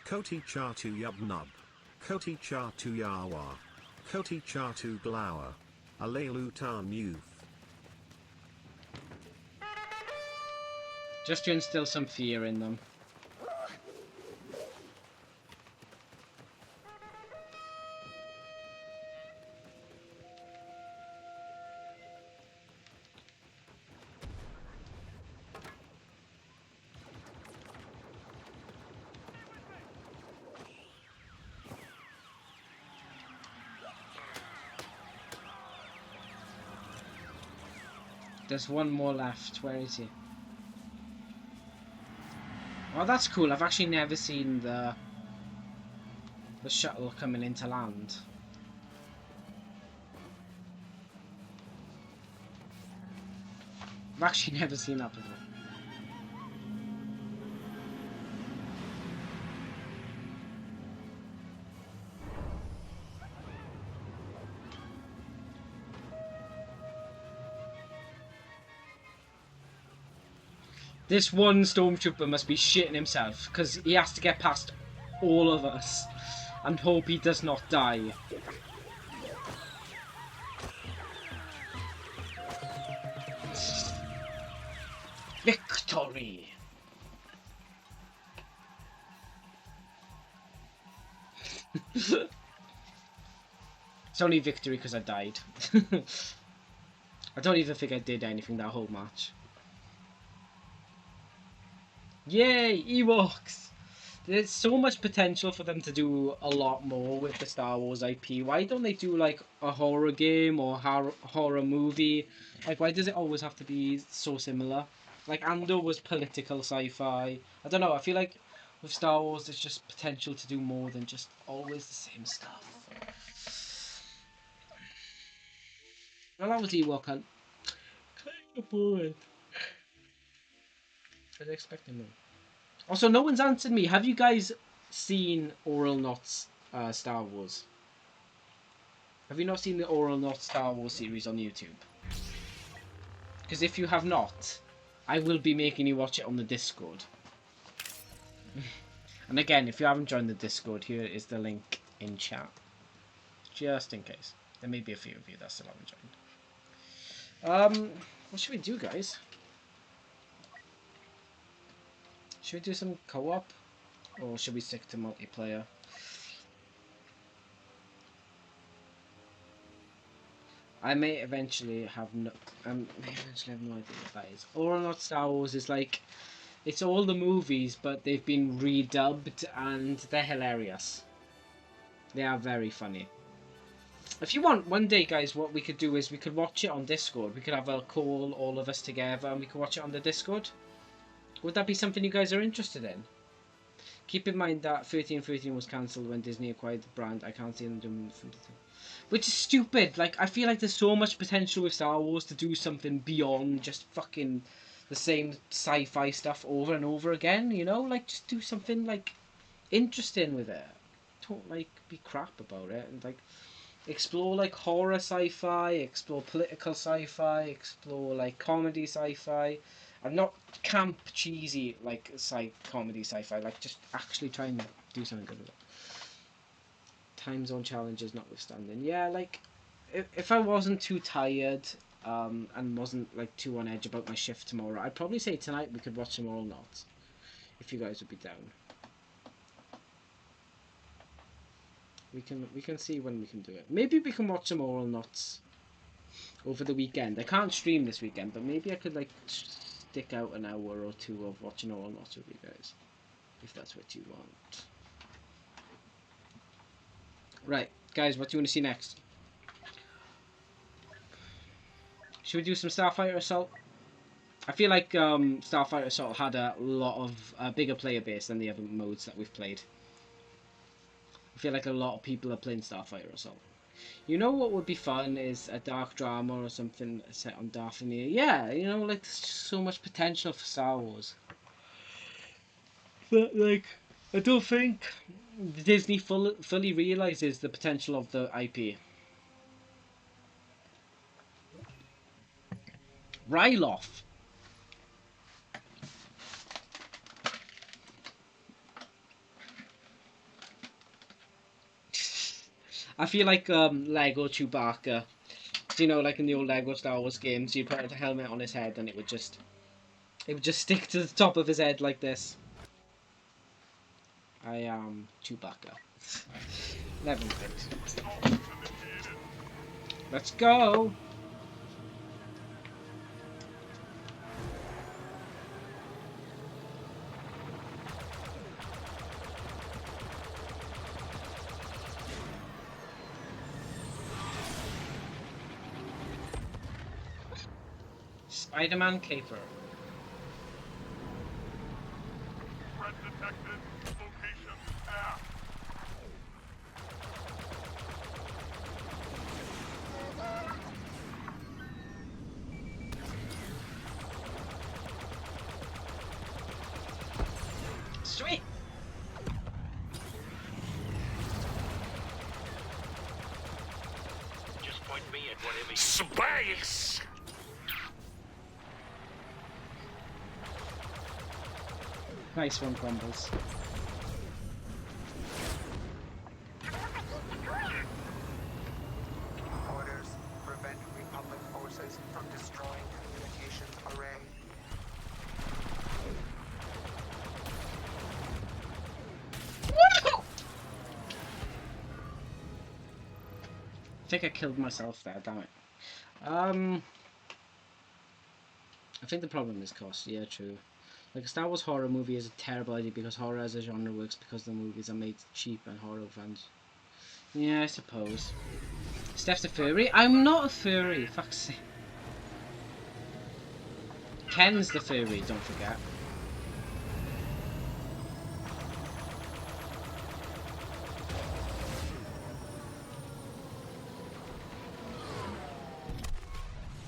Speaker 1: Koti cha tu yub nub. Koti cha tu yawa. Koti cha tu glower. Alelu tan youth.
Speaker 2: Just to instill some fear in them. There's one more left. Where is he? Oh, that's cool. I've actually never seen the shuttle coming into land. I've actually never seen that before. This one stormtrooper must be shitting himself because he has to get past all of us and hope he does not die. Victory! It's only victory because I died. I don't even think I did anything that whole match. Yay, Ewoks! There's so much potential for them to do a lot more with the Star Wars IP. Why don't they do like a horror game or horror movie? Like, why does it always have to be so similar? Like, Andor was political sci-fi. I don't know, I feel like with Star Wars there's just potential to do more than just always the same stuff. Well, that was Ewok Hunt. Kind of bored. I was expecting more. Also, no one's answered me. Have you guys seen Oral Knots Star Wars? Have you not seen the Oral Knots Star Wars series on YouTube? Because if you have not, I will be making you watch it on the Discord. And again, if you haven't joined the Discord, here is the link in chat. Just in case. There may be a few of you that still haven't joined. What should we do, guys? Should we do some co-op? Or should we stick to multiplayer? I may eventually have no idea what that is. Or not Star Wars is like, it's all the movies, but they've been redubbed and they're hilarious. They are very funny. If you want, one day, guys, what we could do is we could watch it on Discord. We could have a call, all of us together, and we could watch it on the Discord. Would that be something you guys are interested in? Keep in mind that 1313 was cancelled when Disney acquired the brand. I can't see them doing something. Which is stupid. Like, I feel like there's so much potential with Star Wars to do something beyond just fucking the same sci-fi stuff over and over again, you know? Like, just do something, like, interesting with it. Don't, like, be crap about it. And, like, explore, like, horror sci-fi, explore political sci-fi, explore, like, comedy sci-fi. And not camp cheesy like comedy sci-fi, like just actually try and do something good with it. Time zone challenges notwithstanding. Yeah, like if I wasn't too tired and wasn't like too on edge about my shift tomorrow, I'd probably say tonight we could watch some Oral Knots. If you guys would be down. We can see when we can do it. Maybe we can watch some Oral Knots over the weekend. I can't stream this weekend, but maybe I could like stick out an hour or two of watching Oral Knots with you guys, if that's what you want. Right, guys, what do you want to see next? Should we do some Starfighter Assault? I feel like Starfighter Assault had a lot of bigger player base than the other modes that we've played. I feel like a lot of people are playing Starfighter Assault. You know what would be fun is a dark drama or something set on Dathomir. Yeah, you know, like there's just so much potential for Star Wars. But like, I don't think Disney fully realizes the potential of the IP. Ryloth. I feel like Lego Chewbacca. Do you know, like in the old Lego Star Wars games, you'd put a helmet on his head and it would just stick to the top of his head like this. I am Chewbacca. Never mind. Let's go! Spider-Man caper.
Speaker 3: Threat detected. Location asked.
Speaker 2: Sweet.
Speaker 5: Just point me at whatever you
Speaker 3: Space!
Speaker 2: Nice one, Crumbles.
Speaker 5: Orders prevent Republic forces from destroying communications array.
Speaker 2: I think I killed myself there, damn it. I think the problem is cost, yeah, true. Like, a Star Wars horror movie is a terrible idea because horror as a genre works because the movies are made cheap and horror fans. Yeah, I suppose. Steph's a furry? I'm not a furry, fuck's sake. Ken's the furry, don't forget.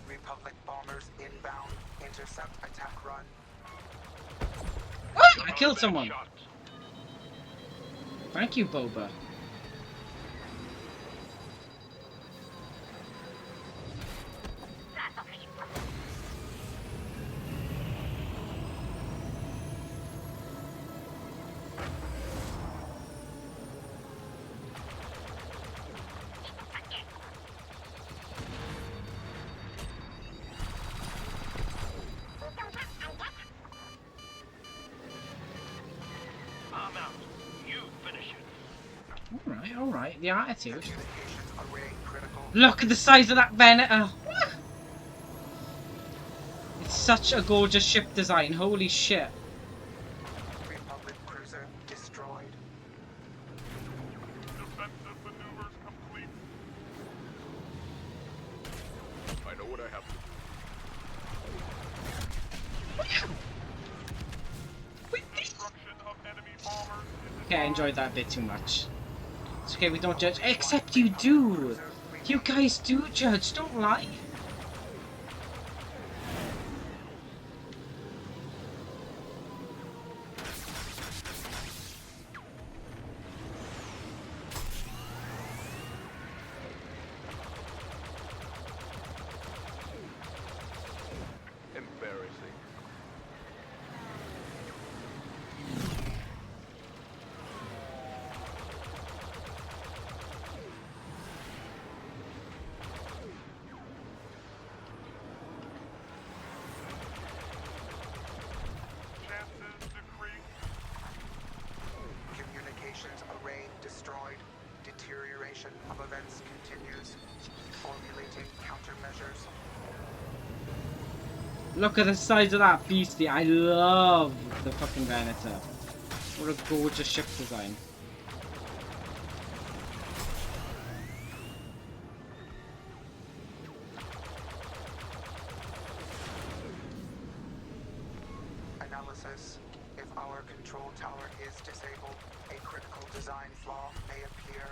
Speaker 5: Republic bombers inbound. Intercept attack run.
Speaker 2: Ah! I killed someone! Thank you, Boba.
Speaker 5: I'm out. You finish it.
Speaker 2: Alright, the attitude.
Speaker 5: Communications array critical.
Speaker 2: Look at the size of that Venator! It's such a gorgeous ship design, holy shit.
Speaker 5: Republic cruiser destroyed.
Speaker 3: Defensive maneuvers complete. I know what I have to do. Destruction of enemy bombers is
Speaker 2: Okay, I enjoyed that a bit too much. It's okay, we don't judge. Except you do! You guys do judge, don't lie.
Speaker 3: embarrassing. Chances decrease.
Speaker 5: Communications array destroyed. Deterioration of events continues. Formulating countermeasures.
Speaker 2: Look at the size of that beastie. I love the fucking Venator. What a gorgeous ship design.
Speaker 5: Analysis. If our control tower is disabled, a critical design flaw may appear.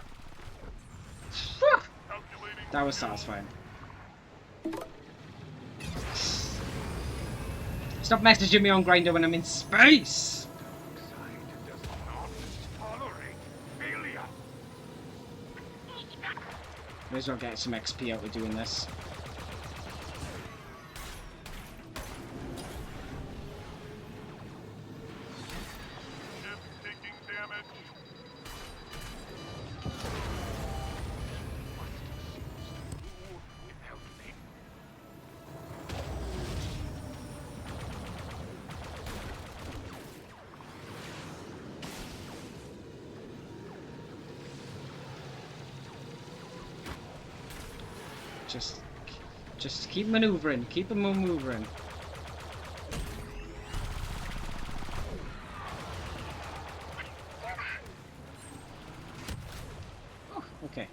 Speaker 3: Calculating.
Speaker 2: That was satisfying. Stop messaging me on Grindr when I'm in space!
Speaker 3: Does not tolerate failure.
Speaker 2: May as well get some XP out of doing this.
Speaker 3: Ship taking damage. Without me.
Speaker 2: Just keep maneuvering, keep them maneuvering. Oh, okay.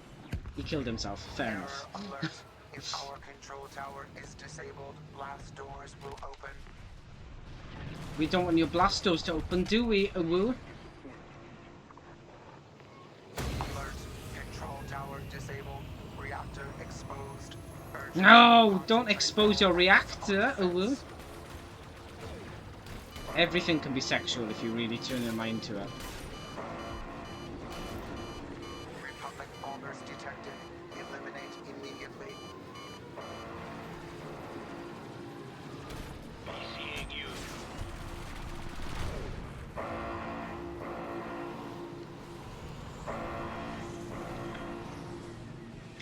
Speaker 2: He killed himself, fair enough.
Speaker 5: Alert. If our control tower is disabled, blast doors will open.
Speaker 2: We don't want your blast doors to open, do we, Awu?
Speaker 5: Alert. Control tower disabled. Reactor exposed. Urgent
Speaker 2: No! Don't expose your reactor, Awu. Everything can be sexual if you really turn your mind to it.
Speaker 5: Republic bombers detected. Eliminate immediately.
Speaker 4: Seeing you.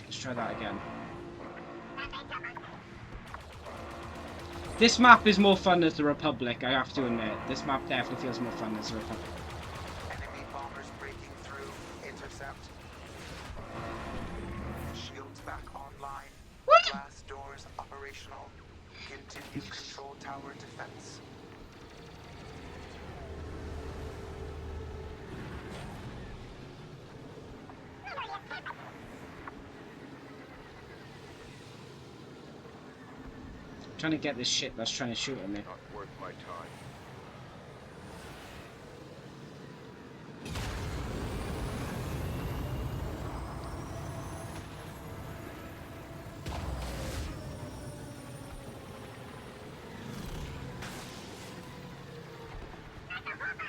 Speaker 2: Let's try that again. This map is more fun as the Republic, I have to admit. This map definitely feels more fun as the Republic.
Speaker 5: Enemy bombers breaking through. Intercept. Shields back online. Blast doors operational. Continue control tower defense.
Speaker 2: Trying to get this shit that's trying to shoot at me.
Speaker 3: Not worth my time.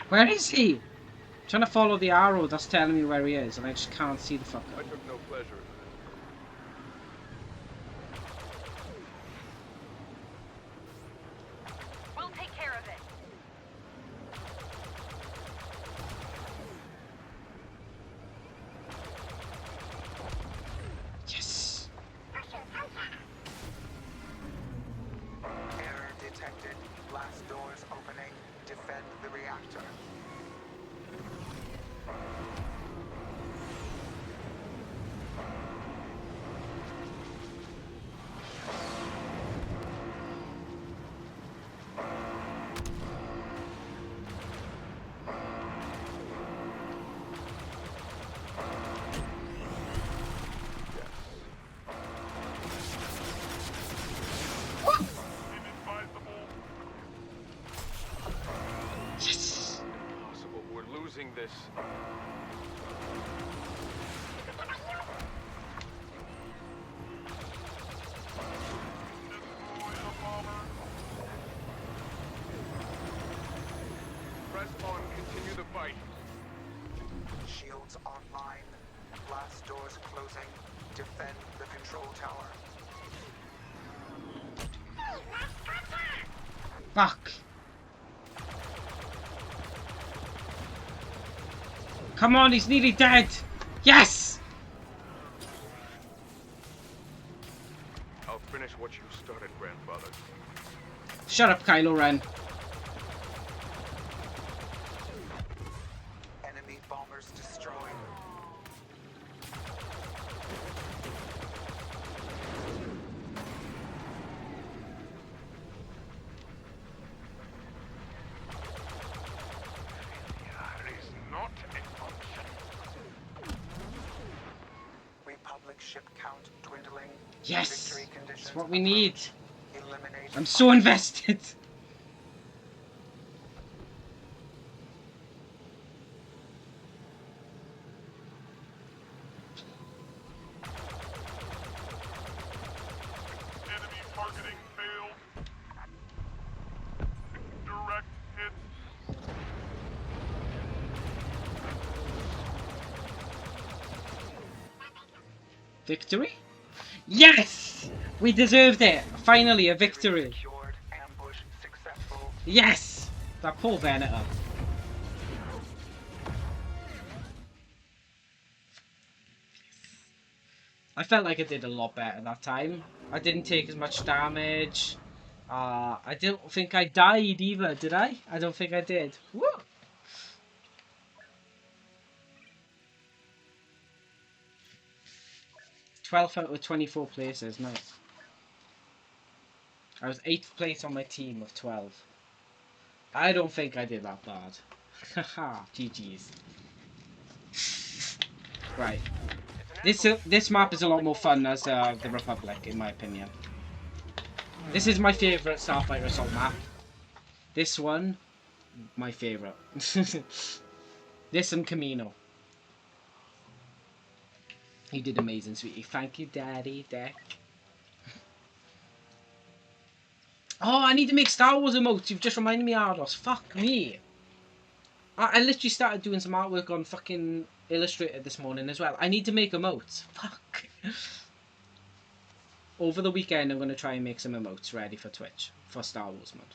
Speaker 2: Where is he? I'm trying to follow the arrow that's telling me where he is, and I just can't see the fucker.
Speaker 3: I took no pleasure in this.
Speaker 6: We'll take care of it.
Speaker 2: Yes!
Speaker 5: Error detected. Blast doors opening. Defend the reactor.
Speaker 2: Yes!
Speaker 3: Impossible. We're losing this. Destroy the bomber. Press on. Continue the fight.
Speaker 5: Shields online. Blast doors closing. Defend the control tower.
Speaker 2: Fuck! Come on, he's nearly dead! Yes!
Speaker 3: I'll finish what you started, grandfather.
Speaker 2: Shut up, Kylo Ren.
Speaker 5: Enemy bombers destroyed.
Speaker 3: That is not a function.
Speaker 5: Republic ship count dwindling.
Speaker 2: Yes!
Speaker 5: Victory conditions
Speaker 2: That's what we need.
Speaker 5: approach. Eliminate
Speaker 2: I'm so invested.
Speaker 3: Enemy targeting failed. Direct hit.
Speaker 2: Victory? Yes! We deserved it! Finally, a victory.
Speaker 5: secured. Ambush successful.
Speaker 2: Yes! That poor Venator. I felt like I did a lot better that time. I didn't take as much damage. I don't think I died either, did I? I don't think I did. Woo! 12 out of 24 places, nice. I was 8th place on my team of 12. I don't think I did that bad. Haha, GG's. Right.
Speaker 4: It's an
Speaker 2: This map is a lot more fun as the Republic, in my opinion. This is my favourite Starfighter Assault map. This one, my favourite. This and Camino. You did amazing, sweetie. Thank you, Daddy, Deck. Oh, I need to make Star Wars emotes. You've just reminded me, Ardos. Fuck me. I literally started doing some artwork on fucking Illustrator this morning as well. I need to make emotes. Fuck. Over the weekend, I'm going to try and make some emotes ready for Twitch. For Star Wars month.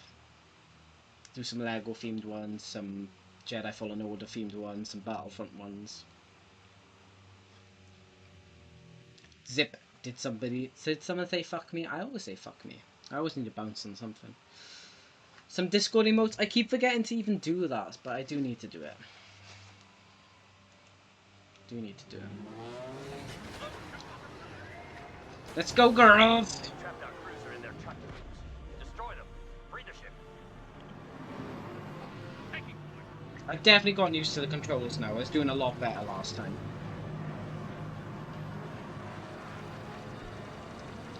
Speaker 2: Do some Lego themed ones. Some Jedi Fallen Order themed ones. Some Battlefront ones. Zip. Did someone say fuck me? I always say fuck me. I always need to bounce on something. Some Discord emotes. I keep forgetting to even do that, but I do need to do it. Let's go, girls!
Speaker 4: Trapped our cruiser in their truck. Destroy them. Free the ship.
Speaker 2: I've definitely gotten used to the controls now. I was doing a lot better last time.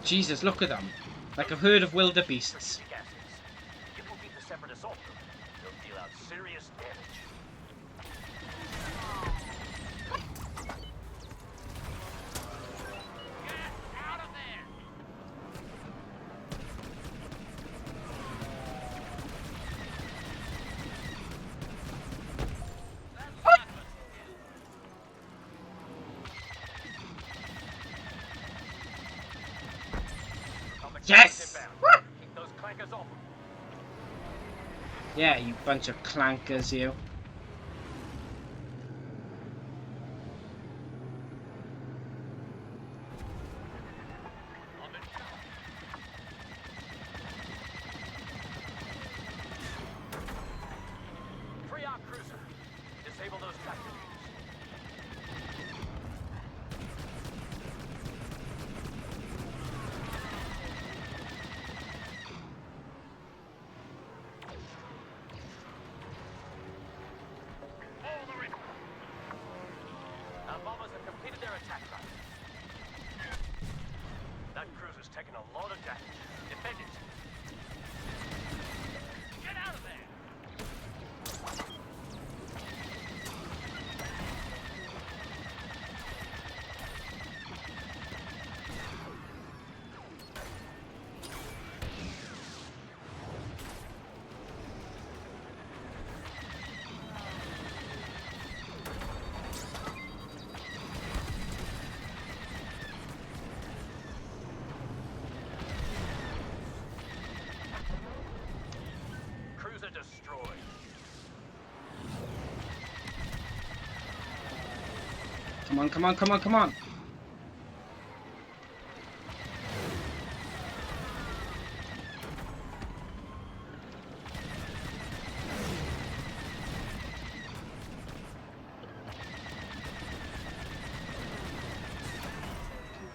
Speaker 2: Jesus, look at them. Like a herd of wildebeests.
Speaker 4: If we beat the separate assault group, they'll deal out serious damage.
Speaker 7: Get out of there!
Speaker 2: Yes!
Speaker 4: Keep those clankers off.
Speaker 2: Yeah, you bunch of clankers, you.
Speaker 4: Free our cruiser. Disable those tractor beams. Our bombers have completed their attack run. That cruiser's taken a lot of damage. Defend it.
Speaker 7: Get out of there!
Speaker 4: Cruiser destroyed.
Speaker 2: Come on, come on, come on, come on.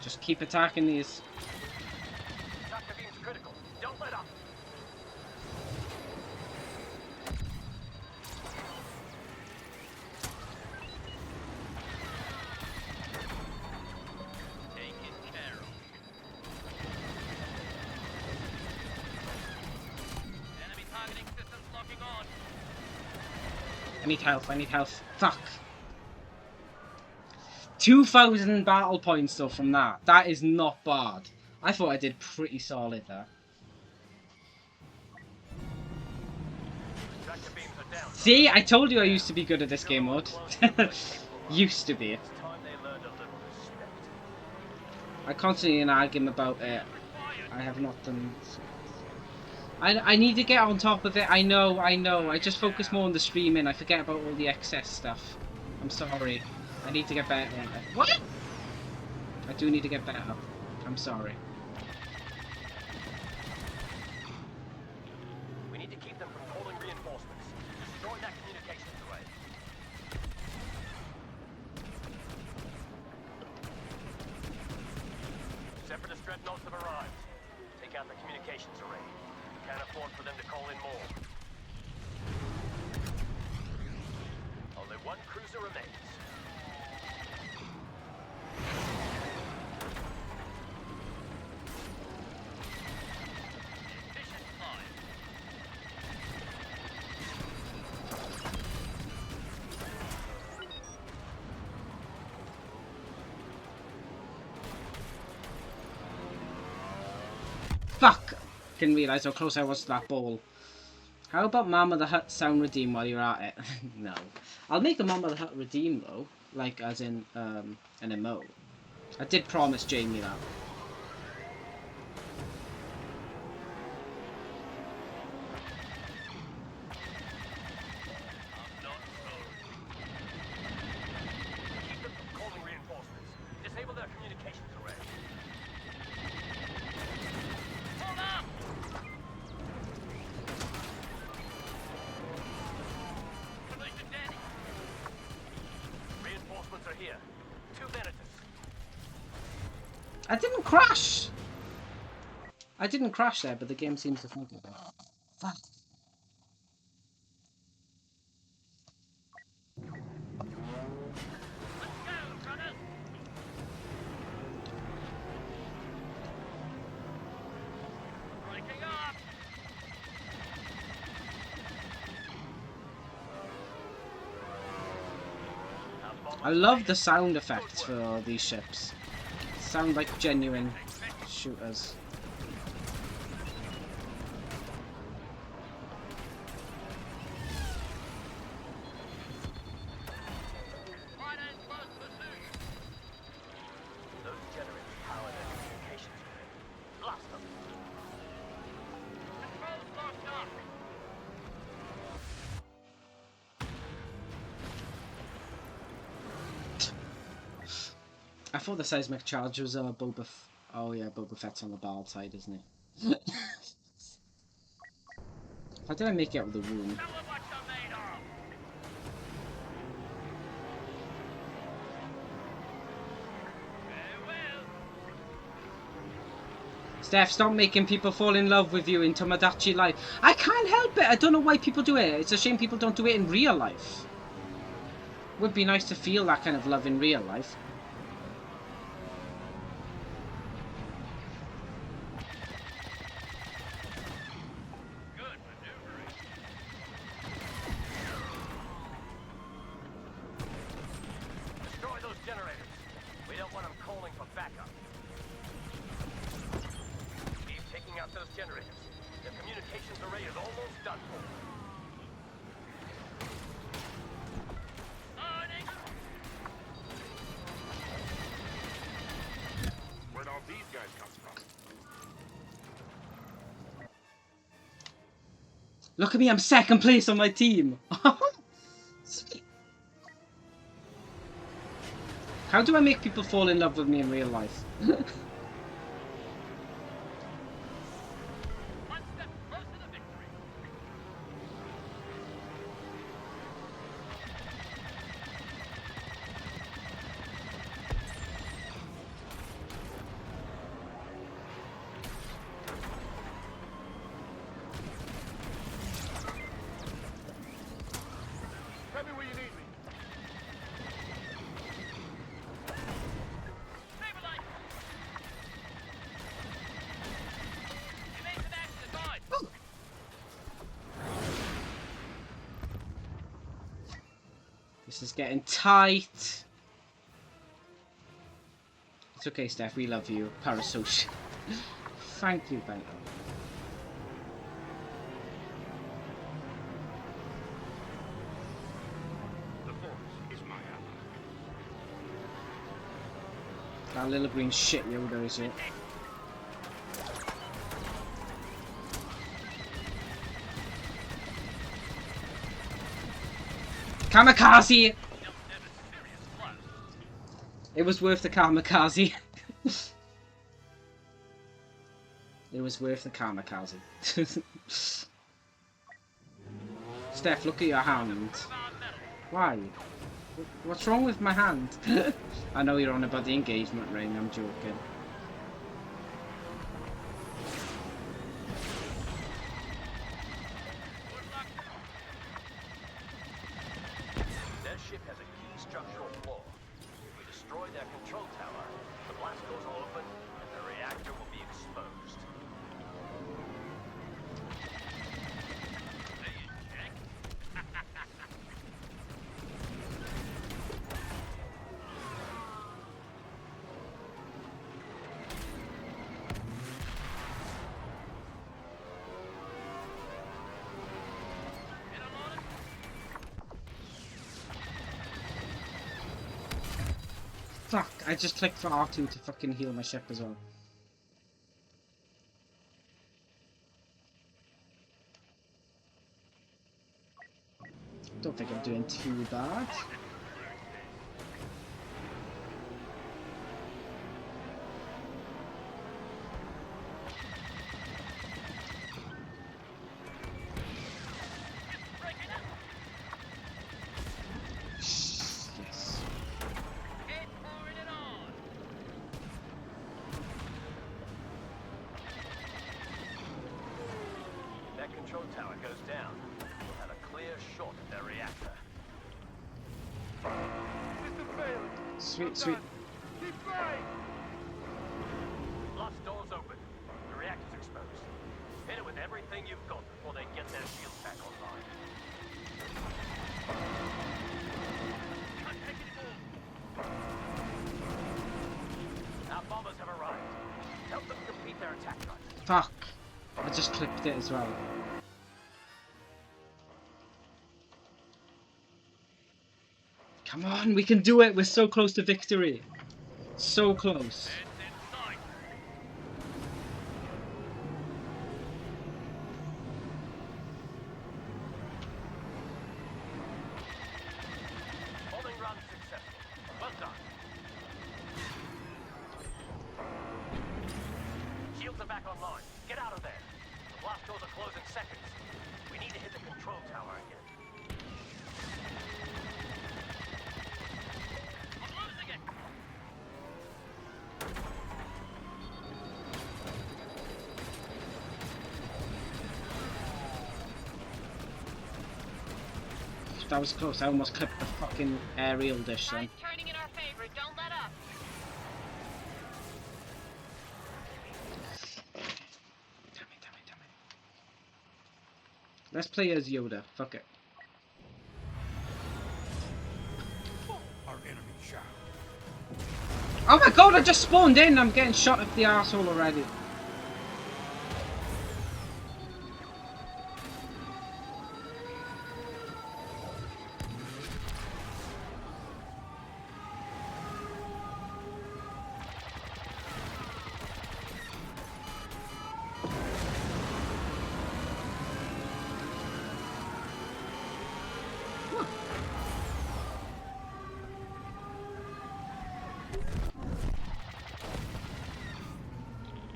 Speaker 2: Just keep attacking these.
Speaker 4: Tractor beam's critical. Don't let up.
Speaker 7: Taken care of. Enemy targeting systems locking on.
Speaker 2: I need health, I need health. Fuck. 2,000 battle points though from that. That is not bad. I thought I did pretty solid there.
Speaker 4: Tractor beams are down.
Speaker 2: See, I told you I used to be good at this game mode. Used to be.
Speaker 4: It's time they learned a little respect.
Speaker 2: I constantly nag him about it. I have not done. I need to get on top of it. I know. I just focus more on the streaming. I forget about all the excess stuff. I'm sorry. I need to get better at it. What? I do need to get better. I'm sorry.
Speaker 4: We need to keep them from calling reinforcements. Destroy that communications array. Separatist dreadnoughts have arrived. Take out the communications array. We can't afford for them to call in more. Only one cruiser remains.
Speaker 2: Didn't realise how close I was to that ball. How about Mama the Hut sound redeem while you're at it? No. I'll make a Mama the Hut redeem though. Like as in an emote. I did promise Jamie that.
Speaker 4: Keep them from calling reinforcements. Disable their communications array. Hold up! Reinforcements are here. 2 Venatus.
Speaker 2: I didn't crash! I didn't crash there, but the game seems to think of it. Fuck. I love the sound effects for all these ships. Sound like genuine shooters.
Speaker 4: Those generators power their communications array. Blast them. Controls locked up.
Speaker 2: I thought the seismic charge was Boba oh yeah, Boba Fett's on the bald side, isn't he? How did I make it out of the room? Steph, stop making people fall in love with you in Tomodachi Life. I can't help it. I don't know why people do it. It's a shame people don't do it in real life. Would be nice to feel that kind of love in real life.
Speaker 4: Destroy those generators. We don't want them calling for backup. Keep taking out those generators. The communications array is almost done for.
Speaker 3: Where'd all these guys come from?
Speaker 2: Look at me, I'm second place on my team. Sweet. How do I make people fall in love with me in real life?
Speaker 3: Tell me where you need me.
Speaker 2: This is getting tight. It's okay, Steph. We love you. Parasocial. Thank you, Bento.
Speaker 3: The Force is my ally.
Speaker 2: That little green shit Yoda is it. Kamikaze! It was worth the kamikaze. It was worth the kamikaze. Steph, look at your hand. Why? What's wrong with my hand? I know you're on about the engagement ring, I'm joking.
Speaker 4: Their ship has a key structural flaw. If we destroy their control tower, the blast doors will open and the reactor will be exposed.
Speaker 2: Fuck, I just clicked for R2 to fucking heal my ship as well. Don't think I'm doing too bad. Yes.
Speaker 4: That control tower goes down. We'll have a clear shot of their reactor.
Speaker 7: System failing.
Speaker 2: Sweet, sweet.
Speaker 7: Keep flying.
Speaker 4: Blast doors open. The reactor's exposed. Hit it with everything you've got before they get their shields back online.
Speaker 7: Can't take it all.
Speaker 4: Our bombers have arrived. Help them complete their attack run.
Speaker 2: Fuck. I just clipped it as well. Come on, we can do it. We're so close to victory. So close.
Speaker 7: It's in sight.
Speaker 4: Bombing run successful. Well done. Shields are back online. Get out of there. The blast doors are closing seconds. We need to hit the control tower again.
Speaker 7: I'm losing it.
Speaker 2: That was close. I almost clipped the fucking aerial dish then.
Speaker 6: turning in our favor. Don't let up.
Speaker 2: Damn it. Let's play as Yoda. Fuck it.
Speaker 10: Our enemy shot.
Speaker 2: Oh my god, I just spawned in. I'm getting shot up the arsehole already.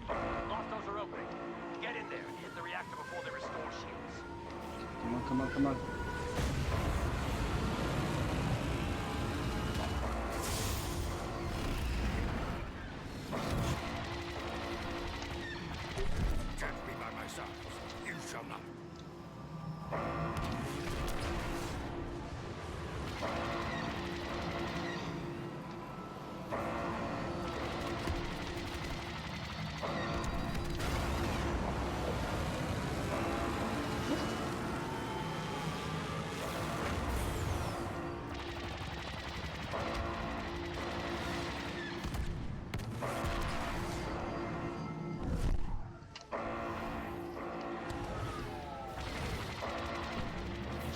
Speaker 4: Blast doors are opening. Get in there and hit the reactor before they restore shields.
Speaker 2: Come on.
Speaker 10: Can't be by my side. You shall not.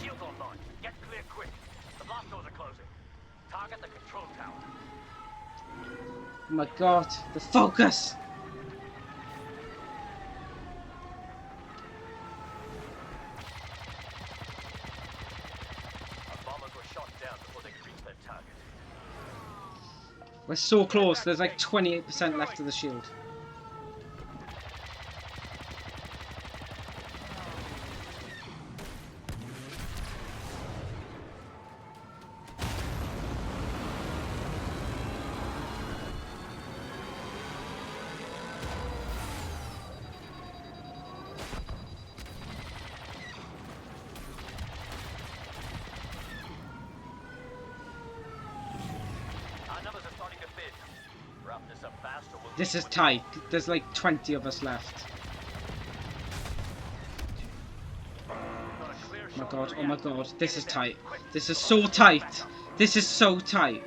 Speaker 4: Shields online. Get clear quick. The blast doors are closing. Target the control tower.
Speaker 2: Oh my god, the focus!
Speaker 4: Our bombers were shot down before they could reach their target.
Speaker 2: We're so close. There's like 28% left of the shield.
Speaker 4: Our numbers are starting to thin. Wrap this up fast or we'll
Speaker 2: This
Speaker 4: lose
Speaker 2: is tight. There's like 20 of us left.
Speaker 4: We've got a clear
Speaker 2: Oh my
Speaker 4: shot
Speaker 2: god,
Speaker 4: of the
Speaker 2: oh my
Speaker 4: reactor.
Speaker 2: god.
Speaker 4: Get
Speaker 2: This
Speaker 4: in
Speaker 2: is
Speaker 4: there.
Speaker 2: tight.
Speaker 4: Quick.
Speaker 2: This is so tight. This is so tight.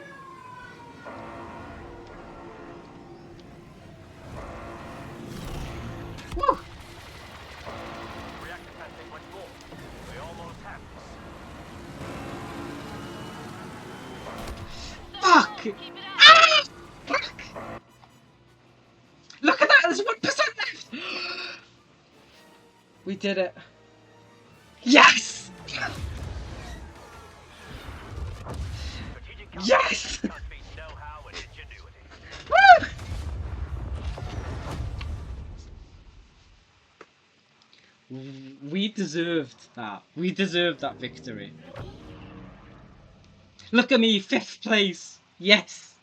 Speaker 2: Woo!
Speaker 4: Reactor can't take much more. We almost have this.
Speaker 2: Fuck!
Speaker 6: Keep it up.
Speaker 2: Ah! There's 1% left! We did it. Yes! Yes! Woo! We deserved that. We deserved that victory. Look at me, 5th place. Yes.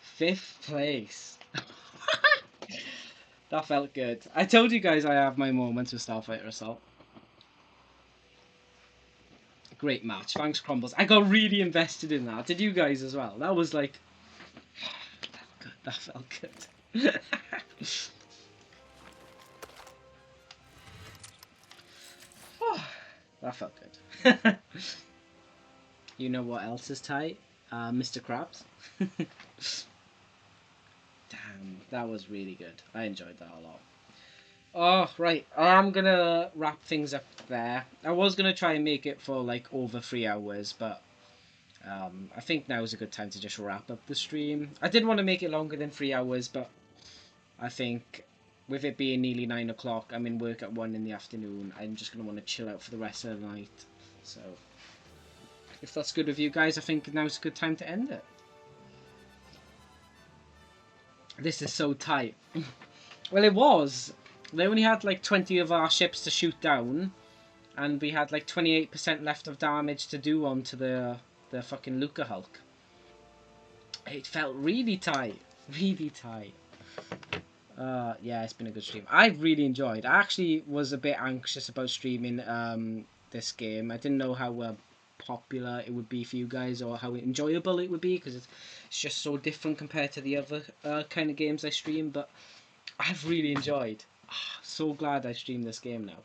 Speaker 2: Fifth place. That felt good. I told you guys I have my moments with Starfighter Assault. Great match. Thanks, Crumbles. I got really invested in that. Did you guys as well? That was like... That felt good. That felt good. You know what else is tight? Mr. Krabs. Damn, that was really good. I enjoyed that a lot. Oh, right. I'm gonna wrap things up there. I was gonna try and make it for like over 3 hours, but I think now is a good time to just wrap up the stream. I did want to make it longer than 3 hours, but I think with it being nearly 9 o'clock, I'm in work at 1 in the afternoon. I'm just gonna want to chill out for the rest of the night. So if that's good with you guys, I think now's a good time to end it. This is so tight. Well, it was. They only had like 20 of our ships to shoot down, and we had like 28% left of damage to do onto the fucking Luca Hulk. It felt really tight. Really tight. Yeah, it's been a good stream. I've really enjoyed. I actually was a bit anxious about streaming this game. I didn't know how popular it would be for you guys or how enjoyable it would be, because it's just so different compared to the other kind of games I stream, but I've really enjoyed. So glad I streamed this game now.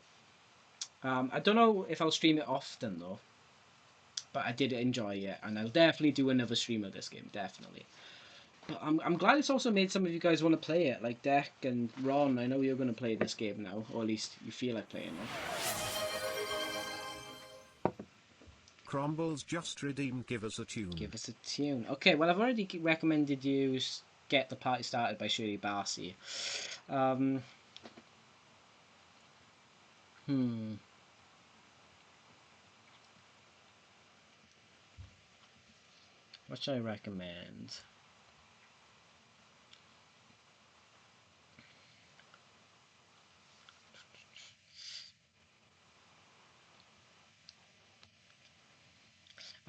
Speaker 2: I don't know if I'll stream it often though, but I did enjoy it, and I'll definitely do another stream of this game, definitely. But I'm glad it's also made some of you guys want to play it, like Deck and Ron. I know you're going to play this game now, or at least you feel like playing it.
Speaker 1: Crumbles just redeemed Give Us a Tune.
Speaker 2: Give us a tune. Okay, well, I've already recommended you Get the Party Started by Shirley Bassey. What should I recommend?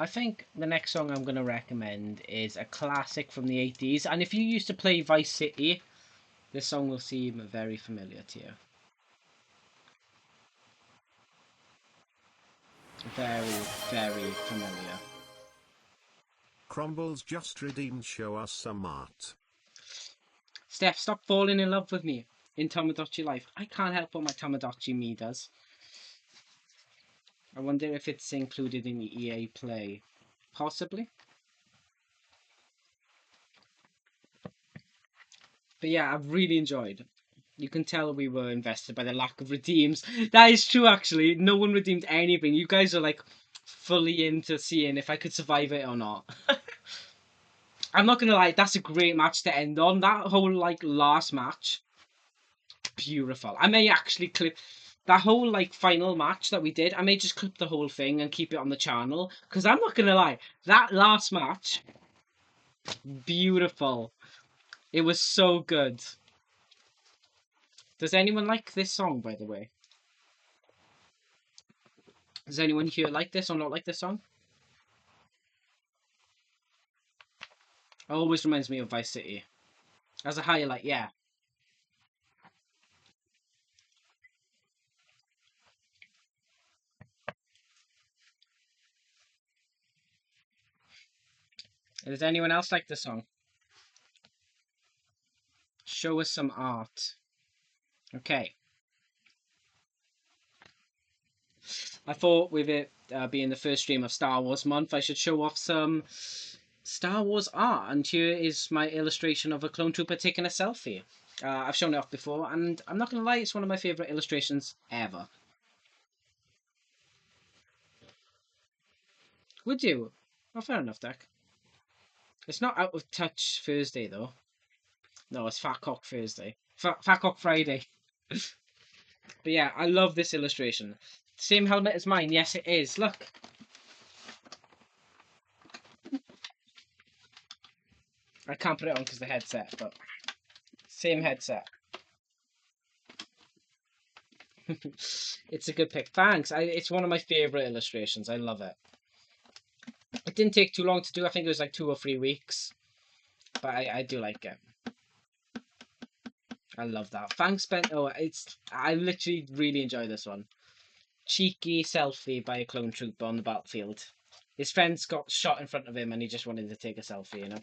Speaker 2: I think the next song I'm going to recommend is a classic from the 80s. And if you used to play Vice City, this song will seem very familiar to you. Very, very familiar.
Speaker 1: Crumbles just redeemed Show Us Some Art.
Speaker 2: Steph, stop falling in love with me in Tamagotchi life. I can't help what my Tamagotchi me does. I wonder if it's included in the EA Play. Possibly. But yeah, I've really enjoyed. You can tell we were invested by the lack of redeems. That is true, actually. No one redeemed anything. You guys are like fully into seeing if I could survive it or not. I'm not gonna lie, that's a great match to end on. That whole like last match, beautiful. I may actually clip that whole like final match that we did. I may just clip the whole thing and keep it on the channel, because I'm not gonna lie, that last match, beautiful. It was so good. Does anyone like this song, by the way? Does anyone here like this or not like this song? Always reminds me of Vice City. As a highlight, yeah. Does anyone else like this song? Show us some art. Okay. I thought with it being the first stream of Star Wars month, I should show off some Star Wars art. And here is my illustration of a clone trooper taking a selfie. I've shown it off before, and I'm not going to lie, it's one of my favourite illustrations ever. Would you? Oh, fair enough, Dak. It's not Out of Touch Thursday, though. No, it's Fat Cock Thursday. Fat Cock Friday. But yeah, I love this illustration. Same helmet as mine. Yes, it is. Look. I can't put it on because the headset, but same headset. It's a good pick. Thanks. It's one of my favorite illustrations. I love it. It didn't take too long to do. I think it was like 2 or 3 weeks. But I do like it. I love that. Thanks, Ben. Oh, I literally really enjoy this one. Cheeky selfie by a clone trooper on the battlefield. His friends got shot in front of him and he just wanted to take a selfie, you know?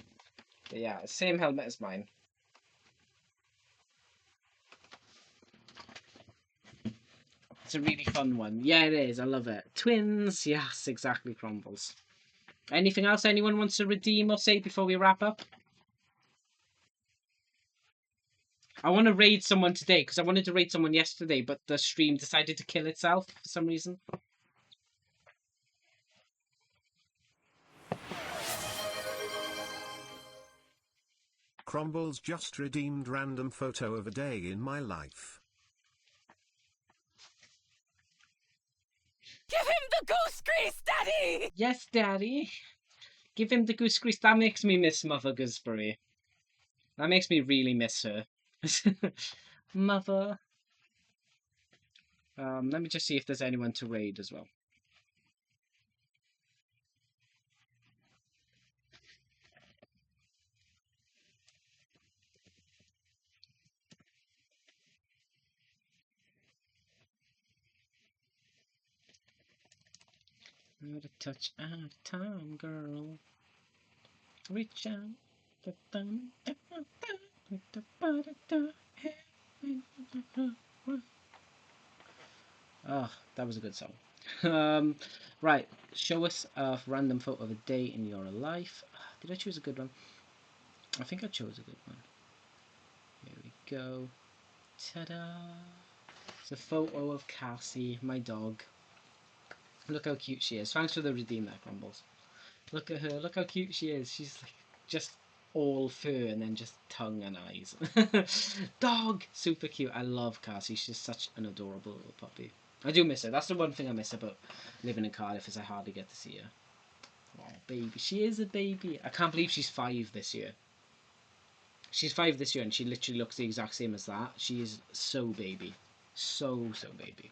Speaker 2: But yeah, same helmet as mine. It's a really fun one. Yeah, it is. I love it. Twins. Yes, exactly, Crumbles. Anything else anyone wants to redeem or say before we wrap up? I want to raid someone today because I wanted to raid someone yesterday, but the stream decided to kill itself for some reason.
Speaker 1: Crumbles just redeemed random photo of a day in my life.
Speaker 8: Give him the goose grease, Daddy!
Speaker 2: Yes, Daddy. Give him the goose grease. That makes me miss Mother Gooseberry. That makes me really miss her. Mother. Let me just see if there's anyone to raid as well. Out of touch, out of time, girl. Reach out. Oh, that was a good song. Right, show us a random photo of a day in your life. Did I choose a good one? I think I chose a good one. Here we go. Ta-da! It's a photo of Cassie, my dog. Look how cute she is. Thanks for the redeem there, Crumbles. Look at her. Look how cute she is. She's like just all fur and then just tongue and eyes. Dog! Super cute. I love Cassie. She's such an adorable little puppy. I do miss her. That's the one thing I miss about living in Cardiff is I hardly get to see her. Oh, baby. She is a baby. I can't believe she's 5 this year. She's 5 this year and she literally looks the exact same as that. She is so baby. So baby.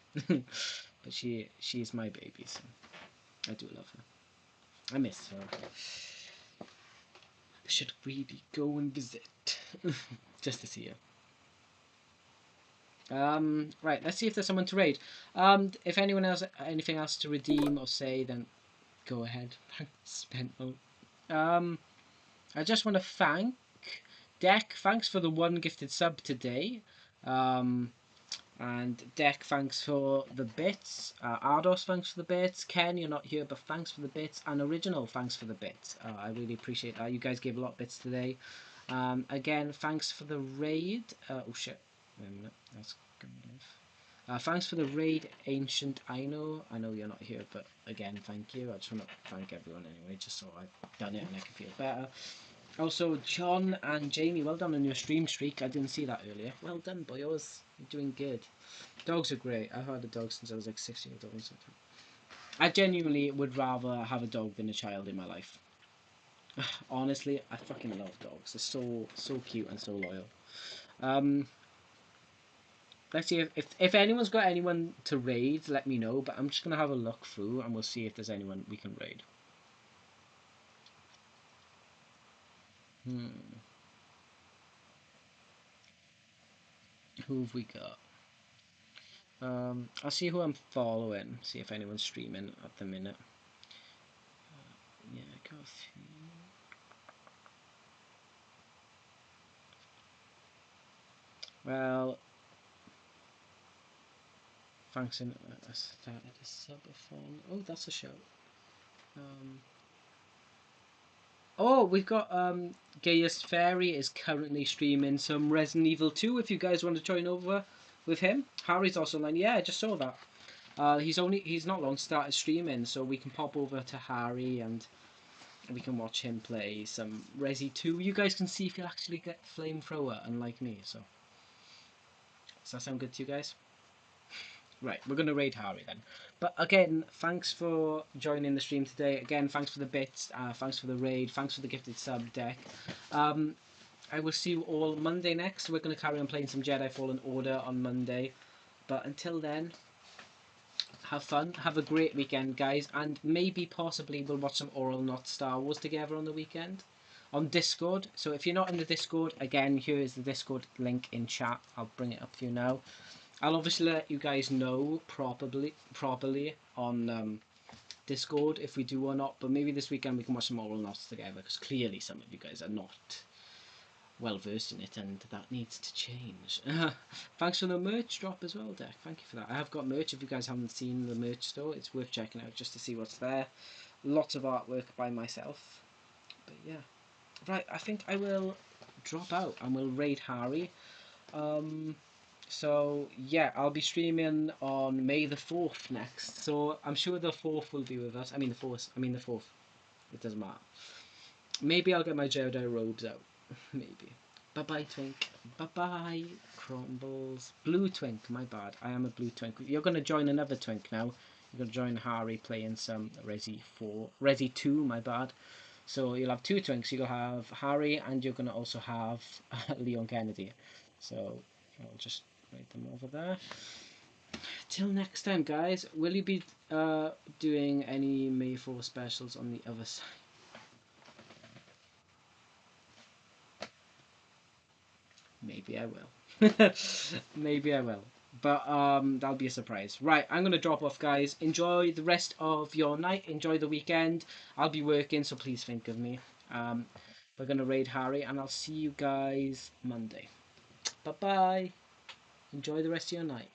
Speaker 2: But she is my baby, so I do love her. I miss her. I should really go and visit. Just to see her. Right, let's see if there's someone to raid. If anyone else anything else to redeem or say, then go ahead. Thanks, Benno. I just want to thank Deck. Thanks for the 1 gifted sub today. And Deck, thanks for the bits. Ardos, thanks for the bits. Ken, you're not here, but thanks for the bits. And Original, thanks for the bits. I really appreciate that. You guys gave a lot of bits today. Again, thanks for the raid. Oh shit, wait a minute. That's going off. Thanks for the raid, Ancient. I know you're not here, but again, thank you. I just want to thank everyone anyway, just so I've done it and I can feel better. Also, John and Jamie, well done on your stream streak. I didn't see that earlier. Well done, boyos. You're doing good. Dogs are great. I've had a dog since I was like 6 years old. I genuinely would rather have a dog than a child in my life. Honestly, I fucking love dogs. They're so cute and so loyal. Let's see if anyone's got anyone to raid, let me know. But I'm just gonna have a look through and we'll see if there's anyone we can raid. Who have we got? I'll see who I'm following. See if anyone's streaming at the minute. Yeah, go through. Well, thanks. I started a subathon. Oh, that's a show. Oh, we've got Gayest Fairy is currently streaming some Resident Evil 2 if you guys want to join over with him. Harry's also online. Yeah, I just saw that. He's not long started streaming, so we can pop over to Harry and we can watch him play some Resi 2. You guys can see if he'll actually get Flamethrower, unlike me. So does that sound good to you guys? Right, we're going to raid Harry then. But again, thanks for joining the stream today. Again, thanks for the bits, thanks for the raid, thanks for the gifted sub deck. I will see you all Monday next. We're going to carry on playing some Jedi Fallen Order on Monday. But until then, have fun, have a great weekend, guys, and maybe possibly we'll watch some Oral Not Star Wars together on the weekend on Discord. So if you're not in the Discord, again, here is the Discord link in chat. I'll bring it up for you now. I'll obviously let you guys know properly on Discord if we do or not, but maybe this weekend we can watch some Oral Knots together, because clearly some of you guys are not well versed in it, and that needs to change. Thanks for the merch drop as well, Deck. Thank you for that. I have got merch. If you guys haven't seen the merch store, it's worth checking out just to see what's there. Lots of artwork by myself. But yeah. Right, I think I will drop out and we'll raid Harry. So yeah, I'll be streaming on May the 4th next. So I'm sure the 4th will be with us. I mean the 4th. It doesn't matter. Maybe I'll get my Jedi robes out. Maybe. Bye-bye, Twink. Bye-bye, Crumbles. Blue Twink, my bad. I am a Blue Twink. You're going to join another Twink now. You're going to join Harry playing some Resi 2, my bad. So you'll have two Twinks. You'll have Harry and you're going to also have Leon Kennedy. So I'll just write them over there. Till next time, guys. Will you be doing any May 4 specials on the other side? Maybe I will. Maybe I will. But that'll be a surprise. Right, I'm going to drop off, guys. Enjoy the rest of your night. Enjoy the weekend. I'll be working, so please think of me. We're going to raid Harry, and I'll see you guys Monday. Bye-bye. Enjoy the rest of your night.